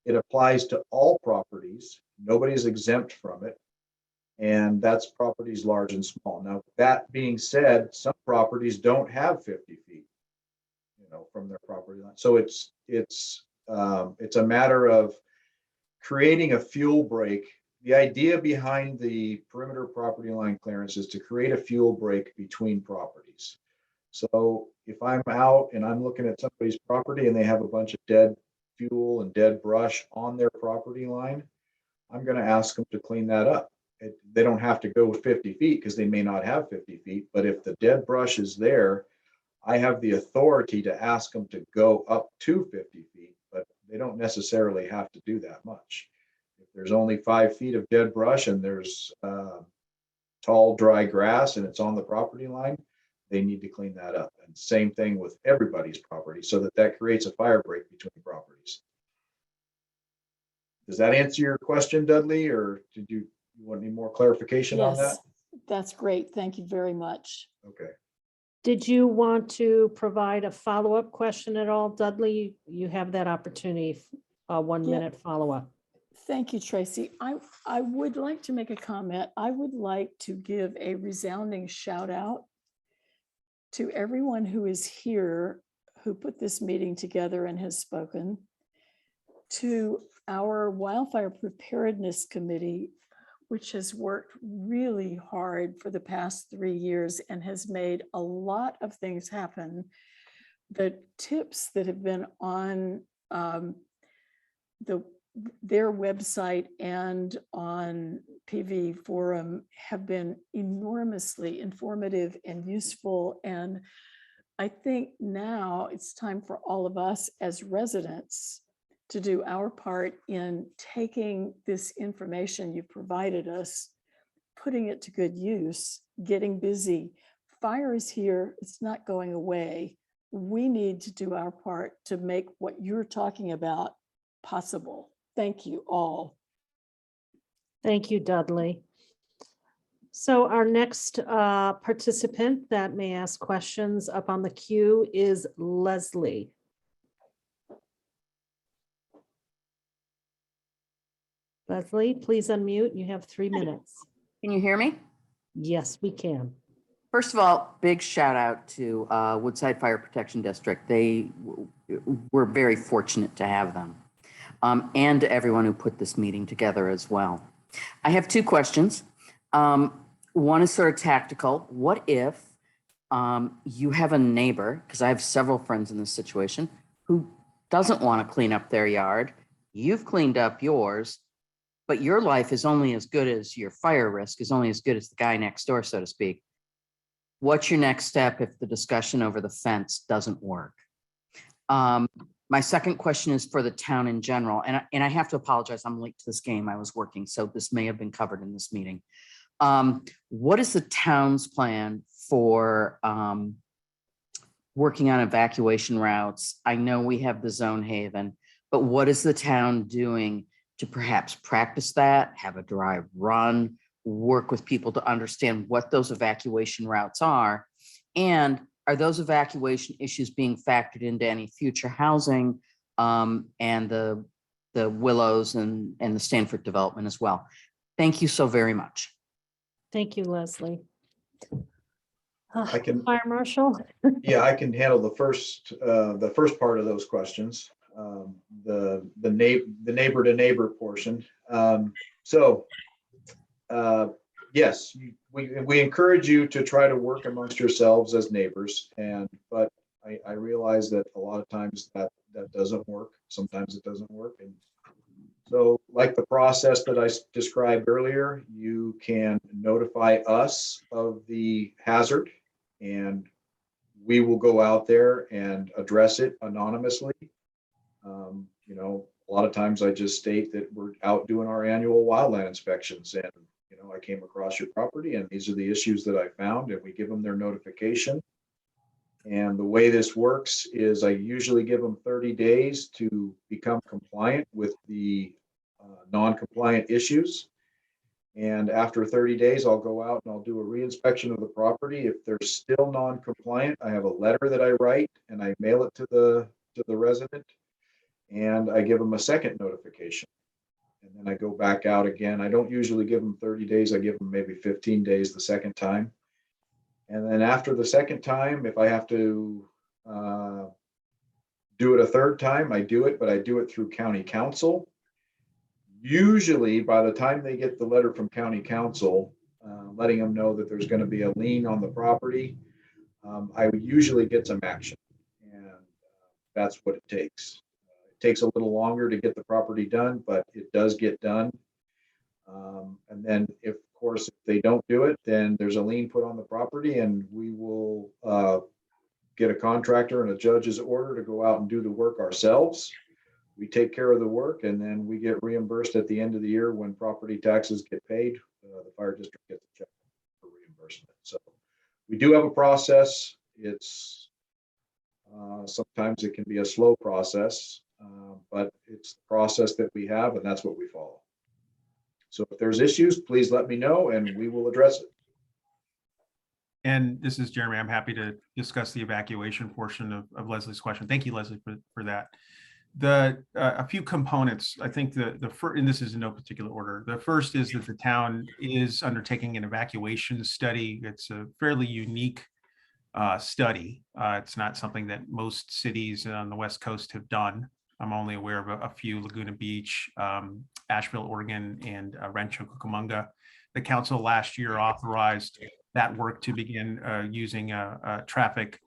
It applies to all properties. Nobody's exempt from it, and that's properties large and small. Now, that being said, some properties don't have 50 feet, from their property line. So it's a matter of creating a fuel break. The idea behind the perimeter property line clearance is to create a fuel break between properties. So if I'm out and I'm looking at somebody's property and they have a bunch of dead fuel and dead brush on their property line, I'm going to ask them to clean that up. They don't have to go 50 feet because they may not have 50 feet, but if the dead brush is there, I have the authority to ask them to go up to 50 feet, but they don't necessarily have to do that much. If there's only 5 feet of dead brush and there's tall, dry grass and it's on the property line, they need to clean that up. And same thing with everybody's property, so that creates a fire break between properties. Does that answer your question, Dudley, or did you want any more clarification on that? Yes, that's great. Thank you very much. Okay. Did you want to provide a follow-up question at all, Dudley? You have that opportunity, 1 minute follow-up. Thank you, Tracy. I would like to make a comment. I would like to give a resounding shout out to everyone who is here, who put this meeting together and has spoken, to our Wildfire Preparedness Committee, which has worked really hard for the past 3 years and has made a lot of things happen. The tips that have been on their website and on PV Forum have been enormously informative and useful. And I think now it's time for all of us as residents to do our part in taking this information you provided us, putting it to good use, getting busy. Fire is here, it's not going away. We need to do our part to make what you're talking about possible. Thank you all. Thank you, Dudley. So our next participant that may ask questions up on the queue is Leslie. Leslie, please unmute. You have 3 minutes. Can you hear me? Yes, we can. First of all, big shout out to Woodside Fire Protection District. We're very fortunate to have them, and to everyone who put this meeting together as well. I have 2 questions. One is sort of tactical. What if you have a neighbor, because I have several friends in this situation, who doesn't want to clean up their yard? You've cleaned up yours, but your life is only as good as your fire risk, is only as good as the guy next door, so to speak. What's your next step if the discussion over the fence doesn't work? My second question is for the town in general, and I have to apologize, I'm late to this game, I was working, so this may have been covered in this meeting. What is the town's plan for working on evacuation routes? I know we have the zone haven, but what is the town doing to perhaps practice that, have a dry run, work with people to understand what those evacuation routes are? And are those evacuation issues being factored into any future housing and the Willows and the Stanford development as well? Thank you so very much. Thank you, Leslie. I can, Fire Marshal? yeah, I can handle the first part of those questions. The neighbor to neighbor portion. Yes, we encourage you to try to work amongst yourselves as neighbors, but I realize that a lot of times that doesn't work. Sometimes it doesn't work. And so like the process that I described earlier, you can notify us of the hazard and we will go out there and address it anonymously. A lot of times I just state that we're out doing our annual wildland inspections and, I came across your property and these are the issues that I found, and we give them their notification. And the way this works is I usually give them 30 days to become compliant with the non-compliant issues. And after 30 days, I'll go out and I'll do a re-inspection of the property. If they're still non-compliant, I have a letter that I write and I mail it to the resident, and I give them a second notification. And then I go back out again. I don't usually give them 30 days. I give them maybe 15 days the second time. And then after the second time, if I have to do it a third time, I do it, but I do it through county council. Usually by the time they get the letter from county council, letting them know that there's going to be a lien on the property, I would usually get some action, and that's what it takes. It takes a little longer to get the property done, but it does get done. And then if they don't do it, then there's a lien put on the property, and we will get a contractor and a judge's order to go out and do the work ourselves. We take care of the work, and then we get reimbursed at the end of the year when property taxes get paid. The fire district gets a check for reimbursement. So we do have a process. It's sometimes it can be a slow process, but it's the process that we have, and that's what we follow. So if there's issues, please let me know and we will address it. And this is Jeremy. I'm happy to discuss the evacuation portion of Leslie's question. Thank you, Leslie, for that. A few components. I think the first, and this is in no particular order. The first is that the town is undertaking an evacuation study. It's a fairly unique study. It's not something that most cities on the West Coast have done. I'm only aware of a few: Laguna Beach, Asheville, Oregon, and Rancho Cucamonga. The council last year authorized that work to begin using a traffic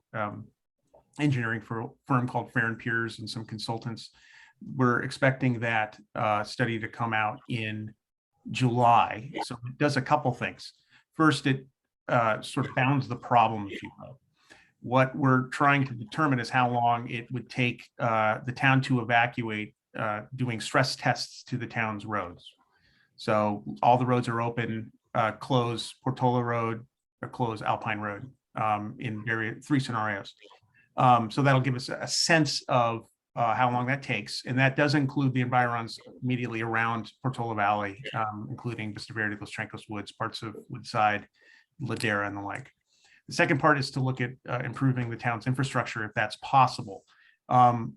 engineering firm called Farron Piers and some consultants. We're expecting that study to come out in July. So it does a couple things. First, it sort of bounds the problem, if you will. What we're trying to determine is how long it would take the town to evacuate, doing stress tests to the town's roads. So all the roads are open, close Portola Road, or close Alpine Road in three scenarios. So that'll give us a sense of how long that takes. And that does include the environs immediately around Portola Valley, including Vista Verde, Los Trancos Woods, parts of Woodside, Ladera, and the like. The second part is to look at improving the town's infrastructure if that's possible.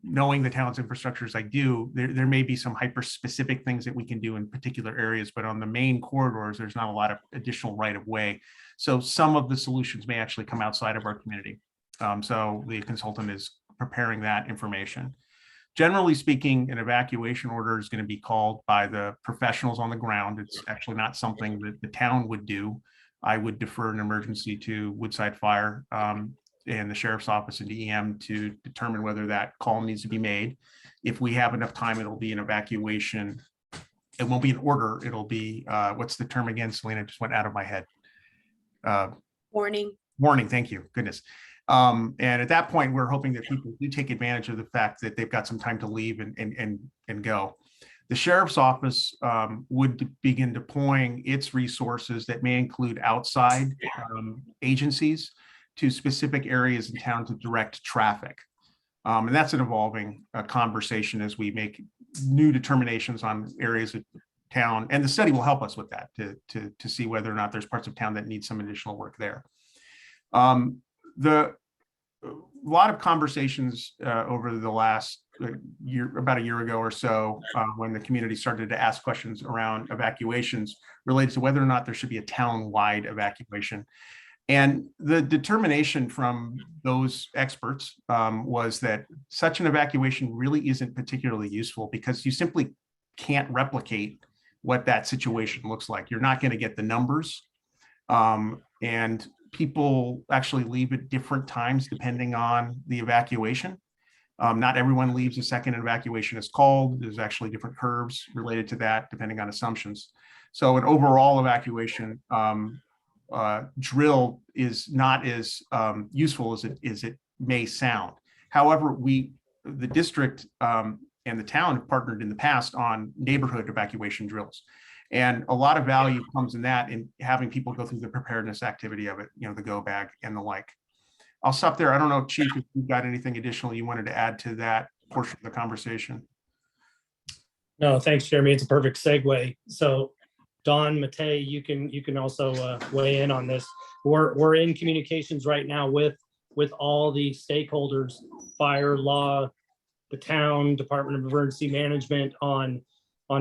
Knowing the town's infrastructure as I do, there may be some hyper-specific things that we can do in particular areas, but on the main corridors, there's not a lot of additional right-of-way. So some of the solutions may actually come outside of our community. So the consultant is preparing that information. Generally speaking, an evacuation order is going to be called by the professionals on the ground. It's actually not something that the town would do. I would defer an emergency to Woodside Fire and the Sheriff's Office and DEM to determine whether that call needs to be made. If we have enough time, it'll be an evacuation. It won't be an order. It'll be, what's the term again, Selena? It just went out of my head. Warning. Warning, thank you, goodness. And at that point, we're hoping that people do take advantage of the fact that they've got some time to leave and go. The Sheriff's Office would begin deploying its resources that may include outside agencies to specific areas in town to direct traffic. And that's an evolving conversation as we make new determinations on areas of town. And the study will help us with that to see whether or not there's parts of town that need some additional work there. A lot of conversations over the last year, about a year ago or so, when the community started to ask questions around evacuations related to whether or not there should be a town-wide evacuation. And the determination from those experts was that such an evacuation really isn't particularly useful because you simply can't replicate what that situation looks like. You're not going to get the numbers. And people actually leave at different times depending on the evacuation. Not everyone leaves a second evacuation is called. There's actually different curves related to that depending on assumptions. So an overall evacuation drill is not as useful as it may sound. However, the district and the town have partnered in the past on neighborhood evacuation drills. And a lot of value comes in that, in having people go through the preparedness activity of it, the go bag and the like. I'll stop there. I don't know, Chief, if you've got anything additional you wanted to add to that portion of the conversation. No, thanks, Jeremy. It's a perfect segue. So Don, Matei, you can also weigh in on this. We're in communications right now with all the stakeholders, fire, law, the town, Department of Emergency Management on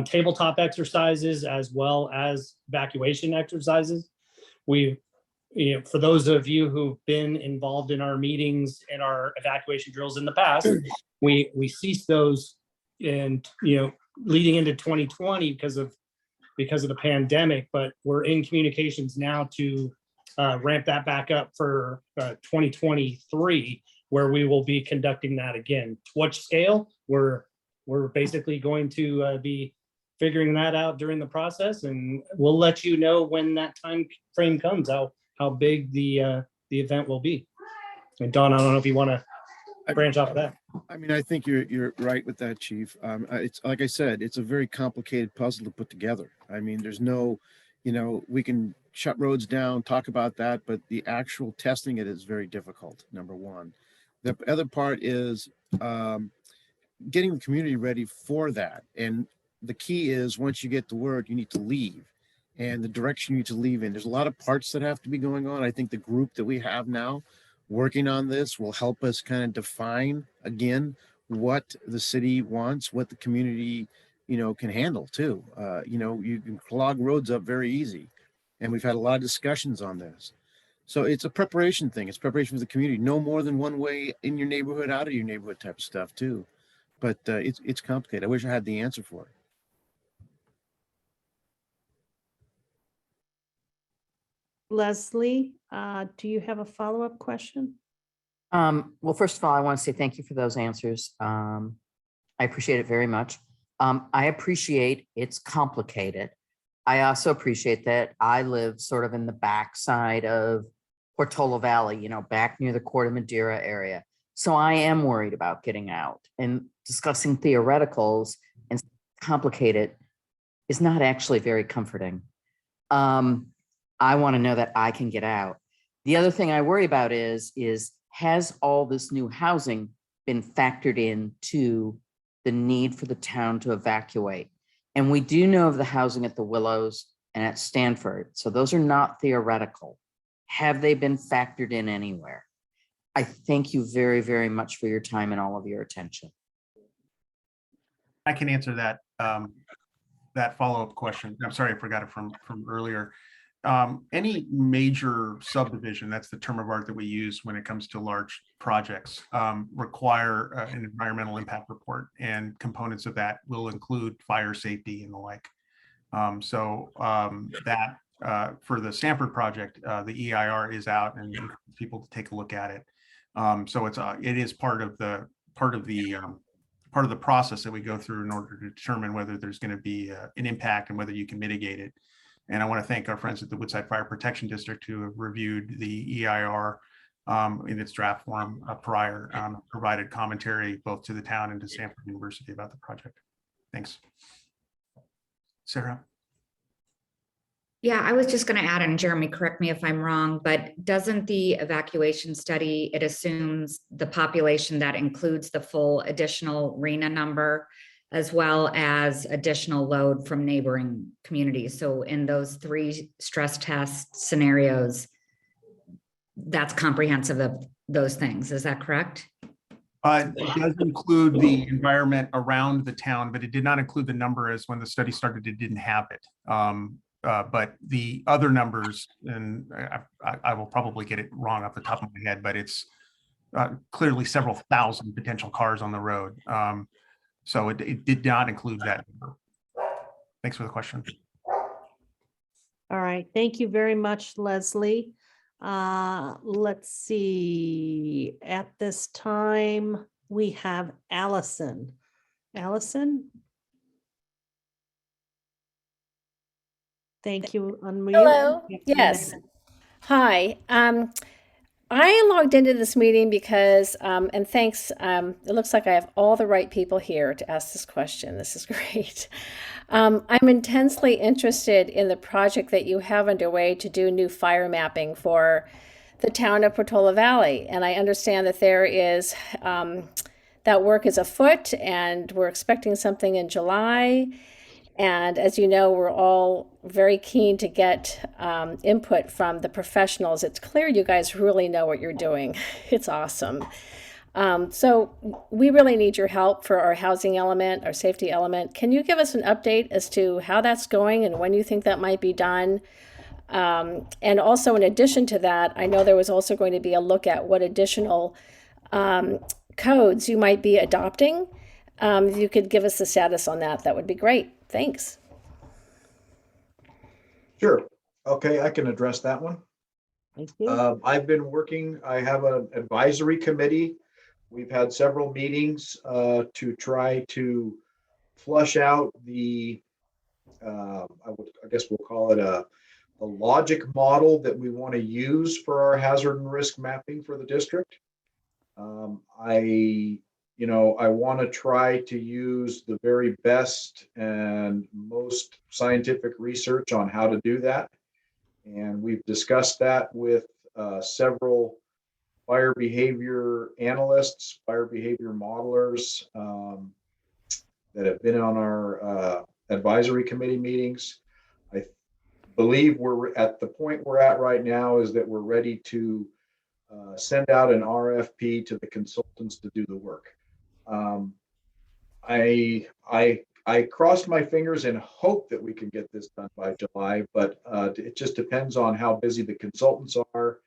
tabletop exercises as well as evacuation exercises. For those of you who've been involved in our meetings and our evacuation drills in the past, we ceased those and leading into 2020 because of the pandemic, but we're in communications now to ramp that back up for 2023, where we will be conducting that again. To what scale? We're basically going to be figuring that out during the process, and we'll let you know when that time frame comes, how big the event will be. And Don, I don't know if you want to branch off of that. I mean, I think you're right with that, Chief. It's like I said, it's a very complicated puzzle to put together. I mean, there's no, we can shut roads down, talk about that, but the actual testing it is very difficult, number one. The other part is getting the community ready for that. And the key is once you get the word, you need to leave. And the direction you need to leave in. There's a lot of parts that have to be going on. I think the group that we have now working on this will help us kind of define again what the city wants, what the community can handle too. You can clog roads up very easy, and we've had a lot of discussions on this. So it's a preparation thing. It's preparation for the community. No more than one way in your neighborhood, out of your neighborhood type of stuff too. But it's complicated. I wish I had the answer for it. Leslie, do you have a follow-up question? Well, first of all, I want to say thank you for those answers. I appreciate it very much. I appreciate it's complicated. I also appreciate that I live sort of in the backside of Portola Valley, back near the Corte Madera area. So I am worried about getting out, and discussing theoreticals and complicated is not actually very comforting. I want to know that I can get out. The other thing I worry about is has all this new housing been factored into the need for the town to evacuate? And we do know of the housing at the Willows and at Stanford. So those are not theoretical. Have they been factored in anywhere? I thank you very, very much for your time and all of your attention. I can answer that that follow-up question. I'm sorry, I forgot it from earlier. Any major subdivision, that's the term of art that we use when it comes to large projects, require an environmental impact report, and components of that will include fire safety and the like. That for the Stanford project, the EIR is out and people to take a look at it. So it is part of the process that we go through in order to determine whether there's going to be an impact and whether you can mitigate it. And I want to thank our friends at the Woodside Fire Protection District who have reviewed the EIR in its draft form prior, provided commentary both to the town and to Stanford University about the project. Thanks. Sarah? Yeah, I was just going to add, and Jeremy, correct me if I'm wrong, but doesn't the evacuation study, it assumes the population that includes the full additional RENA number, as well as additional load from neighboring communities. So in those 3 stress test scenarios, that's comprehensive of those things. Is that correct? It does include the environment around the town, but it did not include the number, as when the study started, it didn't have it. But the other numbers, and I will probably get it wrong off the top of my head, but it's clearly several thousand potential cars on the road. So it did not include that number. Thanks for the question. All right, thank you very much, Leslie. Let's see, at this time, we have Allison. Allison? Thank you. Unmute. Hello. You have a Yes. minute. Hi. I logged into this meeting because, and thanks, it looks like I have all the right people here to ask this question. This is great. I'm intensely interested in the project that you have underway to do new fire mapping for the town of Portola Valley. And I understand that there is, that work is afoot and we're expecting something in July. And as you know, we're all very keen to get input from the professionals. It's clear you guys really know what you're doing. It's awesome. So we really need your help for our housing element, our safety element. Can you give us an update as to how that's going and when you think that might be done? And also in addition to that, I know there was also going to be a look at what additional codes you might be adopting. If you could give us the status on that, that would be great. Thanks. Sure. Okay, I can address that one. Thank you. I've been working, I have an advisory committee. We've had several meetings to try to flush out the, I guess we'll call it a logic model that we want to use for our hazard and risk mapping for the district. I want to try to use the very best and most scientific research on how to do that. And we've discussed that with several fire behavior analysts, fire behavior modelers that have been on our advisory committee meetings. I believe we're at the point we're at right now is that we're ready to send out an RFP to the consultants to do the work. I crossed my fingers and hope that we can get this done by July, but it just depends on how busy the consultants are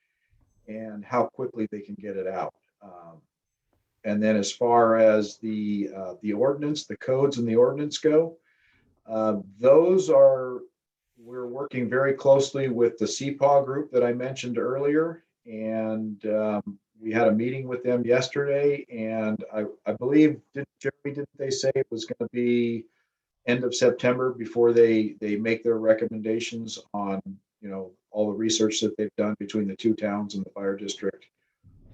and how quickly they can get it out. And then as far as the ordinance, the codes and the ordinance go, we're working very closely with the CPAW group that I mentioned earlier. And we had a meeting with them yesterday, and I believe, didn't they say it was going to be end of September before they make their recommendations on, all the research that they've done between the two towns and the fire district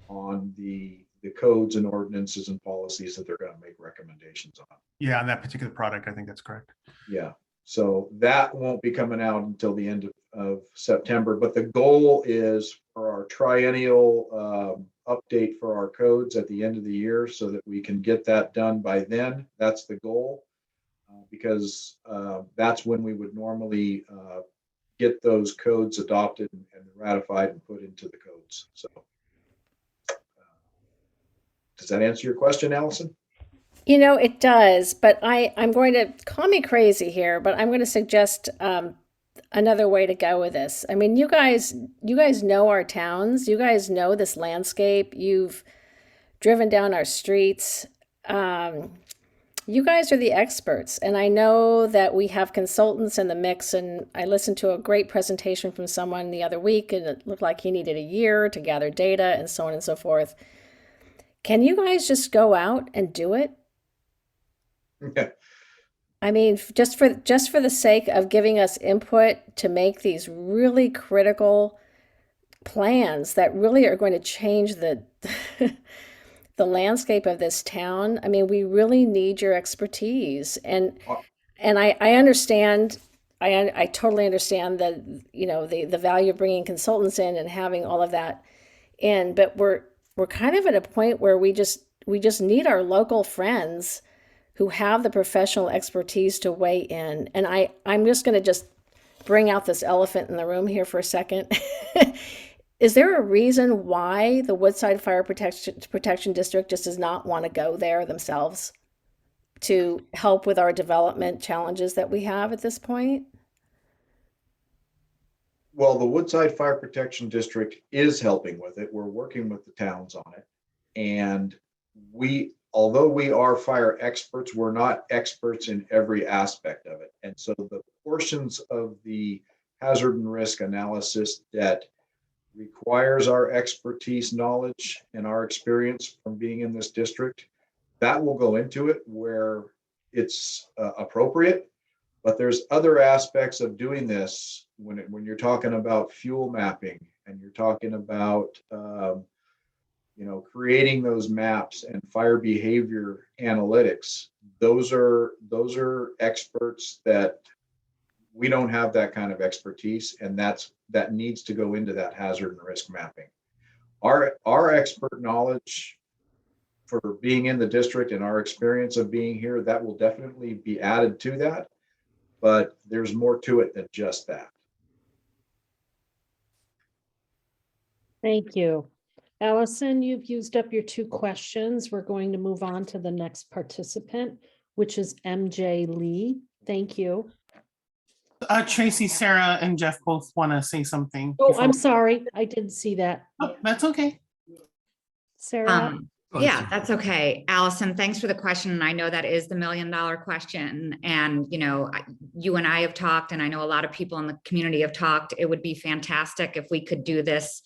on the codes and ordinances and policies that they're going to make recommendations on. Yeah, on that particular product, I think that's correct. Yeah, so that won't be coming out until the end of September, but the goal is for our triennial update for our codes at the end of the year so that we can get that done by then. That's the goal, because that's when we would normally get those codes adopted and ratified and put into the codes. So does that answer your question, Allison? It does, but I'm going to, call me crazy here, but I'm going to suggest another way to go with this. I mean, you guys know our towns. You guys know this landscape. You've driven down our streets. You guys are the experts. And I know that we have consultants in the mix. And I listened to a great presentation from someone the other week, and it looked like he needed a year to gather data and so on and so forth. Can you guys just go out and do it? Okay. I mean, just for the sake of giving us input to make these really critical plans that really are going to change the the landscape of this town. I mean, we really need your expertise, and I understand. I totally understand that the value of bringing consultants in and having all of that in, but we're kind of at a point where we just need our local friends who have the professional expertise to weigh in. And I'm just going to just bring out this elephant in the room here for a second. Is there a reason why the Woodside Fire Protection District just does not want to go there themselves to help with our development challenges that we have at this point? Well, the Woodside Fire Protection District is helping with it. We're working with the towns on it. And although we are fire experts, we're not experts in every aspect of it. And so the portions of the hazard and risk analysis that requires our expertise, knowledge, and our experience from being in this district, that will go into it where it's appropriate. But there's other aspects of doing this when you're talking about fuel mapping and you're talking about creating those maps and fire behavior analytics. Those are experts that we don't have that kind of expertise, and that needs to go into that hazard and risk mapping. Our expert knowledge for being in the district and our experience of being here, that will definitely be added to that. But there's more to it than just that. Thank you. Allison, you've used up your 2 questions. We're going to move on to the next participant, which is MJ Lee. Thank you. Tracy, Sarah, and Jeff both want to say something. Oh, I'm sorry. I didn't see that. Oh, that's okay. Sarah? Yeah, that's okay. Allison, thanks for the question. And I know that is the $1 million question. And, you and I have talked, and I know a lot of people in the community have talked. It would be fantastic if we could do this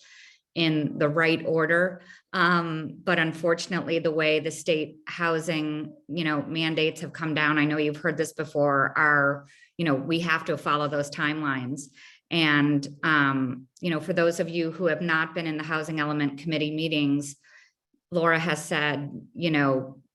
in the right order. But unfortunately, the way the state housing, mandates have come down, I know you've heard this before, we have to follow those timelines. And, for those of you who have not been in the Housing Element Committee meetings, Laura has said,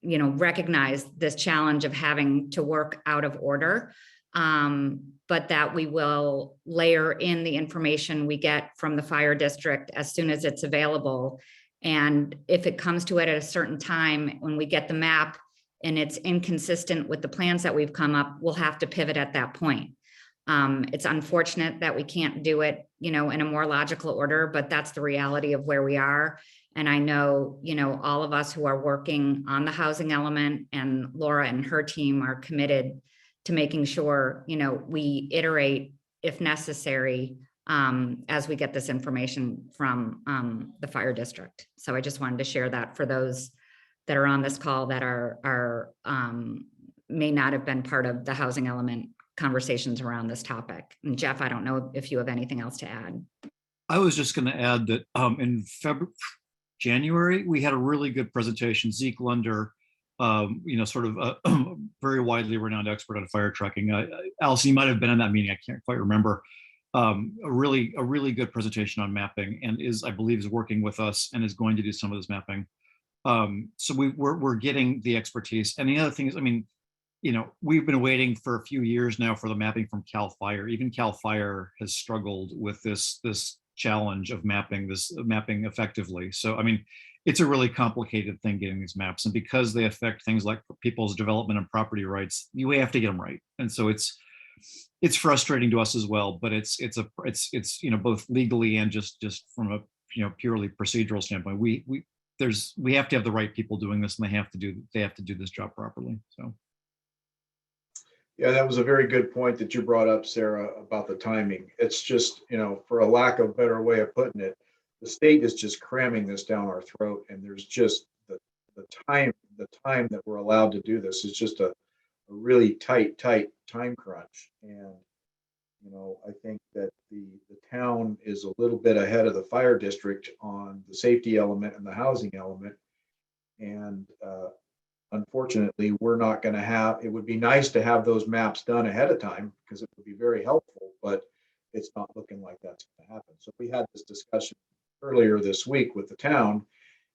recognize this challenge of having to work out of order, but that we will layer in the information we get from the fire district as soon as it's available. And if it comes to it at a certain time, when we get the map and it's inconsistent with the plans that we've come up, we'll have to pivot at that point. It's unfortunate that we can't do it, in a more logical order, but that's the reality of where we are. And I know, all of us who are working on the housing element, and Laura and her team are committed to making sure, we iterate if necessary, as we get this information from the fire district. So I just wanted to share that for those that are on this call that are may not have been part of the housing element conversations around this topic. And Jeff, I don't know if you have anything else to add. I was just going to add that in January, we had a really good presentation. Zeke Lunder, sort of a very widely renowned expert on fire tracking. Allison, you might have been in that meeting. I can't quite remember. A really good presentation on mapping, and I believe is working with us and is going to do some of this mapping. So we're getting the expertise. And the other thing is, we've been waiting for a few years now for the mapping from CAL FIRE. Even CAL FIRE has struggled with this challenge of mapping effectively. So, it's a really complicated thing getting these maps, and because they affect things like people's development and property rights, you have to get them right. And so it's frustrating to us as well, but it's both legally and just from a purely procedural standpoint, we have to have the right people doing this, and they have to do this job properly. So. Yeah, that was a very good point that you brought up, Sarah, about the timing. It's just, for a lack of a better way of putting it, the state is just cramming this down our throat, and there's just the time that we're allowed to do this is just a really tight time crunch. And, I think that the town is a little bit ahead of the fire district on the safety element and the housing element. And unfortunately, we're not going to have, it would be nice to have those maps done ahead of time because it would be very helpful, but it's not looking like that's going to happen. So we had this discussion earlier this week with the town,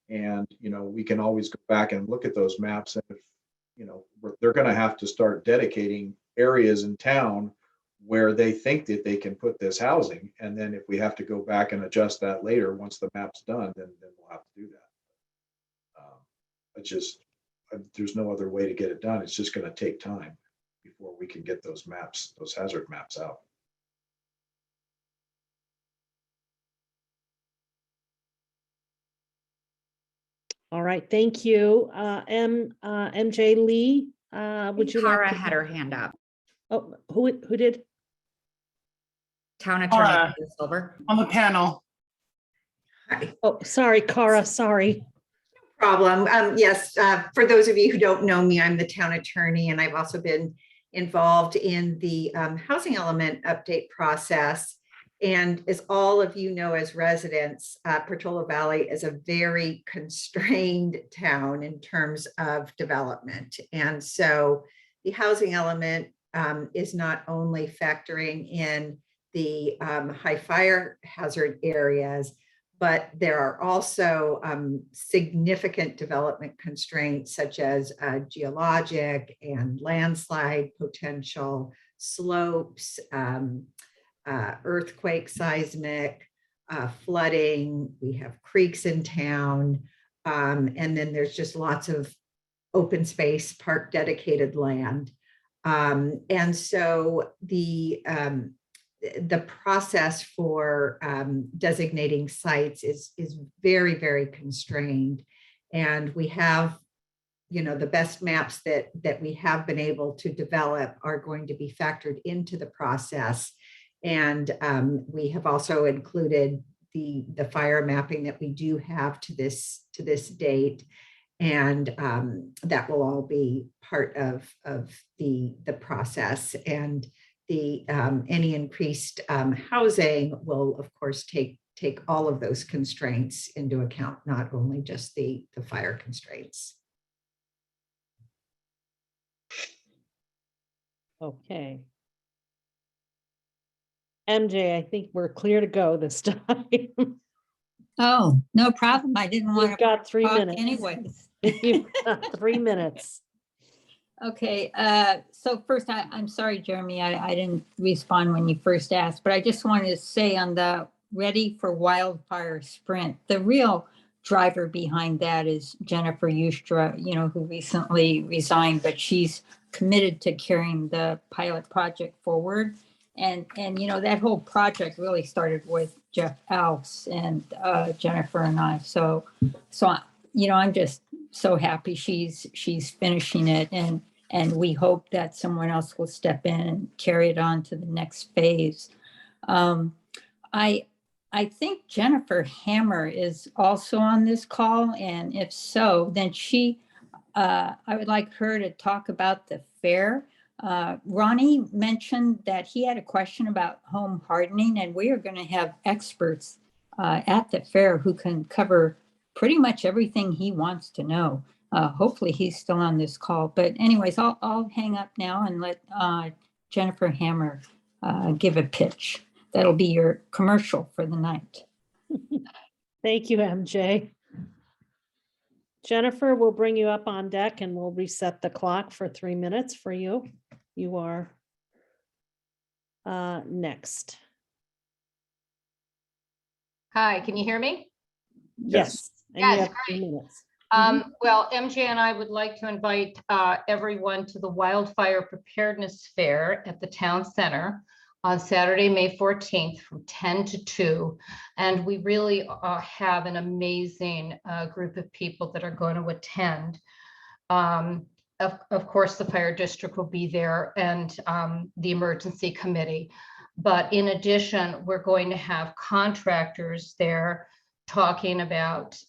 and, we can always go back and look at those maps. And if, they're going to have to start dedicating areas in town where they think that they can put this housing. And then if we have to go back and adjust that later, once the map's done, then we'll have to do that. There's no other way to get it done. It's just going to take time before we can get those maps, those hazard maps out. All right, thank you. MJ Lee, would you like Cara to? had her hand up. Oh, who did? Town Attorney Cara. Silver. On the panel. Oh, sorry, Cara, sorry. Problem. Yes, for those of you who don't know me, I'm the town attorney, and I've also been involved in the housing element update process. And as all of you know, as residents, Portola Valley is a very constrained town in terms of development. And so the housing element is not only factoring in the high fire hazard areas, but there are also significant development constraints such as geologic and landslide potential, slopes, earthquake, seismic, flooding. We have creeks in town. And then there's just lots of open space, park dedicated land. And so the process for designating sites is very, very constrained. And we have, you know, the best maps that we have been able to develop are going to be factored into the process. And we have also included the fire mapping that we do have to this date. And that will all be part of the process. And the any increased housing will, of course, take all of those constraints into account, not only just the fire constraints. Okay. MJ, I think we're clear to go this time. Oh, no problem. I didn't want to. We've got 3 minutes. Anyways. You've got 3 minutes. Okay, so first, I'm sorry, Jeremy, I didn't respond when you first asked, but I just wanted to say on the Ready for Wildfire Sprint, the real driver behind that is Jennifer Eustra, you know, who recently resigned, but she's committed to carrying the pilot project forward. And you know, that whole project really started with Jeff Alfs and Jennifer and I. So you know, I'm just so happy she's finishing it, and we hope that someone else will step in and carry it on to the next phase. I think Jennifer Hammer is also on this call, and if so, then I would like her to talk about the fair. Ronnie mentioned that he had a question about home hardening, and we are going to have experts at the fair who can cover pretty much everything he wants to know. Hopefully he's still on this call, but anyways, I'll hang up now and let Jennifer Hammer give a pitch. That'll be your commercial for the night. Thank you, MJ. Jennifer, we'll bring you up on deck and we'll reset the clock for 3 minutes for you. You are next. Hi, can you hear me? Yes. And you have 3 minutes. Well, MJ and I would like to invite everyone to the Wildfire Preparedness Fair at the Town Center on Saturday, May 14th from 10 to 2. And we really have an amazing group of people that are going to attend. Of course, the fire district will be there and the emergency committee. But in addition, we're going to have contractors there talking about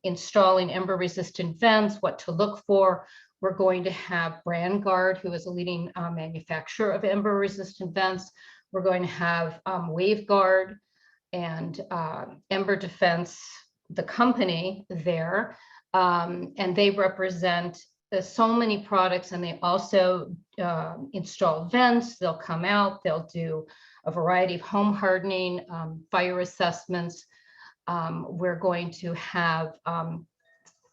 installing ember resistant vents, what to look for. We're going to have Brand Guard, who is a leading manufacturer of ember resistant vents. We're going to have Wave Guard and Ember Defense, the company there. And they represent so many products, and they also install vents. They'll come out, they'll do a variety of home hardening, fire assessments. We're going to have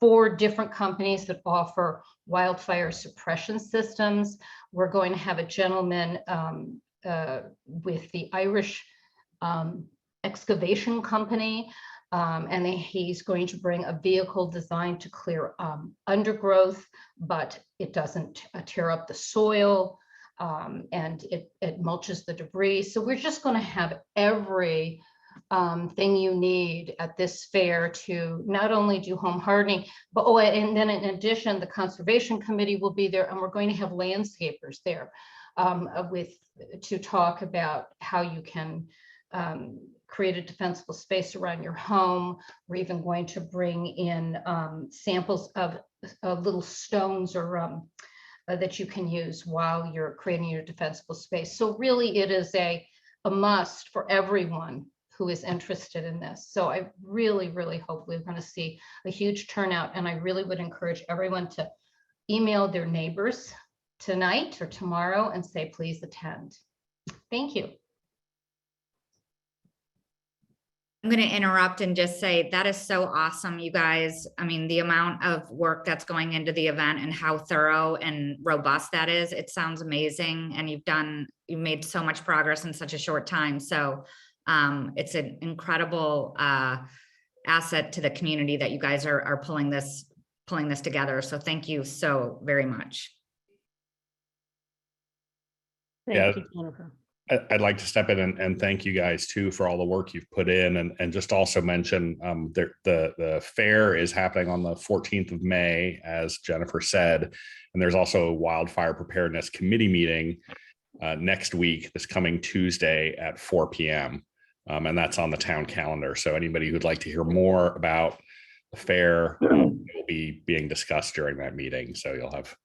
4 different companies that offer wildfire suppression systems. We're going to have a gentleman with the Irish excavation company, and he's going to bring a vehicle designed to clear undergrowth, but it doesn't tear up the soil, and it mulches the debris. So we're just going to have every thing you need at this fair to not only do home hardening, but and then in addition, the conservation committee will be there, and we're going to have landscapers there. to talk about how you can create a defensible space around your home. We're even going to bring in samples of little stones or that you can use while you're creating your defensible space. So really it is a must for everyone who is interested in this. So I really, really hope we're going to see a huge turnout. And I really would encourage everyone to email their neighbors tonight or tomorrow and say, please attend. Thank you. I'm going to interrupt and just say that is so awesome, you guys. I mean, the amount of work that's going into the event and how thorough and robust that is, it sounds amazing. And you've made so much progress in such a short time. So it's an incredible asset to the community that you guys are pulling this together. So thank you so very much. Thank you, Jennifer. I'd like to step in and thank you guys too for all the work you've put in, and just also mention the fair is happening on the 14th of May, as Jennifer said, and there's also a Wildfire Preparedness Committee meeting next week, this coming Tuesday at 4 p.m. And that's on the town calendar. So anybody who'd like to hear more about the fair will be being discussed during that meeting. So you'll have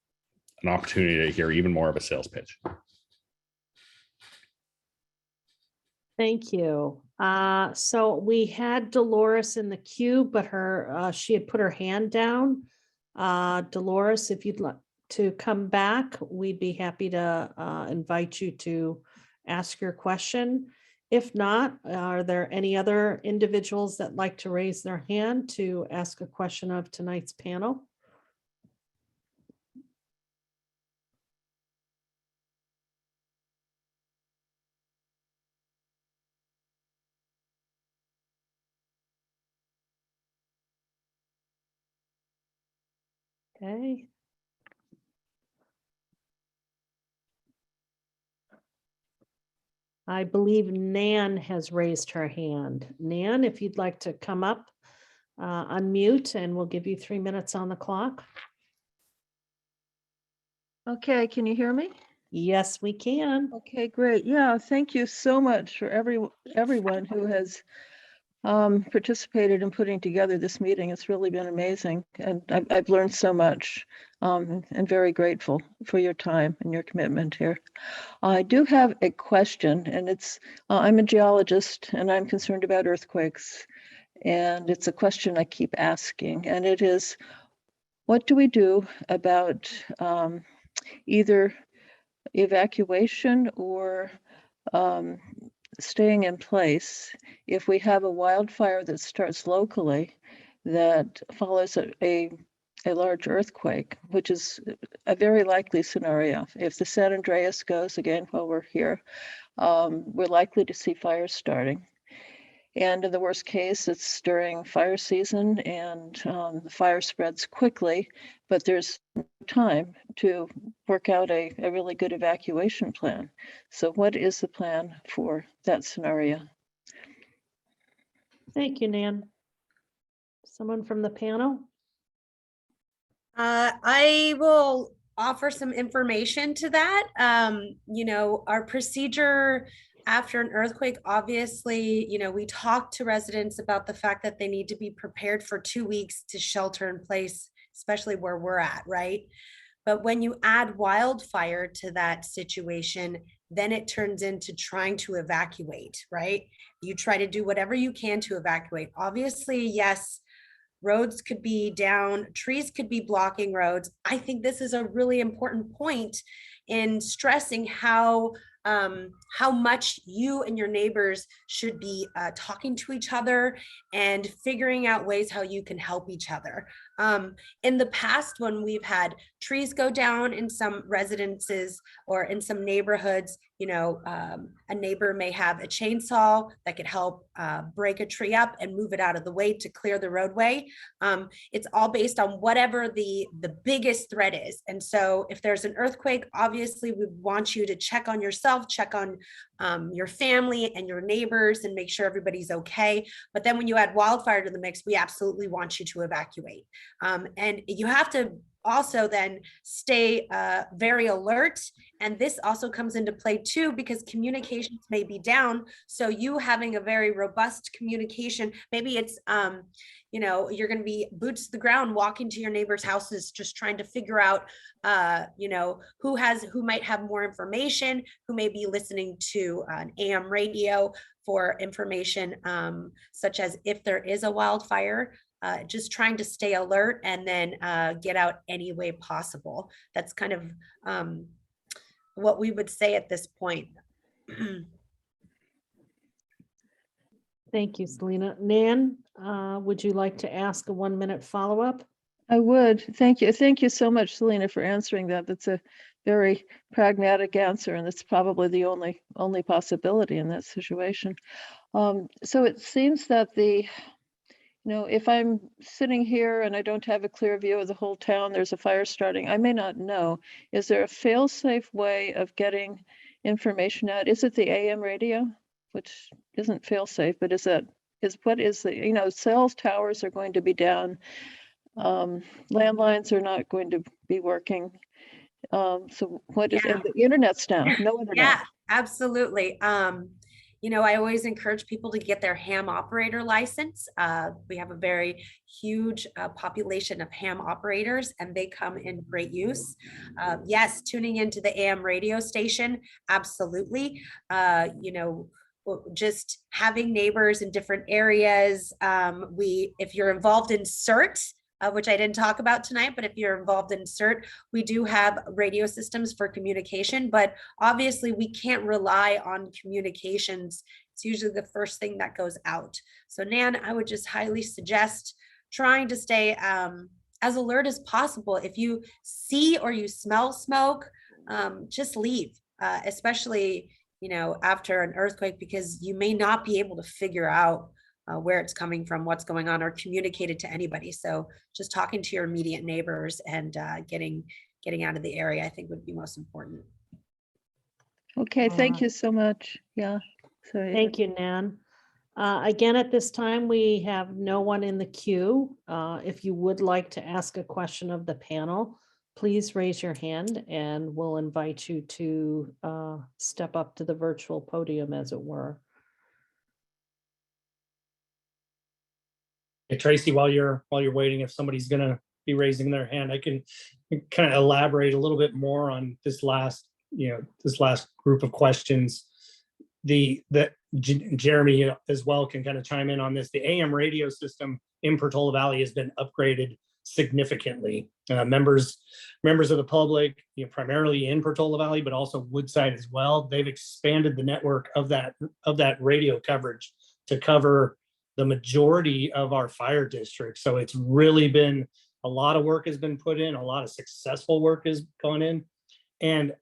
an opportunity to hear even more of a sales pitch. Thank you. So we had Dolores in the queue, but she had put her hand down. Dolores, if you'd like to come back, we'd be happy to invite you to ask your question. If not, are there any other individuals that like to raise their hand to ask a question of tonight's panel? Okay. I believe Nan has raised her hand. Nan, if you'd like to come up, unmute, and we'll give you 3 minutes on the clock. Okay, can you hear me? Yes, we can. Okay, great. Yeah, thank you so much for everyone who has participated in putting together this meeting. It's really been amazing, and I've learned so much, and very grateful for your time and your commitment here. I do have a question, and it's I'm a geologist and I'm concerned about earthquakes, and it's a question I keep asking, and it is, what do we do about either evacuation or staying in place if we have a wildfire that starts locally that follows a large earthquake, which is a very likely scenario. If the San Andreas goes again while we're here, we're likely to see fires starting. And in the worst case, it's during fire season and the fire spreads quickly, but there's time to work out a really good evacuation plan. So what is the plan for that scenario? Thank you, Nan. Someone from the panel? I will offer some information to that. Our procedure after an earthquake, obviously, we talk to residents about the fact that they need to be prepared for 2 weeks to shelter in place, especially where we're at, right? But when you add wildfire to that situation, then it turns into trying to evacuate, right? You try to do whatever you can to evacuate. Obviously, yes, roads could be down, trees could be blocking roads. I think this is a really important point in stressing how much you and your neighbors should be talking to each other and figuring out ways how you can help each other. In the past, when we've had trees go down in some residences or in some neighborhoods, a neighbor may have a chainsaw that could help break a tree up and move it out of the way to clear the roadway. It's all based on whatever the biggest threat is. And so if there's an earthquake, obviously we want you to check on yourself, check on your family and your neighbors and make sure everybody's okay. But then when you add wildfire to the mix, we absolutely want you to evacuate. And you have to also then stay very alert. And this also comes into play too, because communications may be down. So you having a very robust communication, maybe it's, you know, you're going to be boots to the ground, walking to your neighbors' houses, just trying to figure out, you know, who might have more information, who may be listening to an AM radio for information, such as if there is a wildfire. Just trying to stay alert and then get out any way possible. That's kind of what we would say at this point. Thank you, Selena. Nan, would you like to ask a 1-minute follow-up? I would. Thank you. Thank you so much, Selena, for answering that. That's a very pragmatic answer, and it's probably the only possibility in that situation. So it seems that if I'm sitting here and I don't have a clear view of the whole town, there's a fire starting, I may not know. Is there a fail-safe way of getting information out? Is it the AM radio, which isn't fail-safe, but cell towers are going to be down. Landlines are not going to be working. So what is, and the internet's down, no internet. Yeah, absolutely. You know, I always encourage people to get their ham operator license. We have a very huge population of ham operators, and they come in great use. Yes, tuning into the AM radio station, absolutely. You know, just having neighbors in different areas. If you're involved in CERT, which I didn't talk about tonight, but if you're involved in CERT, we do have radio systems for communication, but obviously we can't rely on communications. It's usually the first thing that goes out. So Nan, I would just highly suggest trying to stay as alert as possible. If you see or you smell smoke, just leave, especially, you know, after an earthquake, because you may not be able to figure out where it's coming from, what's going on, or communicate it to anybody. So just talking to your immediate neighbors and getting out of the area, I think would be most important. Okay, thank you so much. Yeah. Sorry. Thank you, Nan. Again, at this time, we have no one in the queue. If you would like to ask a question of the panel, please raise your hand and we'll invite you to step up to the virtual podium, as it were. Hey, Tracy, while you're waiting, if somebody's gonna be raising their hand, I can kind of elaborate a little bit more on this last group of questions. Jeremy as well can kind of chime in on this. The AM radio system in Portola Valley has been upgraded significantly. Members of the public, primarily in Portola Valley, but also Woodside as well, they've expanded the network of that radio coverage to cover the majority of our fire districts. So it's really been a lot of work has been put in, a lot of successful work has gone in. And,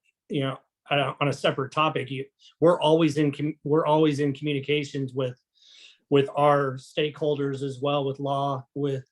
on a separate topic, we're always in communications with our stakeholders as well, with law, with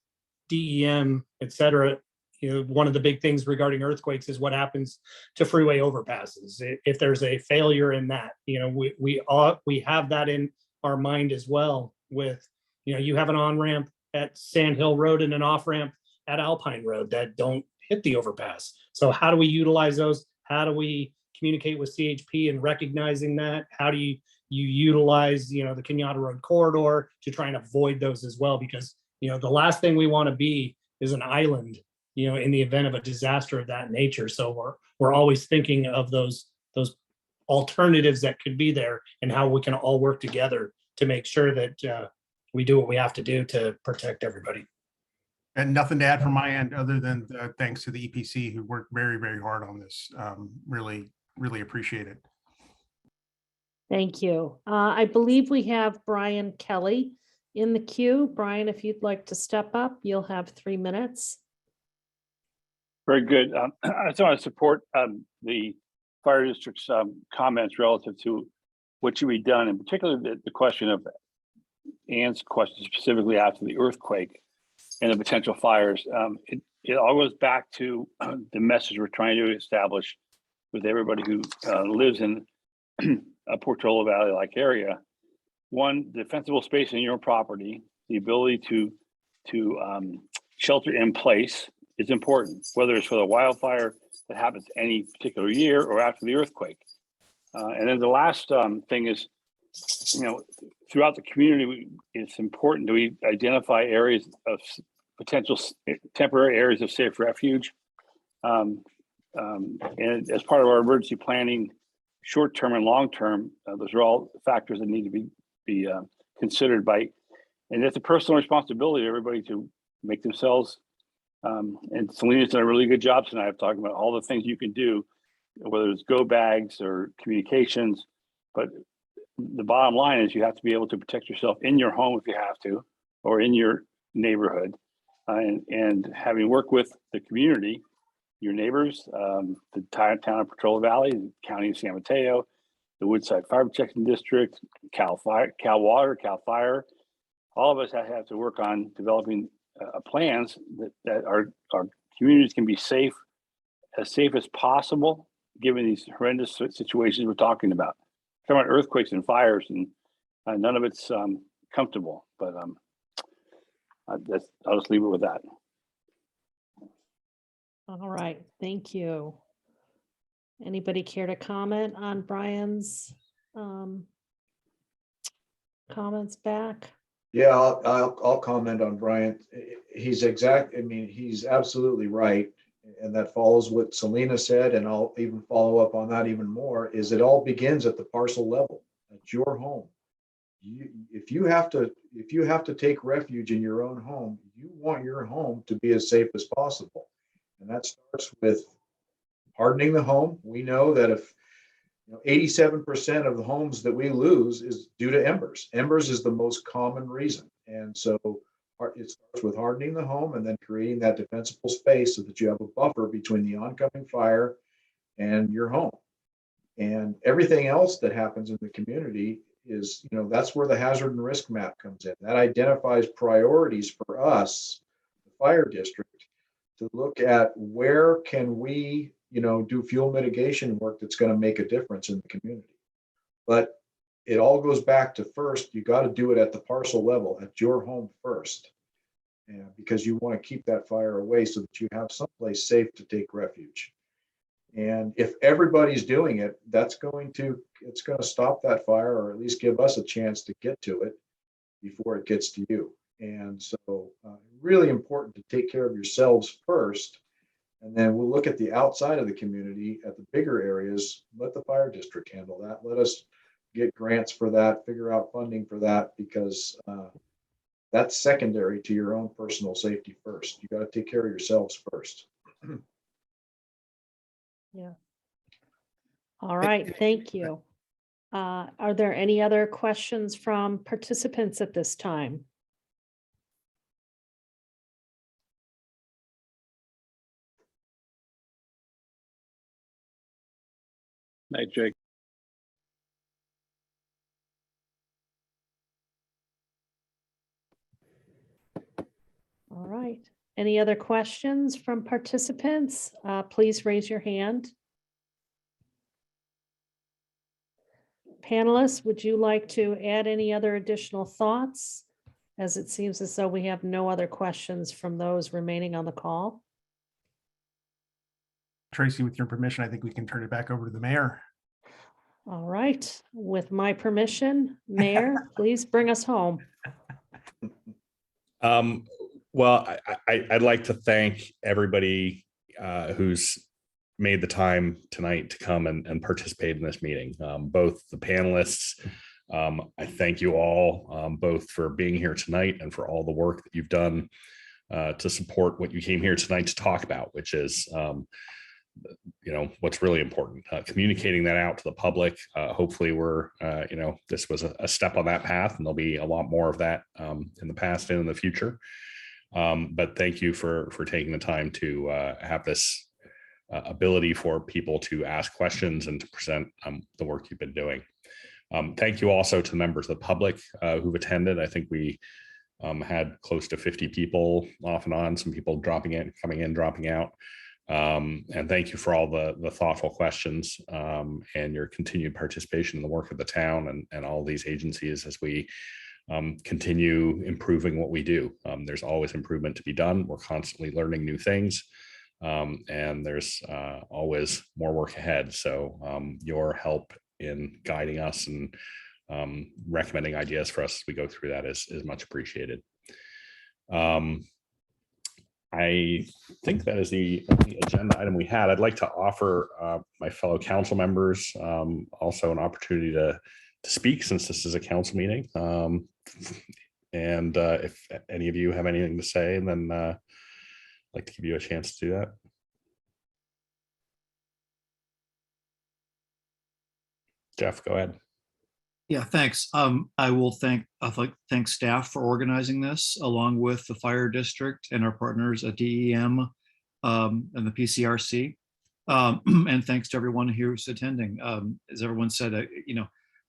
DEM, et cetera. One of the big things regarding earthquakes is what happens to freeway overpasses. If there's a failure in that, we have that in our mind as well. With, you have an on-ramp at Sand Hill Road and an off-ramp at Alpine Road that don't hit the overpass. So how do we utilize those? How do we communicate with CHP and recognizing that? How do you utilize, the Kenyatta Road corridor to try and avoid those as well? Because, the last thing we want to be is an island, in the event of a disaster of that nature. So we're always thinking of those alternatives that could be there and how we can all work together to make sure that we do what we have to do to protect everybody. And nothing to add from my end other than thanks to the EPC who worked very, very hard on this. Really, really appreciate it. Thank you. I believe we have Brian Kelly in the queue. Brian, if you'd like to step up, you'll have 3 minutes. Very good. I just want to support the fire district's comments relative to what should be done, and particularly the question of Ann's question specifically after the earthquake and the potential fires. It all goes back to the message we're trying to establish with everybody who lives in a Portola Valley-like area. One, defensible space in your property, the ability to shelter in place is important, whether it's for the wildfire that happens any particular year or after the earthquake. And then the last thing is, throughout the community, it's important that we identify areas of potential temporary areas of safe refuge. And as part of our emergency planning, short-term and long-term, those are all factors that need to be considered by, and it's a personal responsibility of everybody to make themselves, and Selena's done a really good job tonight of talking about all the things you can do, whether it's go bags or communications, but the bottom line is you have to be able to protect yourself in your home if you have to, or in your neighborhood. And having worked with the community, your neighbors, the town of Petrola Valley, the county of San Mateo, the Woodside Fire Protection District, Cal Water, Cal Fire, all of us have to work on developing plans that our communities can be safe as possible, given these horrendous situations we're talking about. We're talking about earthquakes and fires, and none of it's comfortable, but I'll just leave it with that. All right, thank you. Anybody care to comment on Brian's comments back? Yeah, I'll comment on Brian. He's absolutely right. And that follows what Selena said, and I'll even follow up on that even more, is it all begins at the parcel level, at your home. If you have to take refuge in your own home, you want your home to be as safe as possible. And that starts with hardening the home. We know that if 87% of the homes that we lose is due to embers. Embers is the most common reason. And so it starts with hardening the home and then creating that defensible space so that you have a buffer between the oncoming fire and your home. And everything else that happens in the community is, that's where the hazard and risk map comes in. That identifies priorities for us, the fire district, to look at where can we do fuel mitigation work that's going to make a difference in the community. But it all goes back to first, you got to do it at the parcel level, at your home first, because you want to keep that fire away so that you have someplace safe to take refuge. And if everybody's doing it, it's going to stop that fire, or at least give us a chance to get to it before it gets to you. And so really important to take care of yourselves first. And then we'll look at the outside of the community, at the bigger areas. Let the fire district handle that. Let us get grants for that, figure out funding for that, because that's secondary to your own personal safety first. You got to take care of yourselves first. Yeah. All right, thank you. Are there any other questions from participants at this time? Night, Jake. All right. Any other questions from participants? Please raise your hand. Panelists, would you like to add any other additional thoughts? As it seems as though we have no other questions from those remaining on the call. Tracy, with your permission, I think we can turn it back over to the mayor. All right, with my permission, Mayor, please bring us home. Well, I'd like to thank everybody who's made the time tonight to come and participate in this meeting. Both the panelists, I thank you all both for being here tonight and for all the work that you've done to support what you came here tonight to talk about, which is what's really important, communicating that out to the public. Hopefully this was a step on that path, and there'll be a lot more of that in the past and in the future. But thank you for taking the time to have this ability for people to ask questions and to present the work you've been doing. Thank you also to members of the public who've attended. I think we had close to 50 people off and on, some people dropping in, coming in, dropping out. And thank you for all the thoughtful questions and your continued participation in the work of the town and all these agencies as we continue improving what we do. There's always improvement to be done. We're constantly learning new things, and there's always more work ahead. So your help in guiding us and recommending ideas for us as we go through that is much appreciated. I think that is the only agenda item we had. I'd like to offer my fellow council members also an opportunity to speak, since this is a council meeting. And if any of you have anything to say, then I'd like to give you a chance to do that. Jeff, go ahead. Yeah, thanks. I will thank staff for organizing this, along with the fire district and our partners at DEM and the Pcrc. And thanks to everyone who's attending. As everyone said,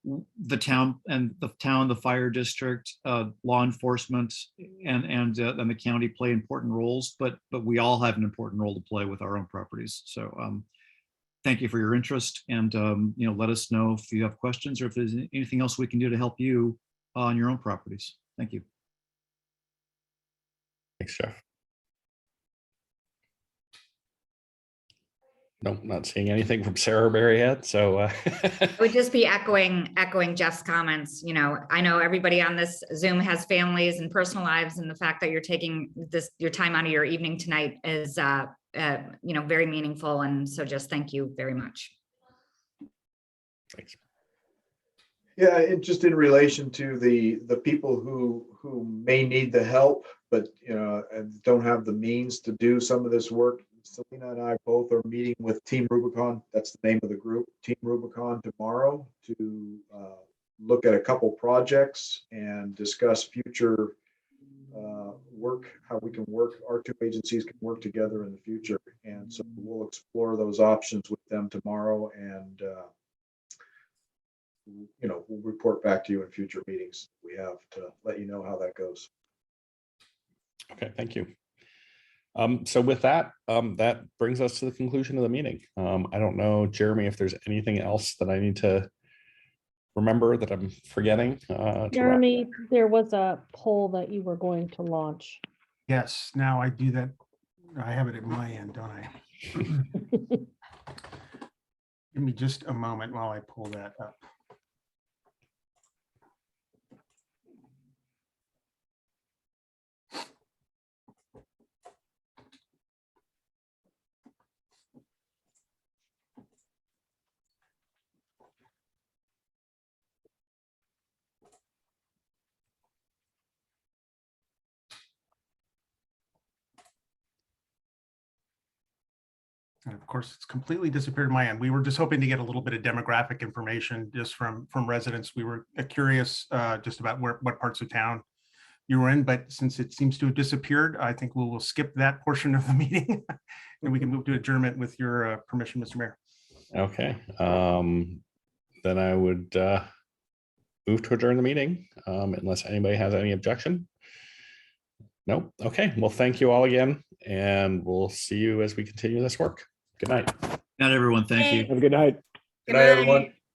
the town, the fire district, law enforcement, and the county play important roles, but we all have an important role to play with our own properties. So thank you for your interest, and let us know if you have questions or if there's anything else we can do to help you on your own properties. Thank you. Thanks, Jeff. No, not seeing anything from Sarah or Barry yet. So I would just be echoing Jeff's comments. I know everybody on this Zoom has families and personal lives, and the fact that you're taking your time out of your evening tonight is very meaningful. And so just thank you very much. Thanks. Yeah, and just in relation to the people who may need the help, but and don't have the means to do some of this work, Selena and I both are meeting with Team Rubicon. That's the name of the group, Team Rubicon, tomorrow to look at a couple projects and discuss future work, how we can work, our two agencies can work together in the future. And so we'll explore those options with them tomorrow, and we'll report back to you in future meetings we have to let you know how that goes. Okay, thank you. So with that, that brings us to the conclusion of the meeting. I don't know, Jeremy, if there's anything else that I need to remember that I'm forgetting. Jeremy, there was a poll that you were going to launch. Yes, now I do that. I have it at my end, don't I? Give me just a moment while I pull that up. And of course, it's completely disappeared on my end. We were just hoping to get a little bit of demographic information just from residents. We were curious just about what parts of town you were in, but since it seems to have disappeared, I think we'll skip that portion of the meeting and we can move to adjournment with your permission, Mr. Mayor. Okay, then I would move to adjourn the meeting unless anybody has any objection. Nope. Okay, well, thank you all again, and we'll see you as we continue this work. Good night. Good night, everyone. Thank you. Have a good night. Good night, everyone.